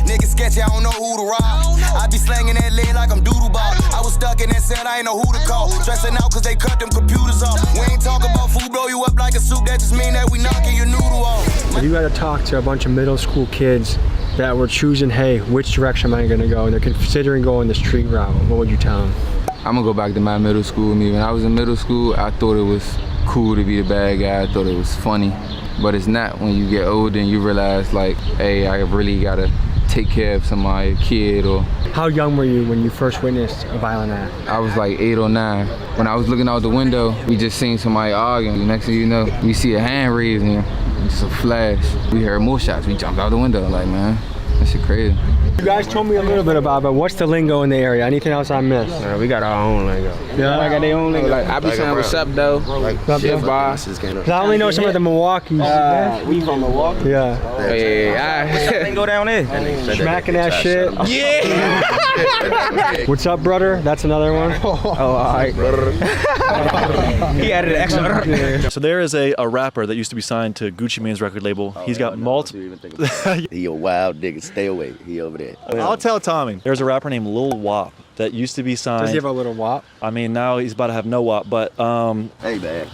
Speaker 12: Niggas sketchy, I don't know who to rob. I be slanging that lead like I'm doodle ball. I was stuck in that cell, I ain't know who to call. Stressing out cause they cut them computers off. We ain't talking about food, blow you up like a soup. That just mean that we knocking your noodle off.
Speaker 17: If you got to talk to a bunch of middle school kids that were choosing, hey, which direction am I gonna go? And they're considering going the street route, what would you tell them?
Speaker 2: I'm gonna go back to my middle school. Me, when I was in middle school, I thought it was cool to be the bad guy. I thought it was funny, but it's not when you get older and you realize like, hey, I really gotta take care of somebody, kid or.
Speaker 17: How young were you when you first witnessed a violent act?
Speaker 2: I was like 8 or 9. When I was looking out the window, we just seen somebody arguing. The next thing you know, we see a hand raising, it's a flash. We heard more shots. We jumped out the window like, man, that shit crazy.
Speaker 17: You guys told me a little bit about it, but what's the lingo in the area? Anything else I missed?
Speaker 29: We got our own lingo.
Speaker 17: Yeah,
Speaker 29: I got their own lingo. Like, I be saying what's up though. Shit, boss.
Speaker 17: Cause I only know some of the Milwaukee's.
Speaker 29: We from Milwaukee.
Speaker 17: Yeah.
Speaker 29: Yeah. Lingo down there.
Speaker 17: Smacking that shit.
Speaker 29: Yeah.
Speaker 17: What's up, brother? That's another one.
Speaker 29: Oh, all right. He added an extra.
Speaker 5: So there is a rapper that used to be signed to Gucci Mane's record label. He's got multiple.
Speaker 7: He a wild nigga. Stay away. He over there.
Speaker 5: I'll tell Tommy. There's a rapper named Lil Wop that used to be signed.
Speaker 17: Does he have a little wop?
Speaker 5: I mean, now he's about to have no wop, but
Speaker 7: Hey man,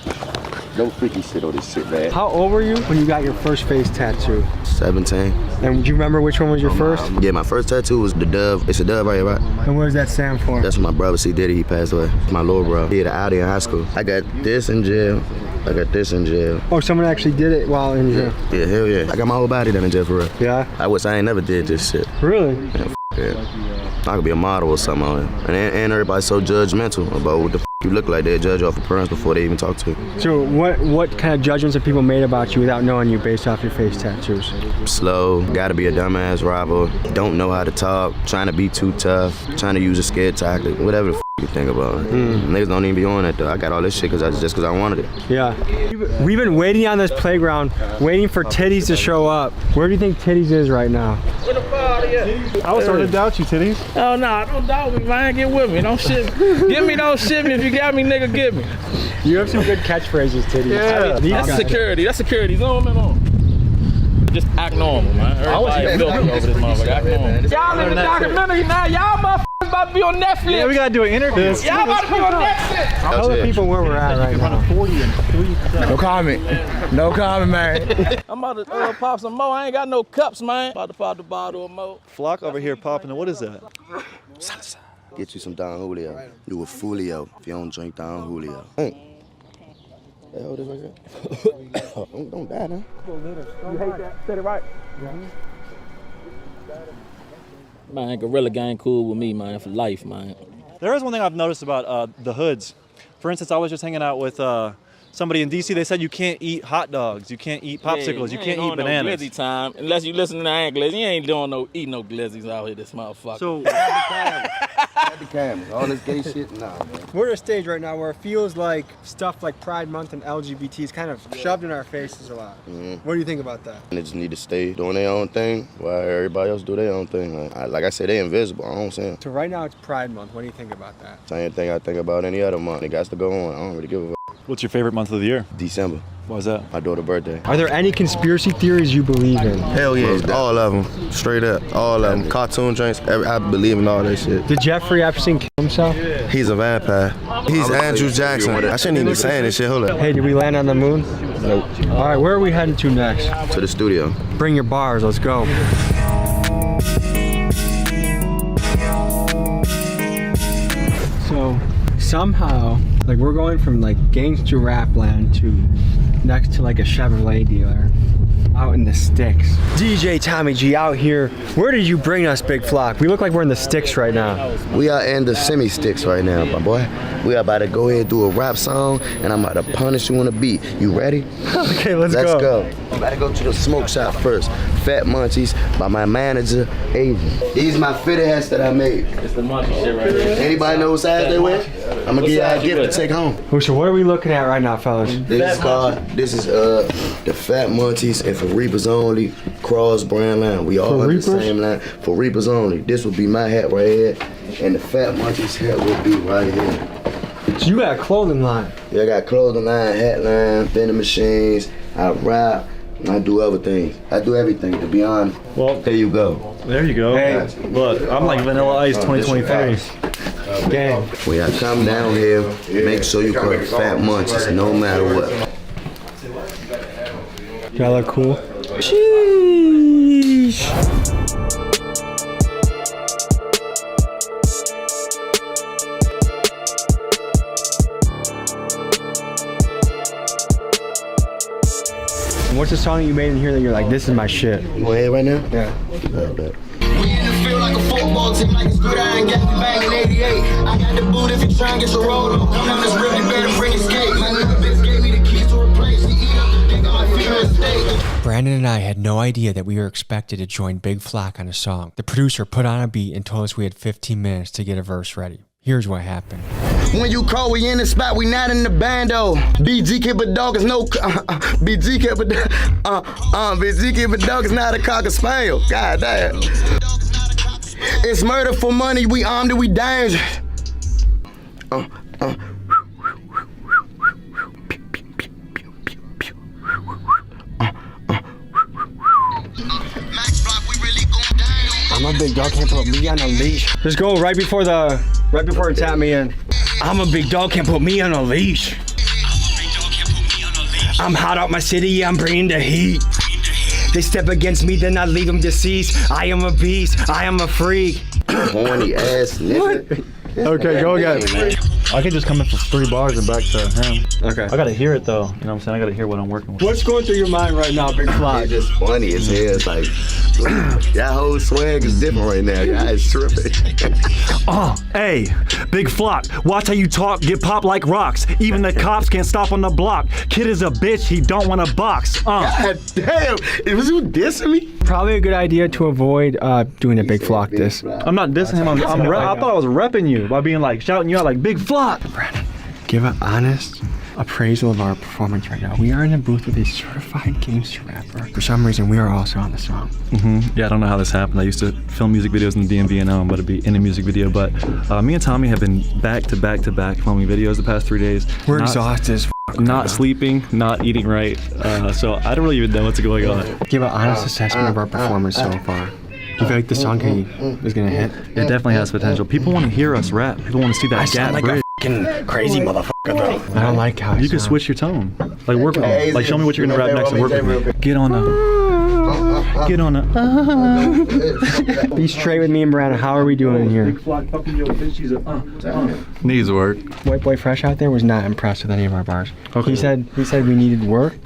Speaker 7: don't freaky shit on this shit, man.
Speaker 17: How old were you when you got your first face tattoo?
Speaker 7: 17.
Speaker 17: And do you remember which one was your first?
Speaker 7: Yeah, my first tattoo was the dove. It's a dove right here, right?
Speaker 17: And what does that stand for?
Speaker 7: That's my brother, C. Diddy, he passed away. My little bro. He had an Audi in high school. I got this in jail. I got this in jail.
Speaker 17: Oh, someone actually did it while in jail?
Speaker 7: Yeah, hell yeah. I got my whole body done in jail for real.
Speaker 17: Yeah?
Speaker 7: I wish I ain't never did this shit.
Speaker 17: Really?
Speaker 7: Yeah. I could be a model or something on it. And everybody's so judgmental about what the you look like. They judge off appearance before they even talk to you.
Speaker 17: So what kind of judgments have people made about you without knowing you based off your face tattoos?
Speaker 7: Slow, gotta be a dumbass robber, don't know how to talk, trying to be too tough, trying to use a scared tactic, whatever the you think about it. Niggas don't even be on that though. I got all this shit just because I wanted it.
Speaker 17: Yeah. We've been waiting on this playground, waiting for Titties to show up. Where do you think Titties is right now?
Speaker 29: Where the fuck are you?
Speaker 5: I was starting to doubt you, Titties.
Speaker 29: Oh, no, don't doubt me, man. Get with me. Don't shit. Give me, don't shit me. If you got me, nigga, give me.
Speaker 17: You have some good catchphrases, Titties.
Speaker 29: Yeah. That's security. That's security. Zoom in on. Just act normal, man. Everybody filthy over this motherfucker. Act normal. Y'all in the documentary now. Y'all motherfuckers about to be on Netflix.
Speaker 5: Yeah, we gotta do an interview.
Speaker 29: Y'all about to be on Netflix.
Speaker 17: Tell the people where we're at right now.
Speaker 29: No comment. No comment, man. I'm about to pop some more. I ain't got no cups, man. About to pop the bottle of more.
Speaker 5: Flock over here popping. What is that?
Speaker 7: Get you some Don Julio. You a Fulio if you don't drink Don Julio. Hey. The hell is right there? Don't die now.
Speaker 29: You hate that? Said it right. Man, Gorilla Gang cool with me, man, for life, man.
Speaker 5: There is one thing I've noticed about the hoods. For instance, I was just hanging out with somebody in D.C. They said you can't eat hot dogs, you can't eat popsicles, you can't eat bananas.
Speaker 29: No glizzy time, unless you listen to the glizzy. You ain't doing eating no glizzies out here, this motherfucker.
Speaker 5: So,
Speaker 7: the cameras, all this gay shit, nah, man.
Speaker 17: We're at a stage right now where it feels like stuff like Pride Month and LGBT is kind of shoved in our faces a lot. What do you think about that?
Speaker 7: They just need to stay doing their own thing while everybody else do their own thing. Like I said, they invisible, I don't see them.
Speaker 17: So right now it's Pride Month. What do you think about that?
Speaker 7: Same thing I think about any other month. It got to go on. I don't really give a f.
Speaker 5: What's your favorite month of the year?
Speaker 7: December.
Speaker 5: Why is that?
Speaker 7: My daughter's birthday.
Speaker 17: Are there any conspiracy theories you believe in?
Speaker 7: Hell yeah, all of them. Straight up, all of them. Cartoon drinks, I believe in all that shit.
Speaker 17: Did Jeffrey Epstein kill himself?
Speaker 7: He's a vampire. He's Andrew Jackson. I shouldn't even be saying this shit, hold up.
Speaker 17: Hey, did we land on the moon?
Speaker 7: Nope.
Speaker 17: All right, where are we heading to next?
Speaker 7: To the studio.
Speaker 17: Bring your bars, let's go. So, somehow, like we're going from like gangster rap land to next to like a Chevrolet dealer out in the sticks.
Speaker 3: DJ Tommy G out here. Where did you bring us, Big Flock? We look like we're in the sticks right now.
Speaker 7: We are in the semi-sticks right now, my boy. We are about to go ahead and do a rap song, and I'm about to punish you on the beat. You ready?
Speaker 3: Okay, let's
Speaker 7: go.
Speaker 3: go.
Speaker 7: I'm about to go to the smoke shop first. Fat Munchies by my manager, Avery. These are my fitted hats that I made.
Speaker 29: It's the munchie shit right there.
Speaker 7: Anybody know what size they wear? I'm gonna give you a gift to take home.
Speaker 3: So what are we looking at right now, fellas?
Speaker 7: This is the Fat Munchies and for Reapers only cross brand line. We all have the same line for Reapers only. This will be my hat right here, and the Fat Munchies hat will be right here.
Speaker 3: So you got a clothing line?
Speaker 7: Yeah, I got clothing line, hat line, vending machines. I rap. I do other things. I do everything, to be honest. Well, there you go.
Speaker 5: There you go. Hey, look, I'm like Vanilla Ice 2023.
Speaker 7: Gang. When y'all come down here, make sure you put Fat Munchies, no matter what.
Speaker 3: Y'all look cool. Sheesh. What's the song that you made in here that you're like, this is my shit?
Speaker 7: You want to hear right now?
Speaker 3: Yeah.
Speaker 12: We in the field like a football team, like it's good. I ain't got the bang in 88. I got the boot if you try and get your roll on. Come on, this really better bring escape. My nigga bitch gave me the keys to replace. He eat up the dick on my fear estate.
Speaker 10: Brandon and I had no idea that we were expected to join Big Flock on a song. The producer put on a beat and told us we had 15 minutes to get a verse ready. Here's what happened.
Speaker 12: When you call, we in the spot, we not in the band though. BG keep a dog is no BG keep a BG keep a dog is not a cocker spaniel. God damn. It's murder for money, we armed and we dangerous.
Speaker 3: I'm a big dog, can't put me on a leash. Just go right before it tap me in. I'm a big dog, can't put me on a leash. I'm hot out my city, I'm bringing the heat. They step against me, then I leave them deceased. I am a beast, I am a freak.
Speaker 7: Horny ass nigga.
Speaker 3: Okay, go again.
Speaker 5: I could just come in for 3 bars and back to him.
Speaker 3: Okay.
Speaker 5: I gotta hear it though. You know what I'm saying? I gotta hear what I'm working with.
Speaker 3: What's going through your mind right now, Big Flock?
Speaker 7: It's just funny as hell. It's like, that whole swag is different right now. Y'all is tripping.
Speaker 5: Hey, Big Flock, watch how you talk, get popped like rocks. Even the cops can't stop on the block. Kid is a bitch, he don't want to box.
Speaker 7: God damn, was you dissing me?
Speaker 3: Probably a good idea to avoid doing a Big Flock diss.
Speaker 5: I'm not dissing him, I thought I was repping you by being like, shouting you out like, Big Flock.
Speaker 3: Brandon, give an honest appraisal of our performance right now. We are in a booth with a certified gangster rapper. For some reason, we are also on the song.
Speaker 5: Yeah, I don't know how this happened. I used to film music videos in the DMV and now I'm about to be in a music video, but me and Tommy have been back to back to back filming videos the past 3 days.
Speaker 3: We're exhausted as
Speaker 5: not sleeping, not eating right, so I don't really even know what's going on.
Speaker 3: Give an honest assessment of our performance so far. Do you feel like the song is gonna hit?
Speaker 5: It definitely has potential. People want to hear us rap. People want to see that gap bridge.
Speaker 3: Crazy motherfucker though. I don't like how
Speaker 5: you can switch your tone. Like work with me. Like show me what you're gonna rap next and work with me. Get on the.
Speaker 3: Be straight with me and Brandon. How are we doing in here?
Speaker 2: Needs work.
Speaker 3: White Boy Fresh out there was not impressed with any of our bars. Okay. He said we needed work.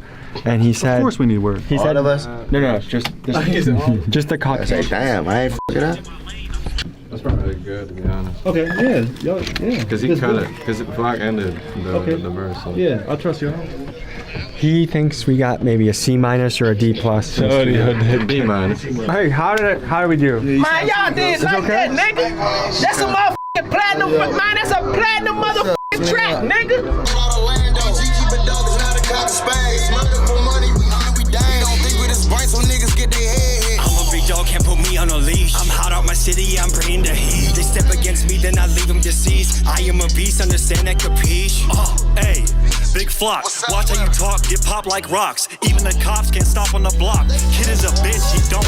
Speaker 3: And he said,
Speaker 5: of course we need work.
Speaker 3: He said,
Speaker 7: of us?
Speaker 3: No, just the cock.
Speaker 7: I say, damn, I ain't f***ing up.
Speaker 2: That's probably good, to be honest.
Speaker 5: Okay, yeah.
Speaker 2: Because Flock ended the verse. So.
Speaker 5: Yeah, I trust you.
Speaker 3: He thinks we got maybe a C- or a D+.
Speaker 2: B-.
Speaker 3: Hey, how did we do?
Speaker 8: Man, y'all did like that, nigga. That's a motherfucking platinum, man. That's a platinum motherfucking track, nigga.
Speaker 1: I'm a big dog, can't put me on a leash. I'm hot out my city, I'm bringing the heat. They step against me, then I leave them deceased. I am a beast, understand that capiche? Hey, Big Flock, watch how you talk, get popped like rocks. Even the cops can't stop on the block. Kid is a bitch, he don't.